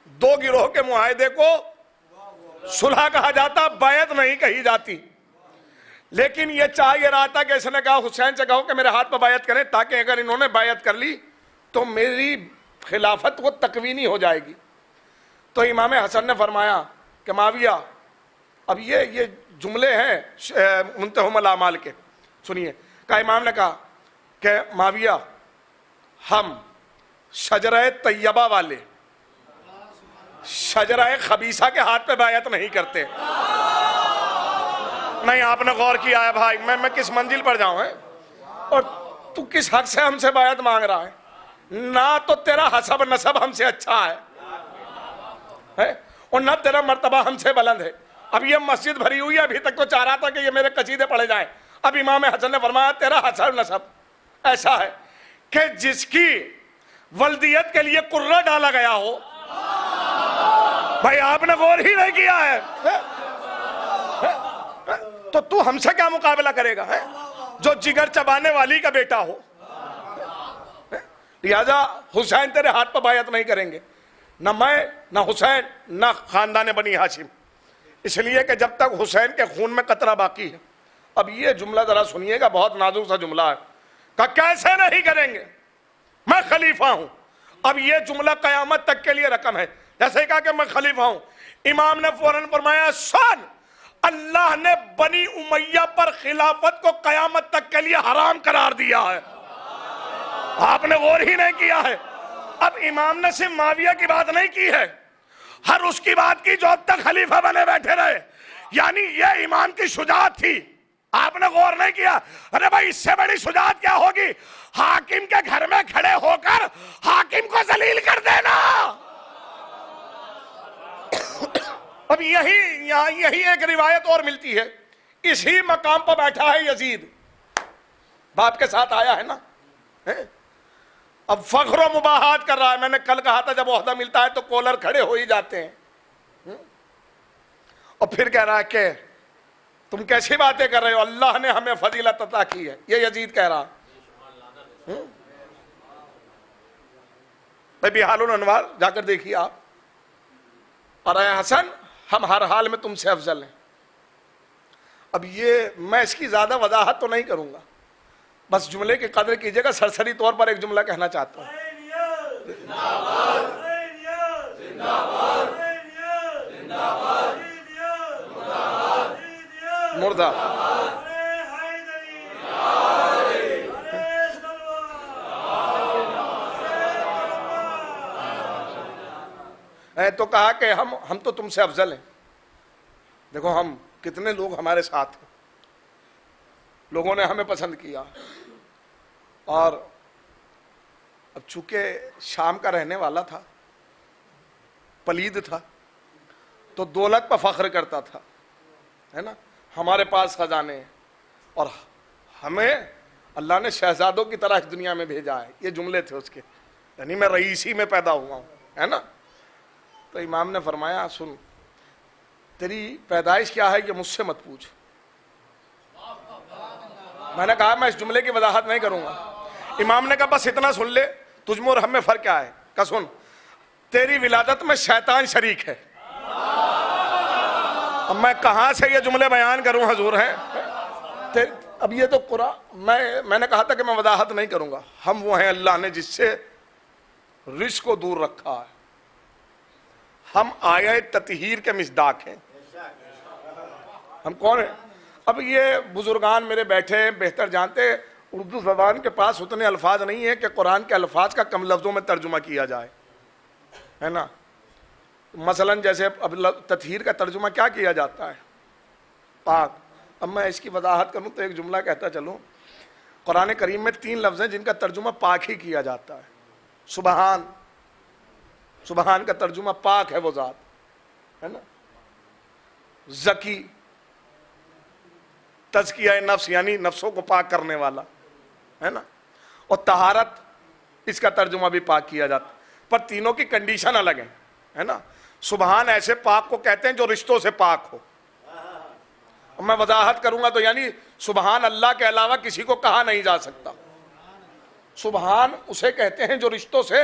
दो गिरोह के मुआहिदे को सुलह कहा जाता, बायत नहीं कही जाती। लेकिन ये चाहिए रहा था कि इसने कहा हुसैन से कहो कि मेरे हाथ पर बायत करें, ताकि अगर इन्होंने बायत कर ली तो मेरी खिलाफत वो तकवीनी हो जाएगी। तो इमाम हसन ने फरमाया कि माविया, अब ये जुमले हैं मुंतहुल आमाल के, सुनिए। का इमाम ने कहा कि माविया, हम शजरा तैयबा वाले शजरा खबीसा के हाथ पे बायत नहीं करते। नहीं, आपने गौर किया है भाई, मैं किस मंजिल पर जाऊं है? और तू किस हक से हमसे बायत मांग रहा है? ना तो तेरा हसब नसब हमसे अच्छा है और ना तेरा मर्तबा हमसे बुलंद है। अब ये मस्जिद भरी हुई है, अभी तक तो चाह रहा था कि ये मेरे कसीदे पढ़े जाएं। अब इमाम हसन ने फरमाया तेरा हसब नसब ऐसा है कि जिसकी वल्दियत के लिए कुर्रा डाला गया हो। भाई आपने गौर ही नहीं किया है। तो तू हमसे क्या मुकाबला करेगा है, जो जिगर चबाने वाली का बेटा हो। लिहाजा हुसैन तेरे हाथ पर बायत नहीं करेंगे, न मैं, न हुसैन, न खानदान बनी हाशिम, इसलिए कि जब तक हुसैन के खून में कतरा बाकी है। अब ये जुमला जरा सुनिएगा, बहुत नाजुक सा जुमला है। का कैसे नहीं करेंगे, मैं खलीफा हूं। अब ये जुमला कयामत तक के लिए रकम है। जैसे कहा कि मैं खलीफा हूं, इमाम ने फौरन फरमाया सुन, अल्लाह ने बनी उमैया पर खिलाफत को कयामत तक के लिए हराम करार दिया है। आपने गौर ही नहीं किया है। अब इमाम ने सिर्फ माविया की बात नहीं की है, हर उसकी बात की जो अब तक खलीफा बने बैठे रहे। यानी ये इमाम की शुजाअत थी। आपने गौर नहीं किया। अरे भाई, इससे बड़ी शुजाअत क्या होगी, हाकिम के घर में खड़े होकर हाकिम को जलील कर देना। अब यही एक रिवायत और मिलती है। इसी मकाम पर बैठा है यजीद, बाप के साथ आया है ना, है? अब फख्र मुबाहात कर रहा है। मैंने कल कहा था जब ओहदा मिलता है तो कॉलर खड़े हो ही जाते हैं। और फिर कह रहा है कि तुम कैसी बातें कर रहे हो, अल्लाह ने हमें फजीलत अता की है, ये यजीद कह रहा। भाई बिहारुल अनवार जाकर देखिए आप। और ऐ हसन, हम हर हाल में तुमसे अफजल हैं। अब ये मैं इसकी ज्यादा वजाहत तो नहीं करूंगा, बस जुमले की कदर कीजिएगा। सरसरी तौर पर एक जुमला कहना चाहता हूं। मुर्दा तो कहा कि हम तो तुमसे अफजल हैं। देखो हम कितने लोग हमारे साथ हैं, लोगों ने हमें पसंद किया। और अब चूंकि शाम का रहने वाला था, पलीद था, तो दौलत पर फख्र करता था, है ना। हमारे पास खजाने हैं और हमें अल्लाह ने शहजादों की तरह इस दुनिया में भेजा है। ये जुमले थे उसके, यानी मैं रईसी में पैदा हुआ हूं, है ना। तो इमाम ने फरमाया सुन, तेरी पैदाइश क्या है ये मुझसे मत पूछ। मैंने कहा मैं इस जुमले की वजाहत नहीं करूंगा। इमाम ने कहा बस इतना सुन ले, तुझमें और हमें फर्क क्या है। का सुन, तेरी विलादत में शैतान शरीक है। अब मैं कहां से ये जुमले बयान करूं हजूर है। अब ये तो मैंने कहा था कि मैं वजाहत नहीं करूंगा। हम वो हैं अल्लाह ने जिससे रिश को दूर रखा है। हम आये ततहीर के मिसदाक हैं। हम कौन है? अब ये बुजुर्गान मेरे बैठे हैं, बेहतर जानते हैं, उर्दू ज़बान के पास उतने अल्फाज नहीं है कि कुरान के अल्फाज का कम लफ्ज़ों में तर्जुमा किया जाए, है ना। मसलन जैसे अब ततहीर का तर्जुमा क्या किया जाता है, पाक। अब मैं इसकी वजाहत करूँ तो एक जुमला कहता चलूँ। कुरान करीम में 3 लफ्ज़ हैं जिनका तर्जुमा पाक ही किया जाता है। सुबहान, सुबहान का तर्जुमा पाक है वो ज़ात, है ना। ज़की, तज़किया नफ्स यानी नफ्सों को पाक करने वाला, है ना। और तहारत, इसका तर्जुमा भी पाक किया जाता है, पर तीनों की कंडीशन अलग है ना। सुबहान ऐसे पाक को कहते हैं जो रिश्तों से पाक हो। मैं वजाहत करूंगा तो यानी सुबहान अल्लाह के अलावा किसी को कहा नहीं जा सकता। सुबहान उसे कहते हैं जो रिश्तों से,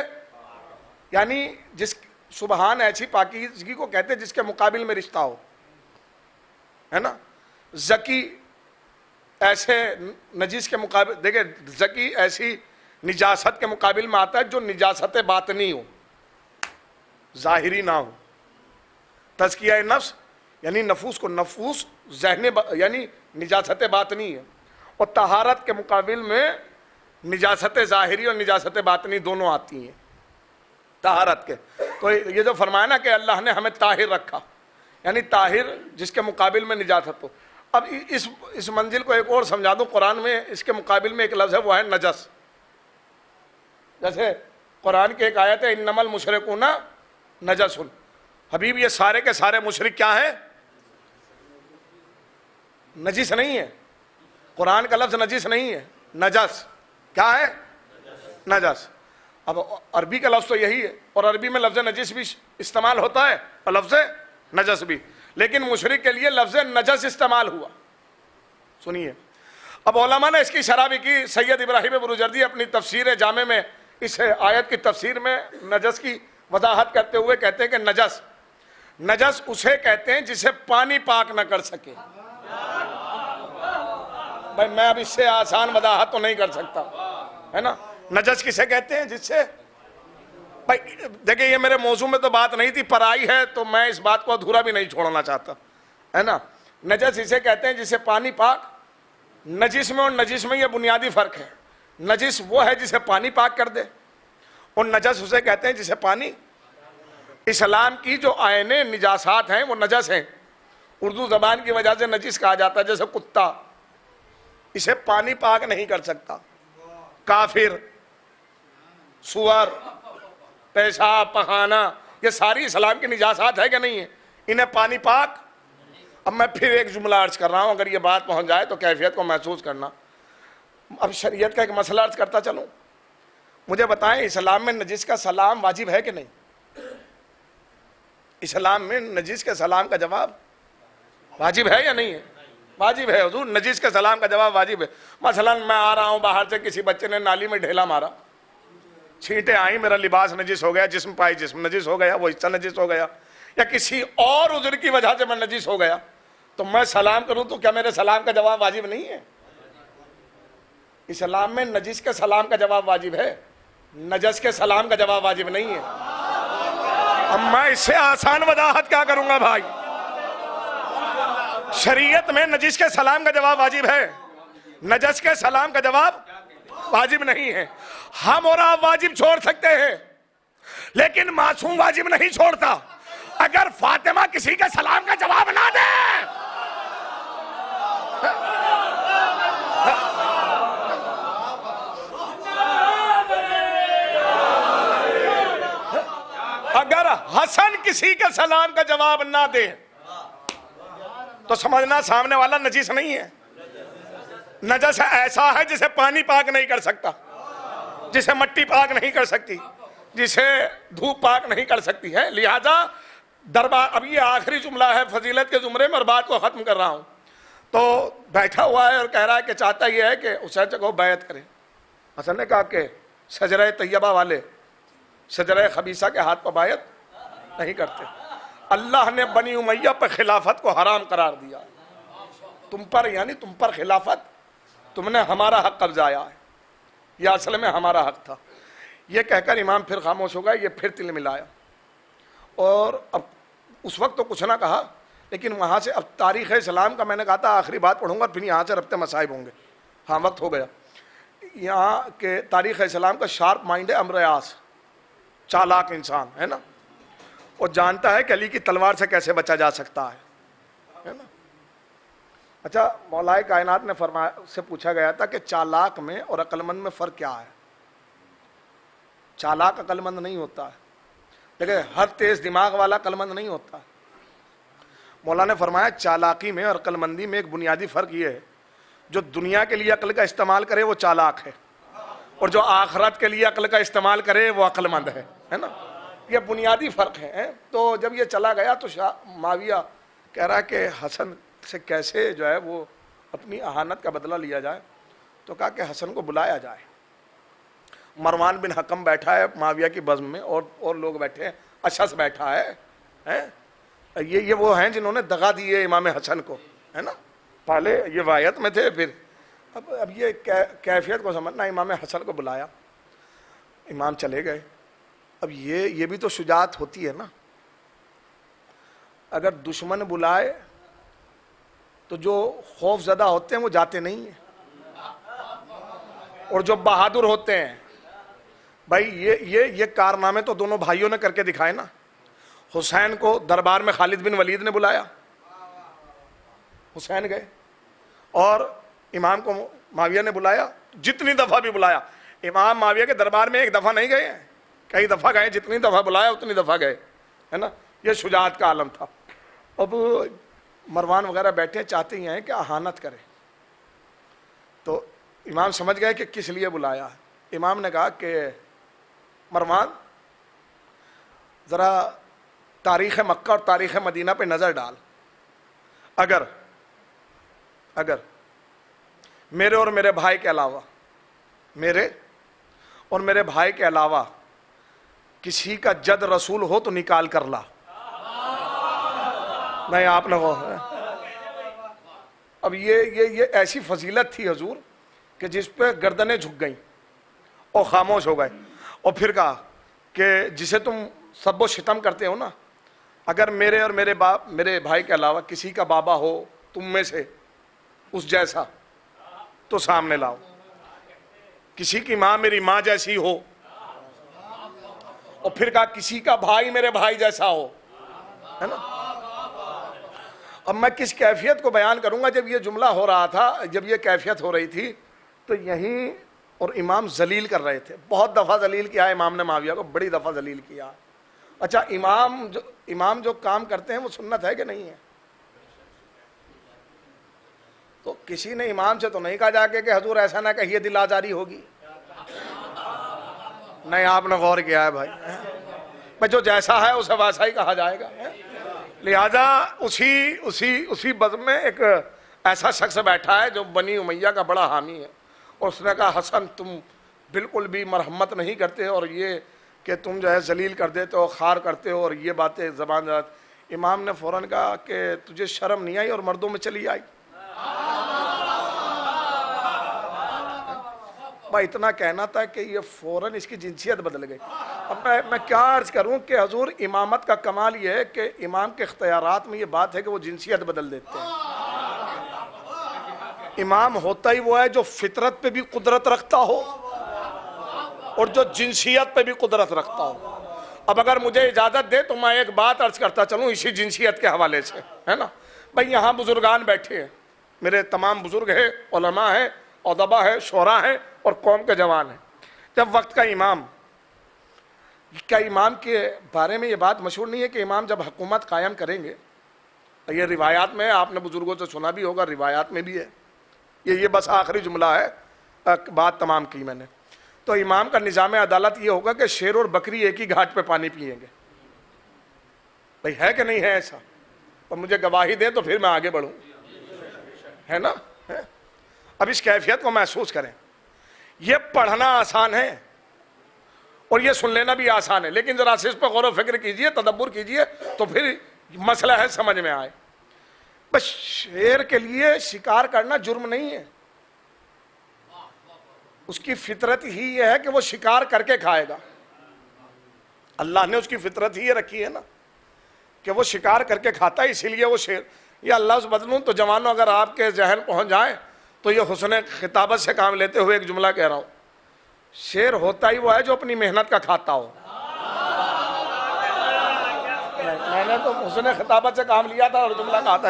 यानी जिस सुबहान ऐसी पाकीज़गी को कहते हैं जिसके मुकाबिल में रिश्ता हो, है ना। ज़की ऐसे नजीस के मुकाबिल, देखिए ज़की ऐसी निजासत के मुकाबिल में आता है जो निजासत बातनी हो, ज़ाहिरी ना हो। तज़किया नफ्स यानी नफूस को नफूस ज़हने यानी निजासत बातनी है। और तहारत के मुकाबिल में निजासत ज़ाहिरी और निजासत बातनी दोनों आती हैं तहारत के। तो ये जो फरमाया ना कि अल्लाह ने हमें ताहिर रखा, यानी ताहिर जिसके मुकाबिल में निजासत हो। अब इस मंजिल को एक और समझा दूं। कुरान में इसके मुकाबिल में एक लफ्ज़ है, वो है नजस। जैसे कुरान की एक आयत है, इन्नमल मुशरिकूना नजसुन। हबीब ये सारे के सारे मुशरिक क्या है? नजिस नहीं है। कुरान का लफ्ज़ नजिस नहीं है, नजस क्या है? नजस। अब अरबी का लफ्ज़ तो यही है, और अरबी में लफ्ज़ नजिस भी इस्तेमाल होता है और लफ्ज़ नजस भी, लेकिन मुशरिक के लिए लफ्ज़ नजस इस्तेमाल हुआ। सुनिए, अब उलमा ने इसकी शरह भी की। सैयद इब्राहिम बुरुजर्दी अपनी तफसीर जामे में इस आयत की तफसीर में नजस की वजाहत करते हुए कहते हैं कि नजस उसे कहते हैं जिसे पानी पाक न कर सके। भाई मैं अब इससे आसान वजाहत तो नहीं कर सकता, है ना। नजस किसे कहते हैं? जिससे, भाई देखिए ये मेरे मौजू में तो बात नहीं थी, पर आई है तो मैं इस बात को अधूरा भी नहीं छोड़ना चाहता, है ना। नजस इसे कहते हैं जिसे पानी पाक, नजिस में और नजिस में ये बुनियादी फर्क है। नजिस वो है जिसे पानी पाक कर दे, और नजस उसे कहते हैं जिसे पानी। इस्लाम की जो आयने निजासात हैं वो नजस हैं। उर्दू जबान की वजह से नजिस कहा जाता है, जैसे कुत्ता, इसे पानी पाक नहीं कर सकता। काफिर, सुअर, पेशाब, पखाना, ये सारी इस्लाम की निजासात है कि नहीं है? इन्हें पानी पाक। अब मैं फिर एक जुमला अर्ज कर रहा हूं, अगर ये बात पहुंच जाए तो कैफियत को महसूस करना। अब शरीयत का एक मसला अर्ज करता चलूं। मुझे बताएं, इस्लाम में नजिस का सलाम वाजिब है कि नहीं? इस्लाम में नजिस के सलाम का जवाब वाजिब है या नहीं है? वाजिब है हुजूर, नजिस के सलाम का जवाब वाजिब है। मसलन मैं आ रहा हूं बाहर से, किसी बच्चे ने नाली में ढेला मारा, छींटे आई, मेरा लिबास नजिस हो गया, जिस्म पाई जिस्म नजिस हो गया, वो हिस्सा नजिस हो गया, या किसी और उज़्र की वजह से मैं नजिस हो गया, तो मैं सलाम करूं तो क्या मेरे सलाम का जवाब वाजिब नहीं है? इस्लाम में नजिस के सलाम का जवाब वाजिब है, नजस के सलाम का जवाब वाजिब नहीं है। अब मैं इससे आसान वजाहत क्या करूंगा भाई? शरीयत में नजिस के सलाम का जवाब वाजिब है, नजस के सलाम का जवाब वाजिब नहीं है। हम और आप वाजिब छोड़ सकते हैं, लेकिन मासूम वाजिब नहीं छोड़ता। अगर फातिमा किसी के सलाम का जवाब ना दे, अगर हसन किसी के सलाम का जवाब ना दे, तो समझना सामने वाला नजीस नहीं है। नजस ऐसा है जिसे पानी पाक नहीं कर सकता, जिसे मिट्टी पाक नहीं कर सकती, जिसे धूप पाक नहीं कर सकती है। लिहाजा दरबार, अब ये आखिरी जुमला है फजीलत के जुमरे में और बात को खत्म कर रहा हूं। तो बैठा हुआ है और कह रहा है कि चाहता यह है कि हुसैन को बैत करे। हसन ने कहा कि शजरा तैयबा वाले शजरा खबीसा के हाथ पर बैत नहीं करते। अल्लाह ने बनी उमैया पर खिलाफत को हराम करार दिया, तुम पर, यानी तुम पर खिलाफत, तुमने हमारा हक कब्जाया है, यह असल में हमारा हक था। यह कहकर इमाम फिर खामोश हो गया। ये फिर तिल मिलाया और अब उस वक्त तो कुछ ना कहा, लेकिन वहाँ से अब तारीख़ इस्लाम का मैंने कहा था आखिरी बात पढ़ूंगा, फिर यहाँ से रब्ते मसाइब होंगे। हाँ वक्त हो गया। यहाँ के तारीख़ इस्लाम का शार्प माइंड है अमरयास, चालाक इंसान है ना, और जानता है कि अली की तलवार से कैसे बचा जा सकता है ना। अच्छा, मौलाए कायनात ने फरमाया, से पूछा गया था कि चालाक में और अक्लमंद में फ़र्क क्या है? चालाक अक्लमंद नहीं होता है, लेकिन हर तेज दिमाग वाला अक्लमंद नहीं होता। मौला ने फरमाया चालाकी में और अक्लमंदी में एक बुनियादी फ़र्क ये है, जो दुनिया के लिए अक्ल का इस्तेमाल करे वो चालाक है, और जो आखिरत के लिए अक्ल का इस्तेमाल करे वो अक्लमंद है ना। ये बुनियादी फ़र्क है। तो जब ये चला गया तो माविया कह रहा है कि हसन से कैसे जो है वो अपनी अहानत का बदला लिया जाए। तो कहा कि हसन को बुलाया जाए। मरवान बिन हकम बैठा है माविया की बज़्म में, और लोग बैठे हैं, अशस बैठा है? ये वो हैं जिन्होंने दगा दी है इमाम हसन को, है ना। पहले ये वायत में थे, फिर अब ये कैफियत को समझना। इमाम हसन को बुलाया, इमाम चले गए। अब ये भी तो शुजात होती है ना। अगर दुश्मन बुलाए तो जो खौफ ज़दा होते हैं वो जाते नहीं हैं, और जो बहादुर होते हैं, भाई ये कारनामे तो दोनों भाइयों ने करके दिखाए ना। हुसैन को दरबार में खालिद बिन वलीद ने बुलाया, हुसैन गए, और इमाम को माविया ने बुलाया, जितनी दफ़ा भी बुलाया। इमाम माविया के दरबार में एक दफ़ा नहीं गए, कई दफ़ा गए, जितनी दफ़ा बुलाया उतनी दफ़ा गए, है ना। ये शुजात का आलम था। अब मरवान वगैरह बैठे, चाहते ही हैं कि अहानत करें। तो इमाम समझ गए कि किस लिए बुलाया। इमाम ने कहा कि मरवान ज़रा तारीख़ मक्का और तारीख़ मदीना पे नज़र डाल। अगर मेरे और मेरे भाई के अलावा, मेरे और मेरे भाई के अलावा किसी का जद रसूल हो तो निकाल कर ला। नहीं आपने वो, अब ये ऐसी फजीलत थी हजूर कि जिस पे गर्दनें झुक गईं और खामोश हो गए। और फिर कहा कि जिसे तुम सब्बो शितम करते हो ना, अगर मेरे और मेरे भाई के अलावा किसी का बाबा हो तुम में से उस जैसा तो सामने लाओ। किसी की माँ मेरी माँ जैसी हो, और फिर कहा किसी का भाई मेरे भाई जैसा हो, है ना। अब मैं किस कैफियत को बयान करूंगा। जब ये जुमला हो रहा था, जब ये कैफियत हो रही थी, तो यहीं और इमाम जलील कर रहे थे। बहुत दफ़ा जलील किया है इमाम ने माविया को, बड़ी दफ़ा जलील किया। अच्छा, इमाम जो काम करते हैं वो सुन्नत है कि नहीं है? तो किसी ने इमाम से तो नहीं कहा जाके कि हजूर ऐसा ना कहिए दिल आजारी होगी। नहीं आपने गौर किया है भाई, भाई जो जैसा है उसे वैसा ही कहा जाएगा। लिहाजा उसी बज़ में एक ऐसा शख्स बैठा है जो बनी उमैया का बड़ा हामी है, और उसने कहा हसन तुम बिल्कुल भी मरहमत नहीं करते, और ये कि तुम जो है जलील कर देते हो, खार करते हो, और ये बातें ज़बान। इमाम ने फ़ौरन कहा कि तुझे शर्म नहीं आई और मर्दों में चली आई। भाई इतना कहना था कि ये फ़ौरन इसकी जिनसियत बदल गई। अब मैं क्या अर्ज़ करूं कि हजूर इमामत का कमाल ये है कि इमाम के इख्तियारात में ये बात है कि वो जिनसियत बदल देते हैं। इमाम होता ही वो है जो फितरत पे भी कुदरत रखता हो और जो जिनसियत पे भी कुदरत रखता हो। अब अगर मुझे इजाज़त दे तो मैं एक बात अर्ज़ करता चलूँ इसी जिनसियत के हवाले से, है ना। भाई यहाँ बुजुर्गान बैठे हैं, मेरे तमाम बुजुर्ग हैं, उलमा हैं, उदबा है, शोरा हैं और कौम के जवान हैं। जब वक्त का इमाम, क्या इमाम के बारे में ये बात मशहूर नहीं है कि इमाम जब हुकूमत कायम करेंगे, ये रिवायात में है, आपने बुजुर्गों से सुना भी होगा, रिवायात में भी है। ये बस आखिरी जुमला है, बात तमाम की मैंने। तो इमाम का निज़ाम अदालत ये होगा कि शेर और बकरी एक ही घाट पे पानी पिएंगे। भाई है कि नहीं है ऐसा? और मुझे गवाही दे तो फिर मैं आगे बढ़ूँ, है ना। है? अब इस कैफियत को महसूस करें। ये पढ़ना आसान है और ये सुन लेना भी आसान है, लेकिन जरा से इस पर गौर व फिक्र कीजिए, तदब्बुर कीजिए तो फिर मसला है समझ में आए। बस शेर के लिए शिकार करना जुर्म नहीं है, उसकी फितरत ही यह है कि वो शिकार करके खाएगा। अल्लाह ने उसकी फितरत ही ये रखी है ना कि वो शिकार करके खाता है, इसीलिए वो शेर। या अल्लाह से बदलूं तो जवानों, अगर आपके जहन पहुंच जाए तो ये हुस्न खिताबत से काम लेते हुए एक जुमला कह रहा हूं, शेर होता ही वो है जो अपनी मेहनत का खाता हो। मैंने तो हुस्न खिताबत से काम लिया था और जुमला कहा था,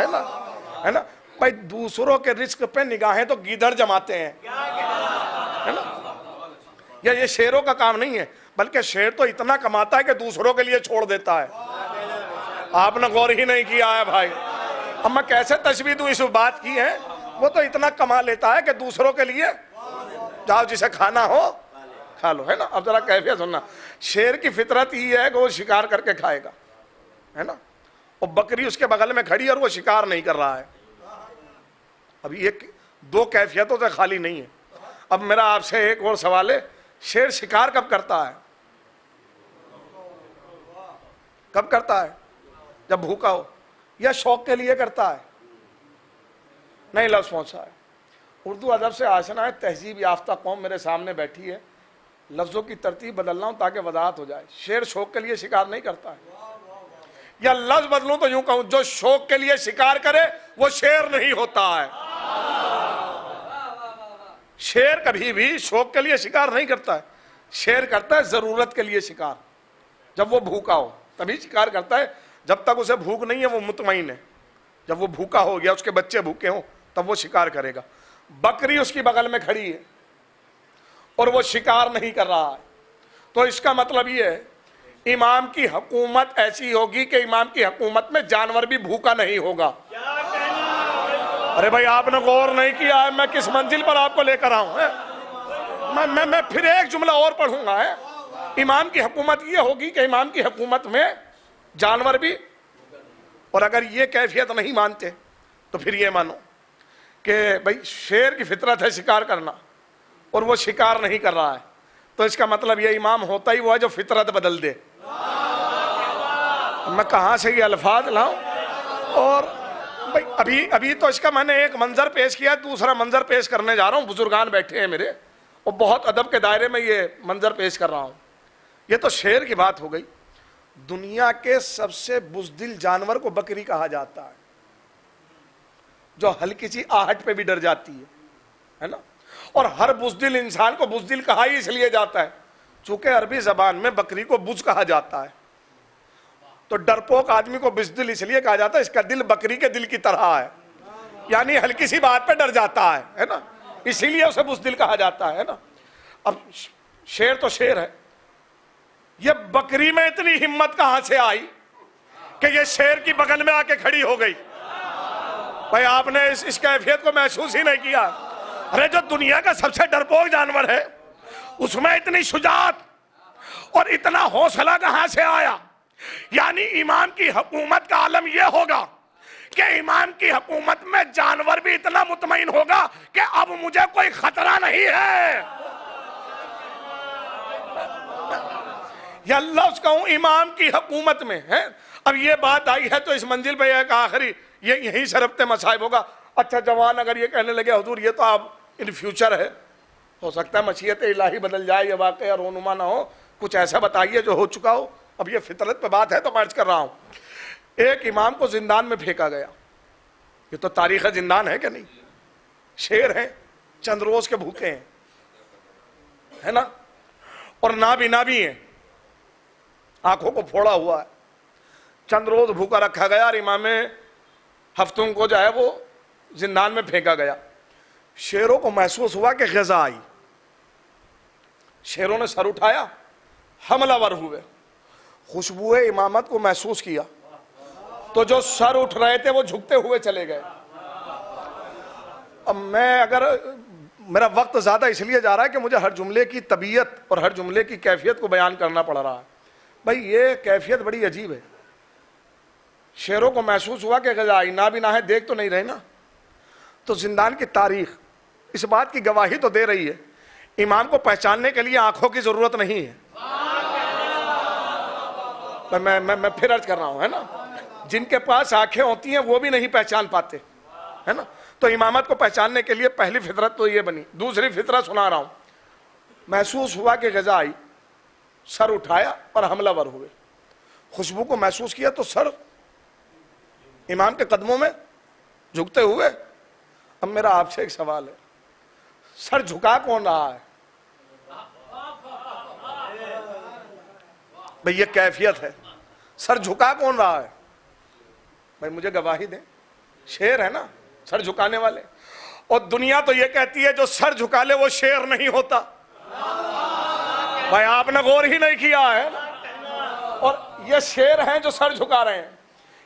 है ना। भाई दूसरों के रिस्क पे निगाहें तो गीदड़ जमाते हैं, है ना। ये शेरों का काम नहीं है, बल्कि शेर तो इतना कमाता है कि दूसरों के लिए छोड़ देता है। आपने गौर ही नहीं किया है भाई। अब मैं कैसे तशबीह दूं इस बात की है, वो तो इतना कमा लेता है कि दूसरों के लिए जाओ जिसे खाना हो खा लो, है ना। अब जरा कैफियत सुनना, शेर की फितरत ही है कि वो शिकार करके खाएगा, है ना। और बकरी उसके बगल में खड़ी और वो शिकार नहीं कर रहा है। अब ये दो कैफियतों से खाली नहीं है। अब मेरा आपसे एक और सवाल है, शेर शिकार कब करता है? कब करता है? जब भूखा हो, या शौक के लिए करता है? नहीं लफ्ज पहुंचा है। उर्दू अदब से आशना है, तहजीब याफ्ता कौम मेरे सामने बैठी है, लफ्जों की तरतीब बदल रहा हूं ताकि वजाहत हो जाए। शेर शौक के लिए शिकार नहीं करता है, या लफ्ज बदलूं तो यूं कहूं, जो शौक के लिए शिकार करे वो शेर नहीं होता है। शेर कभी भी शौक के लिए शिकार नहीं करता है, शेर करता है जरूरत के लिए शिकार। जब वो भूखा हो तभी शिकार करता है, जब तक उसे भूख नहीं है वो मुतमईन है। जब वो भूखा हो गया, उसके बच्चे भूखे हों, तब वो शिकार करेगा। बकरी उसकी बगल में खड़ी है और वो शिकार नहीं कर रहा है, तो इसका मतलब ये है इमाम की हुकूमत ऐसी होगी कि इमाम की हुकूमत में जानवर भी भूखा नहीं होगा। अरे भाई आपने गौर नहीं किया है मैं किस मंजिल पर आपको लेकर आऊं है? मैं फिर एक जुमला और पढ़ूंगा है। इमाम की हुकूमत ये होगी कि इमाम की हुकूमत में जानवर भी, और अगर ये कैफियत नहीं मानते तो फिर ये मानो कि भाई शेर की फितरत है शिकार करना और वो शिकार नहीं कर रहा है, तो इसका मतलब ये इमाम होता ही वो है जो फितरत बदल दे। मैं कहाँ से ये अल्फाज लाऊं? और भाई अभी तो इसका मैंने एक मंजर पेश किया, दूसरा मंजर पेश करने जा रहा हूँ। बुजुर्गान बैठे हैं मेरे और बहुत अदब के दायरे में ये मंजर पेश कर रहा हूँ। ये तो शेर की बात हो गई। दुनिया के सबसे बुज़दिल जानवर को बकरी कहा जाता है, जो हल्की सी आहट पे भी डर जाती है ना। और हर बुज़दिल इंसान को बुज़दिल कहा ही इसलिए जाता है चूंकि अरबी जबान में बकरी को बुज़ कहा जाता है। तो डरपोक आदमी को बुज़दिल इसलिए कहा जाता है, इसका दिल बकरी के दिल की तरह है, यानी हल्की सी बात पे डर जाता है ना, इसीलिए उसे बुज़दिल कहा जाता है ना। अब शेर तो शेर है, ये बकरी में इतनी हिम्मत कहां से आई कि ये शेर की बगल में आके खड़ी हो गई? भाई आपने इस कैफियत को महसूस ही नहीं किया? अरे जो दुनिया का सबसे डरपोक जानवर है उसमें इतनी शुजाअत और इतना हौसला कहां से आया? यानी इमाम की हुकूमत का आलम यह होगा कि इमाम की हुकूमत में जानवर भी इतना मुतमईन होगा कि अब मुझे कोई खतरा नहीं है। या लफ्ज़ कहूं इमाम की हुकूमत में है। अब ये बात आई है तो इस मंजिल पे एक आखिरी ये यहीं से रब्ते मसाइब होगा। अच्छा जवान अगर ये कहने लगे हुजूर ये तो आप इन फ्यूचर है, हो सकता है मशीयत इलाही बदल जाए, ये वाक़या रोनुमा ना हो, कुछ ऐसा बताइए जो हो चुका हो। अब ये फितरत पे बात है तो मैं अर्ज कर रहा हूँ। एक इमाम को जिंदान में फेंका गया, ये तो तारीख़ जिंदान है कि नहीं? शेर हैं, चंद रोज के भूखे हैं, है ना, और नाबीना भी हैं, आंखों को फोड़ा हुआ है, चंद रोज भूखा रखा गया और इमाम हफ्तुम को जो है वो जिंदान में फेंका गया। शेरों को महसूस हुआ कि ग़ज़ा आई, शेरों ने सर उठाया, हमलावर हुए, खुशबू इमामत को महसूस किया तो जो सर उठ रहे थे वो झुकते हुए चले गए। अब मैं अगर मेरा वक्त ज़्यादा इसलिए जा रहा है कि मुझे हर जुमले की तबीयत और हर जुमले की कैफियत को बयान करना पड़ रहा है। भाई ये कैफियत बड़ी अजीब है। शेरों को महसूस हुआ कि ग़ज़ा आई, ना भी ना है, देख तो नहीं रहे ना। तो जिंदान की तारीख इस बात की गवाही तो दे रही है इमाम को पहचानने के लिए आंखों की जरूरत नहीं है। मैं फिर अर्ज कर रहा हूं, है ना, जिनके पास आंखें होती हैं वो भी नहीं पहचान पाते, है ना। तो इमामत को पहचानने के लिए पहली फितरत तो ये बनी। दूसरी फितरत सुना रहा हूं। महसूस हुआ कि ग़ज़ा आई, सर उठाया और हमलावर हुए, खुशबू को महसूस किया तो सर इमाम के कदमों में झुकते हुए। अब मेरा आपसे एक सवाल है, सर झुका कौन रहा है? भाई ये कैफियत है, सर झुका कौन रहा है? भाई मुझे गवाही दें। शेर है ना सर झुकाने वाले, और दुनिया तो ये कहती है जो सर झुका ले वो शेर नहीं होता। भाई आपने गौर ही नहीं किया है। और ये शेर हैं जो सर झुका रहे हैं,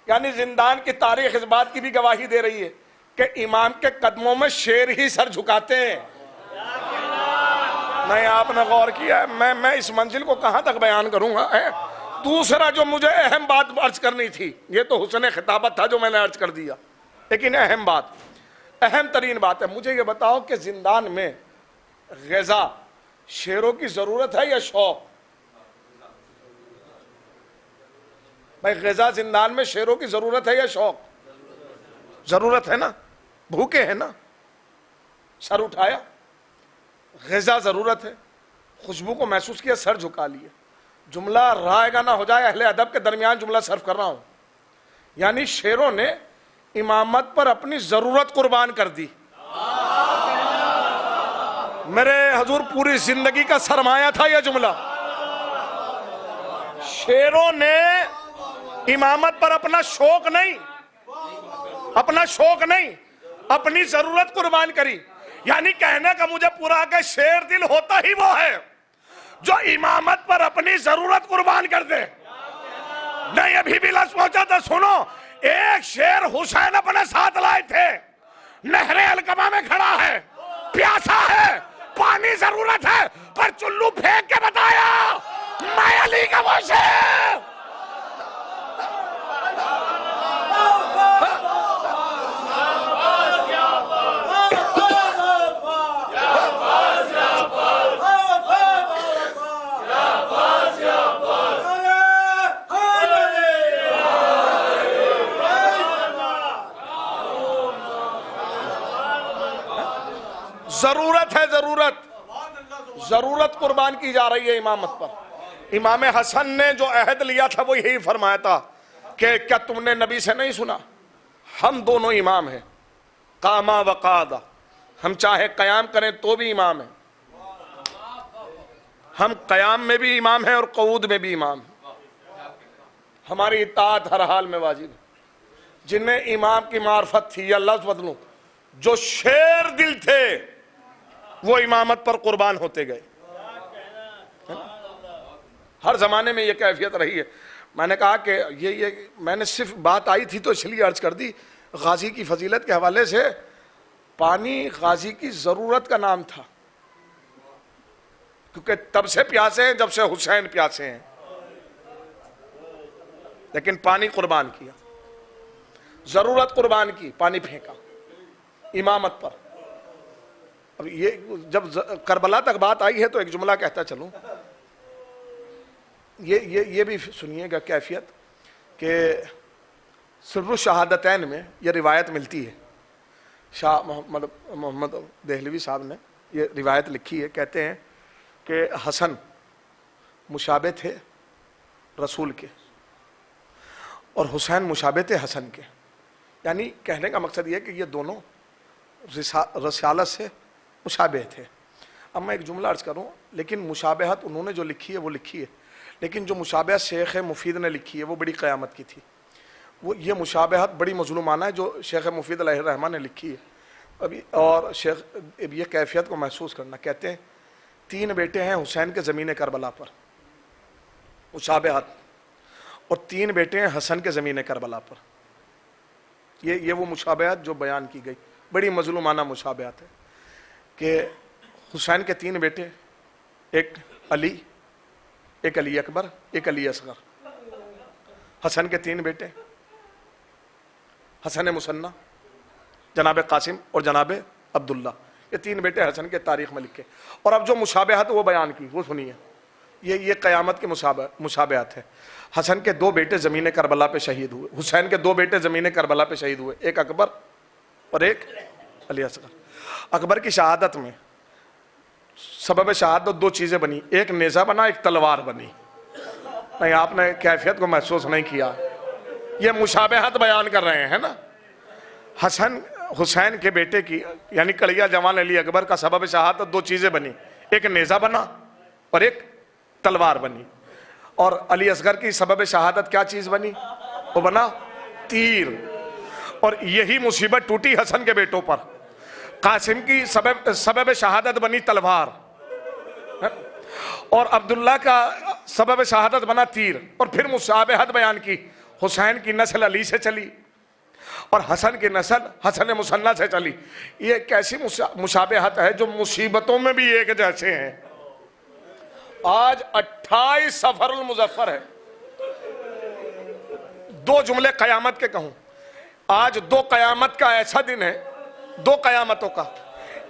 यानी जिंदान की तारीख इस बात की भी गवाही दे रही है कि इमाम के कदमों में शेर ही सर झुकाते हैं। नहीं आपने गौर किया है। मैं इस मंजिल को कहां तक बयान करूंगा। दूसरा जो मुझे अहम बात अर्ज करनी थी, ये तो हुस्न खिताबत था जो मैंने अर्ज कर दिया, लेकिन अहम बात, अहम तरीन बात है, मुझे ये बताओ कि जिंदान में ग़ज़ा शेरों की जरूरत है या शौक? भाई ग़ज़ा जिंदान में शेरों की जरूरत है या शौक? जरूरत है ना, भूखे हैं ना, सर उठाया, ग़ज़ा जरूरत है, खुशबू को महसूस किया, सर झुका लिए। जुमला रायगा ना हो जाए, अहले अदब के दरमियान जुमला सर्फ कर रहा हूं। यानी शेरों ने इमामत पर अपनी जरूरत कुर्बान कर दी। मेरे हजूर पूरी जिंदगी का सरमाया था यह जुमला। शेरों ने इमामत पर अपना शौक नहीं, अपनी जरूरत कुर्बान करी। यानी कहने का मुझे पूरा कि शेर दिल होता ही वो है जो इमामत पर अपनी जरूरत कुर्बान कर दे। नहीं अभी भी लफ्ज़ पहुंचा था, सुनो। एक शेर हुसैन अपने साथ लाए थे, नहरे अलकमा में खड़ा है, प्यासा है, पानी जरूरत है, पर चुल्लू फेंक के बताया मैं अली का वो शेर। जरूरत है, जरूरत जरूरत कुर्बान की जा रही है इमामत पर। इमाम हसन ने जो अहद लिया था वो यही फरमाया था कि क्या तुमने नबी से नहीं सुना, हम दोनों इमाम हैं, कामा वकादा, हम चाहे कयाम करें तो भी इमाम है, हम कयाम में भी इमाम हैं और कऊद में भी इमाम हैं, हमारी इताअत हर हाल में वाजिब है। जिन्हें इमाम की मार्फत थी, अल्लाह से बदलूं, जो शेर दिल थे वो इमामत पर कुर्बान होते गए। हर जमाने में ये कैफियत रही है। मैंने कहा कि ये मैंने सिर्फ बात आई थी तो इसलिए अर्ज कर दी, गाजी की फजीलत के हवाले से, पानी गाजी की जरूरत का नाम था, क्योंकि तब से प्यासे हैं जब से हुसैन प्यासे हैं, लेकिन पानी कुर्बान किया, जरूरत कुर्बान की, पानी फेंका इमामत पर। अब ये जब करबला तक बात आई है तो एक जुमला कहता चलूं, ये भी सुनिएगा कैफियत कि सिर्फ शहादतैन में ये रिवायत मिलती है। शाह मोहम्मद देहलवी साहब ने ये रिवायत लिखी है, कहते हैं कि हसन मुशाबे थे रसूल के और हुसैन मुशाबे थे हसन के। यानी कहने का मकसद ये है कि ये दोनों रसालत से मुशाबे थे। अब मैं एक जुमला अर्ज करूँ, लेकिन मुशाबहत उन्होंने जो लिखी है वो लिखी है, लेकिन जो मुशाबहत शेख मुफीद ने लिखी है वो बड़ी क़यामत की थी। वो ये मुशाबहत बड़ी मज़लूमाना है जो शेख मुफीद अलैहिर्रहमान ने लिखी है। अभी और शेख ये कैफियत को महसूस करना, कहते हैं 3 बेटे हैं हुसैन के ज़मीन करबला पर, मुशाबहत, और 3 बेटे हैं हसन के ज़मीन करबला पर। ये वो मुशाबहत जो बयान की गई, बड़ी मज़लूमाना मुशाबहत है कि हुसैन के 3 बेटे, एक अली, एक अली अकबर, एक अली असगर। हसन के 3 बेटे, हसन मुसन्ना, जनाब कासिम और जनाब अब्दुल्ला, ये 3 बेटे हसन के तारीख में लिखे। और अब जो मुशाबहत वो बयान की वो सुनिए, ये क़यामत की मुशाबहत है। हसन के 2 बेटे ज़मीन करबला पे शहीद हुए, हुसैन के 2 बेटे ज़मीन करबला पे शहीद हुए, एक अकबर और एक अली असगर। अकबर की शहादत में सबब शहादत 2 चीज़ें बनी, एक नेज़ा बना, एक तलवार बनी। नहीं, आपने कैफियत को महसूस नहीं किया, ये मुशाबहत बयान कर रहे हैं ना। हसन हुसैन के बेटे की यानी कलिया जवान अली अकबर का सबब शहादत 2 चीज़ें बनी, एक नेज़ा बना और एक तलवार बनी। और अली असगर की सबब शहादत क्या चीज़ बनी? वो बना तीर। और यही मुसीबत टूटी हसन के बेटों पर। कासिम की सबब शहादत बनी तलवार, और अब्दुल्ला का सबब शहादत बना तीर। और फिर मुशाबहत बयान की, हुसैन की नस्ल अली से चली और हसन की नस्ल हसन मुसन्ना से चली। ये कैसी मुशाबहत है जो मुसीबतों में भी एक जैसे हैं। आज 28 सफरुल मुजफ्फर है। 2 जुमले कयामत के कहूं, आज 2 कयामत का ऐसा दिन है, 2 कयामतों का।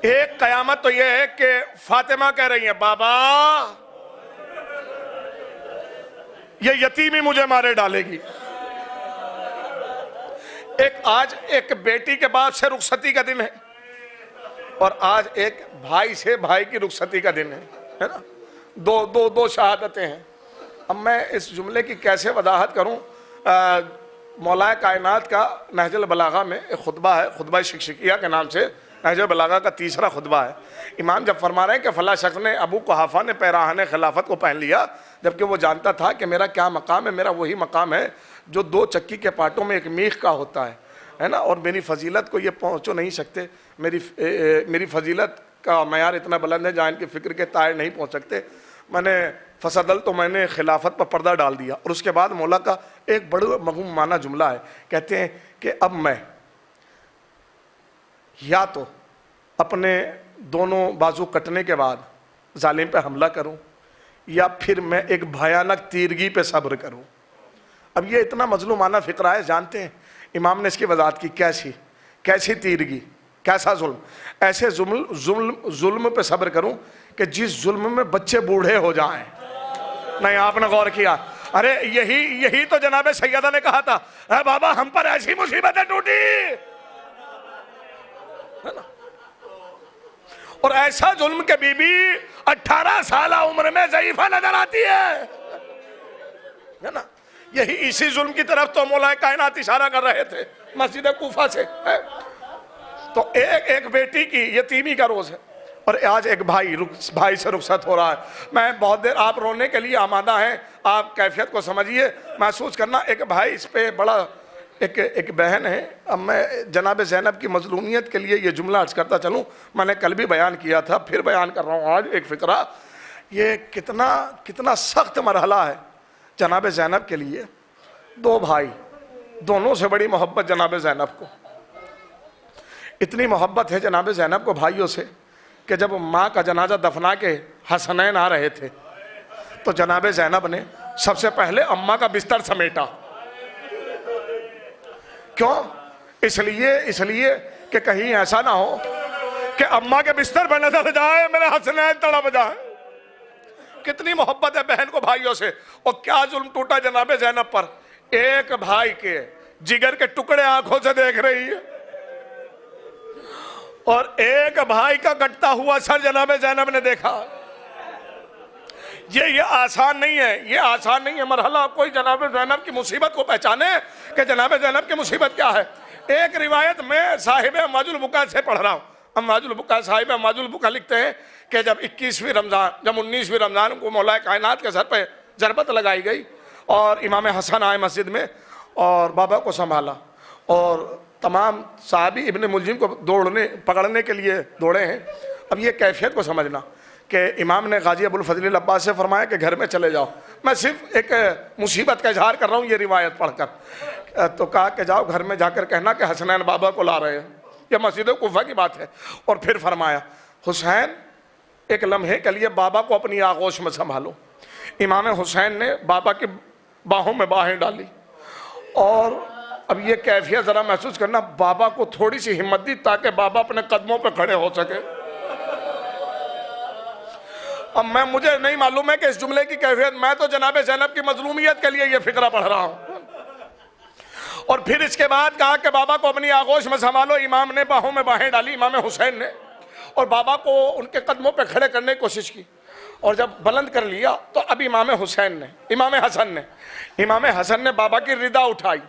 एक कयामत तो यह है कि फातिमा कह रही है, बाबा ये यतीमी मुझे मारे डालेगी। आज एक बेटी के बाप से रुखसती का दिन है, और आज एक भाई से भाई की रुखसती का दिन है ना। दो शहादतें हैं। अब मैं इस जुमले की कैसे वजाहत करूं। मौलाए कायनात का नहजुल बलागा में एक खुतबा है, खुतबा शिक्षकिया के नाम से नहजुल बलागा का 3रा खुतबा है। इमाम जब फरमा रहे हैं कि फला शख्स ने अबू कुहाफा ने पैराहने खिलाफत को पहन लिया, जबकि वो जानता था कि मेरा क्या मकाम है, मेरा वही मकाम है जो 2 चक्की के पाटों में एक मीख का होता है ना। और मेरी फजीलत को ये पहुँचो नहीं सकते, मेरी फजीलत का मयार इतना बुलंद है जहाँ इनकी फ़िक्र के तार नहीं पहुँच सकते। मैंने फसदल तो मैंने खिलाफत पर पर्दा डाल दिया। और उसके बाद मौला का एक बड़ा मगहूमाना जुमला है, कहते हैं कि अब मैं या तो अपने दोनों बाजू कटने के बाद जालिम पे हमला करूं, या फिर मैं एक भयानक तीरगी पे सब्र करूं। अब ये इतना मजलूमाना फ़िक्रा है, जानते हैं इमाम ने इसकी वजाहत की, कैसी तीरगी, कैसा जुल्म। ऐसे जुल्म पे सब्र करूं कि जिस जुल्म में बच्चे बूढ़े हो जाएं। नहीं, आपने गौर किया? अरे यही तो जनाब सैयदा ने कहा था, बाबा हम पर ऐसी मुसीबतें टूटी है ना। और ऐसा जुल्म के बीबी 18 साल उम्र में ज़ईफा नजर आती है ना। यही इसी जुल्म की तरफ तो मौलाए कायनात इशारा कर रहे थे मस्जिद कूफा से, है? तो एक बेटी की यतीमी का रोज है और आज एक भाई से रुखसत हो रहा है। मैं बहुत देर, आप रोने के लिए आमादा हैं, आप कैफियत को समझिए, महसूस करना। एक भाई इस पे बड़ा, एक बहन है। अब मैं जनाब ज़ैनब की मजलूमियत के लिए ये जुमला अर्ज करता चलूँ, मैंने कल भी बयान किया था, फिर बयान कर रहा हूँ आज एक फ़िक्रा। ये कितना सख्त मरहला है जनाब ज़ैनब के लिए। दो भाई, दोनों से बड़ी मोहब्बत जनाब ज़ैनब को। इतनी मोहब्बत है जनाब ज़ैनब को भाइयों से कि जब माँ का जनाजा दफना के हसनैन आ रहे थे तो जनाब ज़ैनब ने सबसे पहले अम्मा का बिस्तर समेटा। क्यों? इसलिए कि कहीं ऐसा ना हो कि अम्मा के बिस्तर पर नजर जाए मेरे हसनैन तड़प जाए। कितनी मोहब्बत है बहन को भाइयों से। और क्या जुल्म टूटा जनाब ज़ैनब पर। एक भाई के जिगर के टुकड़े आंखों से देख रही है और एक भाई का कटता हुआ सर जनाब ज़ैनब ने देखा। ये आसान नहीं है, ये आसान नहीं है मरहला। कोई जनाब ज़ैनब की मुसीबत को पहचाने कि जनाब ज़ैनब की मुसीबत क्या है। एक रिवायत में साहिब अम्माजुल बुका से पढ़ रहा हूँ। अम्माजुल बुका, साहिब अम्माजुल बुका लिखते हैं कि जब 19वीं रमज़ान को मौला कायनात के सर पर ज़रबत लगाई गई और इमाम हसन आए मस्जिद में और बाबा को संभाला और तमाम साहबी इब्ने मुलजिम को पकड़ने के लिए दौड़े हैं। अब ये कैफियत को समझना कि इमाम ने गाजी अबुल फजल अब्बास से फरमाया कि घर में चले जाओ। मैं सिर्फ एक मुसीबत का इजहार कर रहा हूँ ये रिवायत पढ़कर। तो कहा कि जाओ घर में जाकर कहना कि हसनैन बाबा को ला रहे हैं। यह मस्जिद कुफा की बात है। और फिर फरमाया हुसैन एक लम्हे के लिए बाबा को अपनी आगोश में संभालो। इमाम हुसैन ने बाबा की बाहों में बाहें डाली और अब ये कैफियत ज़रा महसूस करना, बाबा को थोड़ी सी हिम्मत दी ताकि बाबा अपने कदमों पर खड़े हो सके। अब मुझे नहीं मालूम है कि इस जुमले की कैफियत, मैं तो जनाब ज़ैनब की मजलूमियत के लिए ये फिक्रा पढ़ रहा हूँ। और फिर इसके बाद कहा कि बाबा को अपनी आगोश में संभालो। इमाम ने बाहों में बाहें डाली, इमाम हुसैन ने, और बाबा को उनके कदमों पर खड़े करने की कोशिश की। और जब बुलंद कर लिया तो अब इमाम हसन ने बाबा की रिदा उठाई।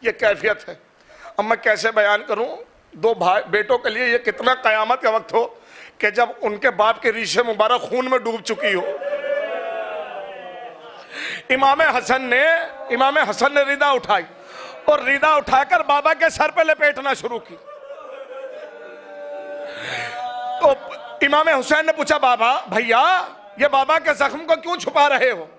ये कैफियत है। अब मैं कैसे बयान करूं, दो भाई बेटों के लिए ये कितना कयामत का वक्त हो कि जब उनके बाप के रीशे मुबारक खून में डूब चुकी हो। इमाम हसन ने रिदा उठाई और रिदा उठाकर बाबा के सर पे लपेटना शुरू की। तो इमाम हुसैन ने पूछा, बाबा भैया ये बाबा के जख्म को क्यों छुपा रहे हो?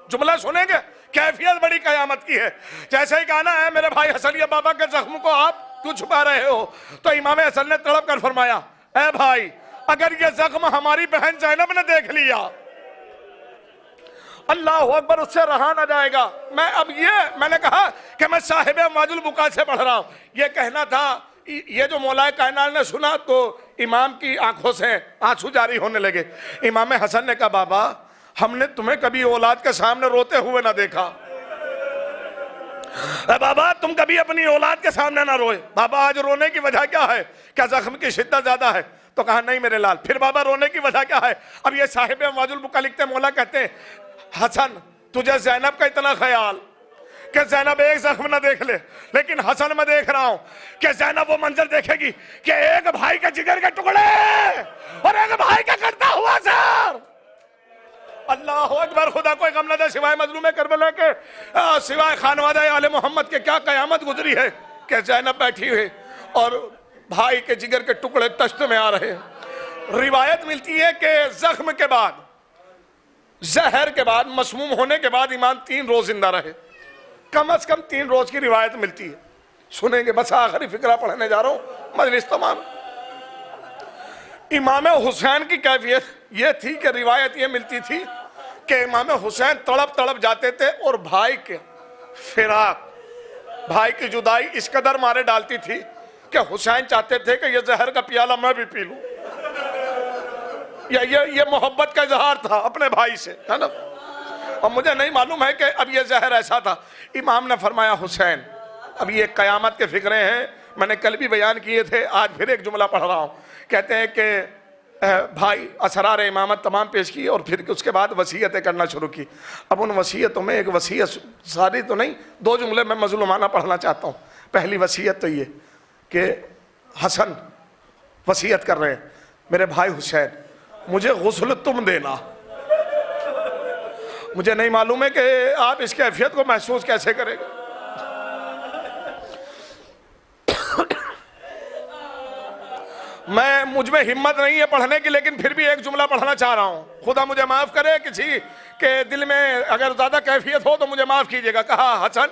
जुमला सुनेंगे, कैफियत बड़ी कयामत की है। जैसे ही कहना है मेरे भाई हसन ये बाबा के जख्म को आप क्यों छुपा रहे हो, तो इमाम हसन ने तड़प कर फरमाया, ए भाई अगर ये जख्म हमारी बहन ज़ैनब ने देख लिया, अल्लाह अकबर, उससे रहा ना जाएगा। मैंने कहा कि मैं साहिब अम्माजुल बुका से पढ़ रहा हूं। ये कहना था, ये जो मौलाए कायनात ने सुना तो इमाम की आंखों से आंसू जारी होने लगे। इमाम हसन ने कहा, बाबा हमने तुम्हें कभी औलाद के सामने रोते हुए ना देखा। बाबा तुम कभी अपनी औलाद के सामने ना रोए। बाबा आज रोने की वजह क्या है? क्या जख्म की शिद्दत ज्यादा है? तो कहा नहीं मेरे लाल। फिर बाबा रोने की वजह क्या है? अब ये साहिब अम्माजुल बुका लिखते, मौला कहते हैं, हसन तुझे ज़ैनब का इतना ख्याल कि ज़ैनब एक जख्म ना देख ले, लेकिन हसन मैं देख रहा हूं कि ज़ैनब वो मंजर देखेगी कि एक भाई के जिगर के टुकड़े और एक भाई का कटता हुआ सर। अल्लाह अकबर, खुदा कोई गम न दे सिवाय मजलूम करबला के, सिवाय खानवादा आले मोहम्मद के। क्या कयामत गुजरी है कि ज़ैनब बैठी हुई और भाई के जिगर के टुकड़े तश्त में आ रहे हैं। रिवायत मिलती है कि जख्म के बाद, जहर के बाद, मसमूम होने के बाद इमाम 3 रोज जिंदा रहे। कम से कम 3 रोज की रिवायत मिलती है। सुनेंगे, बस आखिरी फिक्रा पढ़ने जा रहा हूं, मजलिस तमाम। इमाम हुसैन की कैफियत ये थी कि रिवायत ये मिलती थी कि इमाम हुसैन तड़प तड़प जाते थे और भाई के फिराक, भाई की जुदाई इस कदर मारे डालती थी कि हुसैन चाहते थे कि ये जहर का प्याला मैं भी पी लूं। ये मोहब्बत का इजहार था अपने भाई से, है ना। और मुझे नहीं मालूम है कि अब ये जहर ऐसा था। इमाम ने फरमाया, हुसैन, अब ये कयामत के फिक्रे हैं, मैंने कल भी बयान किए थे, आज फिर एक जुमला पढ़ रहा हूँ। कहते हैं कि भाई असरार इमामत तमाम पेश की और फिर उसके बाद वसीयतें करना शुरू की। अब उन वसीयतों में एक वसीयत, सारी तो नहीं, 2 जुमले मैं मज़लूमाना पढ़ना चाहता हूँ। पहली वसीयत तो ये कि हसन वसीयत कर रहे हैं, मेरे भाई हुसैन मुझे गुस्ल तुम देना। मुझे नहीं मालूम है कि आप इस कैफियत को महसूस कैसे करेंगे। मुझ में हिम्मत नहीं है पढ़ने की, लेकिन फिर भी एक जुमला पढ़ना चाह रहा हूं। खुदा मुझे माफ करे, किसी के दिल में अगर ज्यादा कैफियत हो तो मुझे माफ कीजिएगा। कहा हसन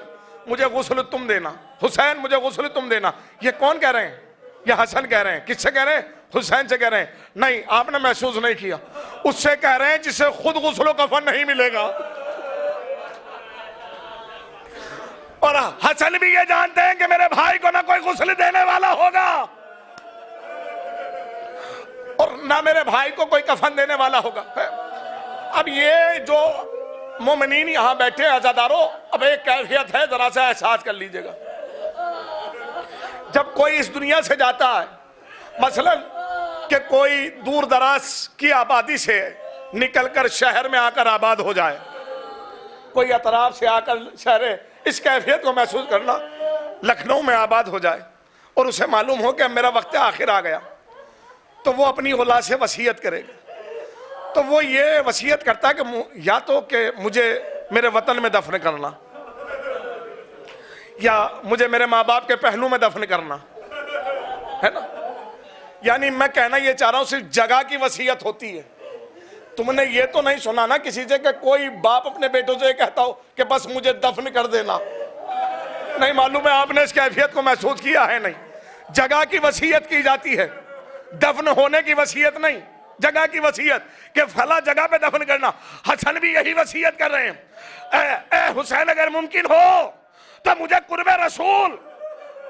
मुझे गुस्ल तुम देना, हुसैन मुझे गुस्ल तुम देना। ये कौन कह रहे हैं? ये हसन कह रहे हैं। किससे कह रहे हैं? हुसैन से कह रहे हैं। नहीं, आपने महसूस नहीं किया, उससे कह रहे हैं जिसे खुद गुस्लो कफन नहीं मिलेगा। और हसन भी ये जानते हैं कि मेरे भाई को ना कोई गुस्ल देने वाला होगा और ना मेरे भाई को कोई कफन देने वाला होगा। अब ये जो मोमिनीन यहां बैठे आजादारों, अब एक कैफियत है, जरा सा एहसास कर लीजिएगा। जब कोई इस दुनिया से जाता है, मसलन कि कोई दूर दराज की आबादी से निकलकर शहर में आकर आबाद हो जाए, कोई अतराफ से आकर शहर, इस कैफियत को महसूस करना, लखनऊ में आबाद हो जाए और उसे मालूम हो कि मेरा वक्त आखिर आ गया, तो वो अपनी औलाद से वसीयत करेगा। तो वो ये वसीयत करता है कि या तो कि मुझे मेरे वतन में दफन करना, या मुझे मेरे माँ बाप के पहलू में दफन करना, है ना। यानी मैं कहना ये चाह रहा हूं, सिर्फ जगह की वसीयत होती है। तुमने ये तो नहीं सुना ना किसी से कि कोई बाप अपने बेटों से कहता हो कि बस मुझे दफन कर देना। नहीं मालूम है आपने इस कैफियत को महसूस किया है? नहीं, जगह की वसीयत की जाती है, दफन होने की वसीयत नहीं, जगह की वसीयत कि फला जगह पे दफन करना। हसन भी यही वसीयत कर रहे हैं, ए हुसैन अगर मुमकिन हो तो मुझे कुर्बे रसूल,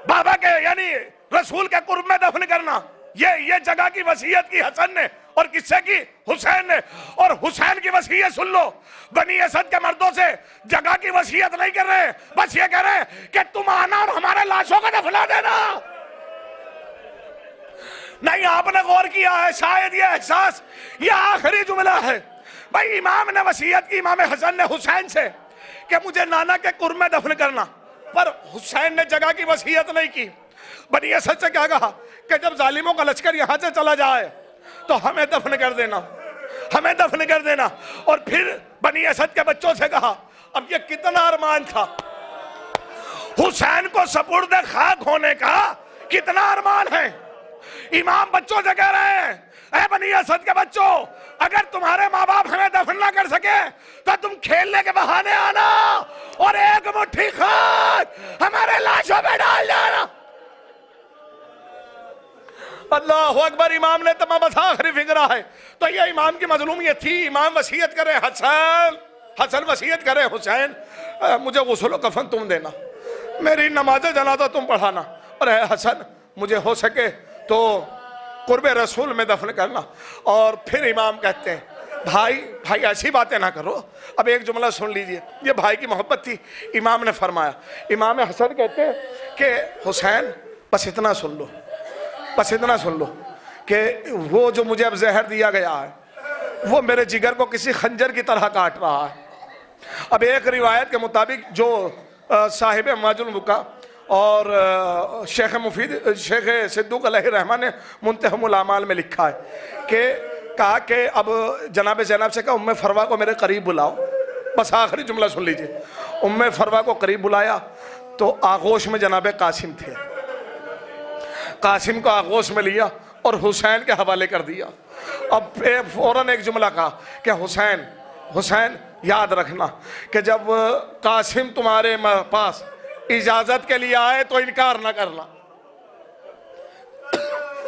बाबा के यानी रसूल के कुर्ब में दफन करना। ये जगह की वसीयत की हसन ने, और किससे की? हुसैन ने। और हुसैन की वसीयत सुन लो, बनी असद के मर्दों से जगह की वसीयत नहीं कर रहे, बस ये कह रहे हैं कि तुम आना और हमारे लाशों को दफना देना। नहीं, आपने गौर किया है शायद ये एहसास, ये आखिरी जुमला है। भाई इमाम ने वसीयत की, इमाम हसन ने हुसैन से कि मुझे नाना के कुर्ब में दफन करना, पर हुसैन ने जगह की वसीयत नहीं की। बनी असद से क्या कहा कि जब जालिमों का लश्कर यहां से चला जाए तो हमें दफन कर देना, हमें दफन कर देना। और फिर बनी असद के बच्चों से कहा, अब ये कितना अरमान था, हुसैन को सपुर्द खाक होने का कितना अरमान है। इमाम बच्चों से कह रहे हैं, ऐ बनी असद के बच्चों, अगर तुम्हारे माँ बाप हमें दफन ना कर सके तो तुम खेलने के बहाने आना और एक मुट्ठी खाक हमारे लाशों में डाल जाना। अल्लाह अकबर। इमाम ने तमाम आखिरी फिक्रा है। तो ये इमाम की मजलूमियत थी। इमाम वसीयत करे हसन, हसन वसीयत करे हुसैन, मुझे गुस्ल कफन तुम देना, मेरी नमाज जनाजा तुम पढ़ाना, और हसन मुझे हो सके तो कुर्बे रसूल में दफन करना। और फिर इमाम कहते हैं, भाई ऐसी बातें ना करो। अब एक जुमला सुन लीजिए, ये भाई की मोहब्बत थी। इमाम ने फरमाया, इमाम हसन कहते हैं कि हुसैन बस इतना सुन लो, बस इतना सुन लो कि वो जो मुझे अब जहर दिया गया है वो मेरे जिगर को किसी खंजर की तरह काट रहा है। अब एक रिवायत के मुताबिक जो साहिब माजुल मुका और शेख मुफीद, शेख सिद्दूक अलैहि रहमान ने मुंतहमुल आमाल में लिखा है कि कहा कि अब जनाब ज़ैनब से कहा, उम्मे फरवा को मेरे करीब बुलाओ। बस आखिरी जुमला सुन लीजिए, उम्मे फरवा को करीब बुलाया तो आगोश में जनाब कासिम थे, कासिम को आगोश में लिया और हुसैन के हवाले कर दिया। अब फौरन एक जुमला कहा कि हुसैन, हुसैन याद रखना कि जब कासिम तुम्हारे पास इजाजत के लिए आए तो इनकार ना करना।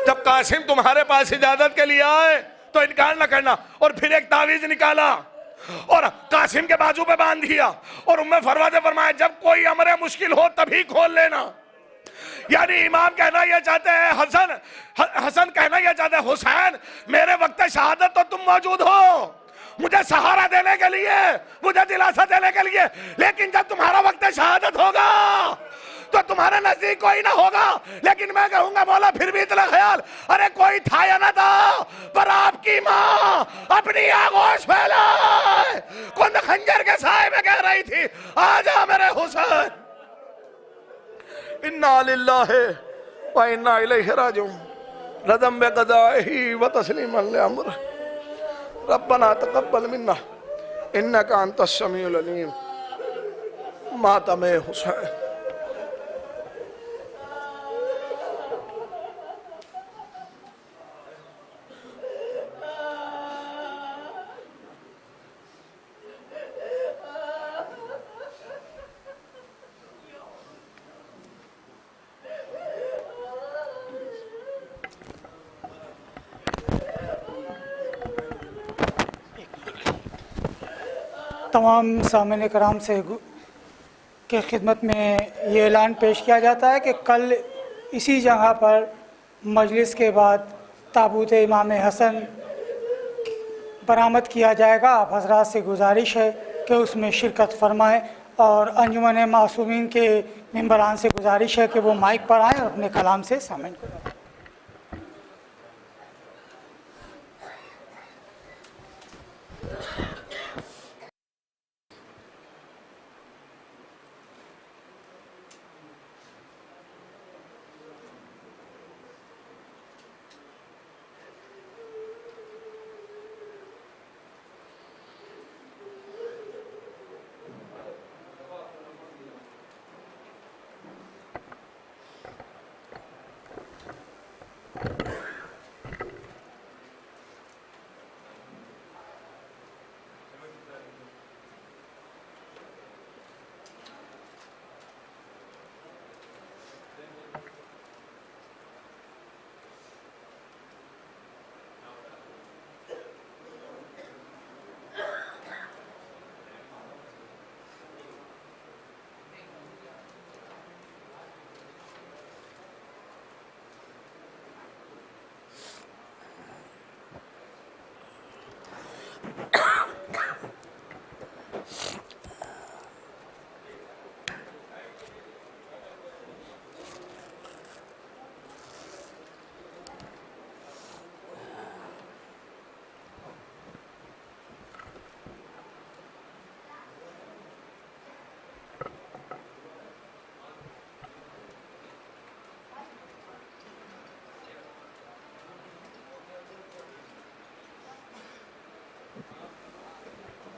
जब कासिम तुम्हारे पास इजाजत के लिए आए तो इनकार ना करना। और फिर एक तावीज निकाला और कासिम के बाजू पे बांध दिया और उम्मे फरवा से फरमाया, जब कोई अमरे मुश्किल हो तभी खोल लेना। यानी इमाम कहना यह चाहते हैं, हसन कहना यह चाहते हैं, हुसैन मेरे वक्त शहादत तो तुम मौजूद हो, मुझे सहारा देने के लिए, मुझे दिलासा देने के लिए, लेकिन जब तुम्हारा वक्त शहादत होगा तो तुम्हारे नजदीक कोई ना होगा, लेकिन मैं कहूंगा मौला फिर भी इतना ख्याल, अरे कोई था या ना था, पर आपकी माँ अपनी आगोश फैलाए कुंद खंजर के साए में कह रही थी, आजा मेरे हुसैन। इन्ना लिल्लाहि व इन्ना इलैहि राजिऊन। रदम बिक़ज़ाइही व तस्लीमन लिअम्रिही। रब्बना तक़ब्बल मिन्ना इन्नका अंतस समीउल अलीम। मातम हुसैन। तमाम सामने कराम से के खिदमत में ये ऐलान पेश किया जाता है कि कल इसी जगह पर मजलिस के बाद ताबूत इमाम हसन बरामद किया जाएगा। आप हजरात से गुजारिश है कि उसमें शिरकत फरमाएं और अंजुमन मासूमीन के मेंबरान से गुजारिश है कि वो माइक पर आएँ और अपने कलाम से सामने को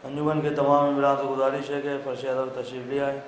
अंजुमन के तमाम मेंबरान से गुजारिश है कि फर्श अदब तशरीफ़ ले आए।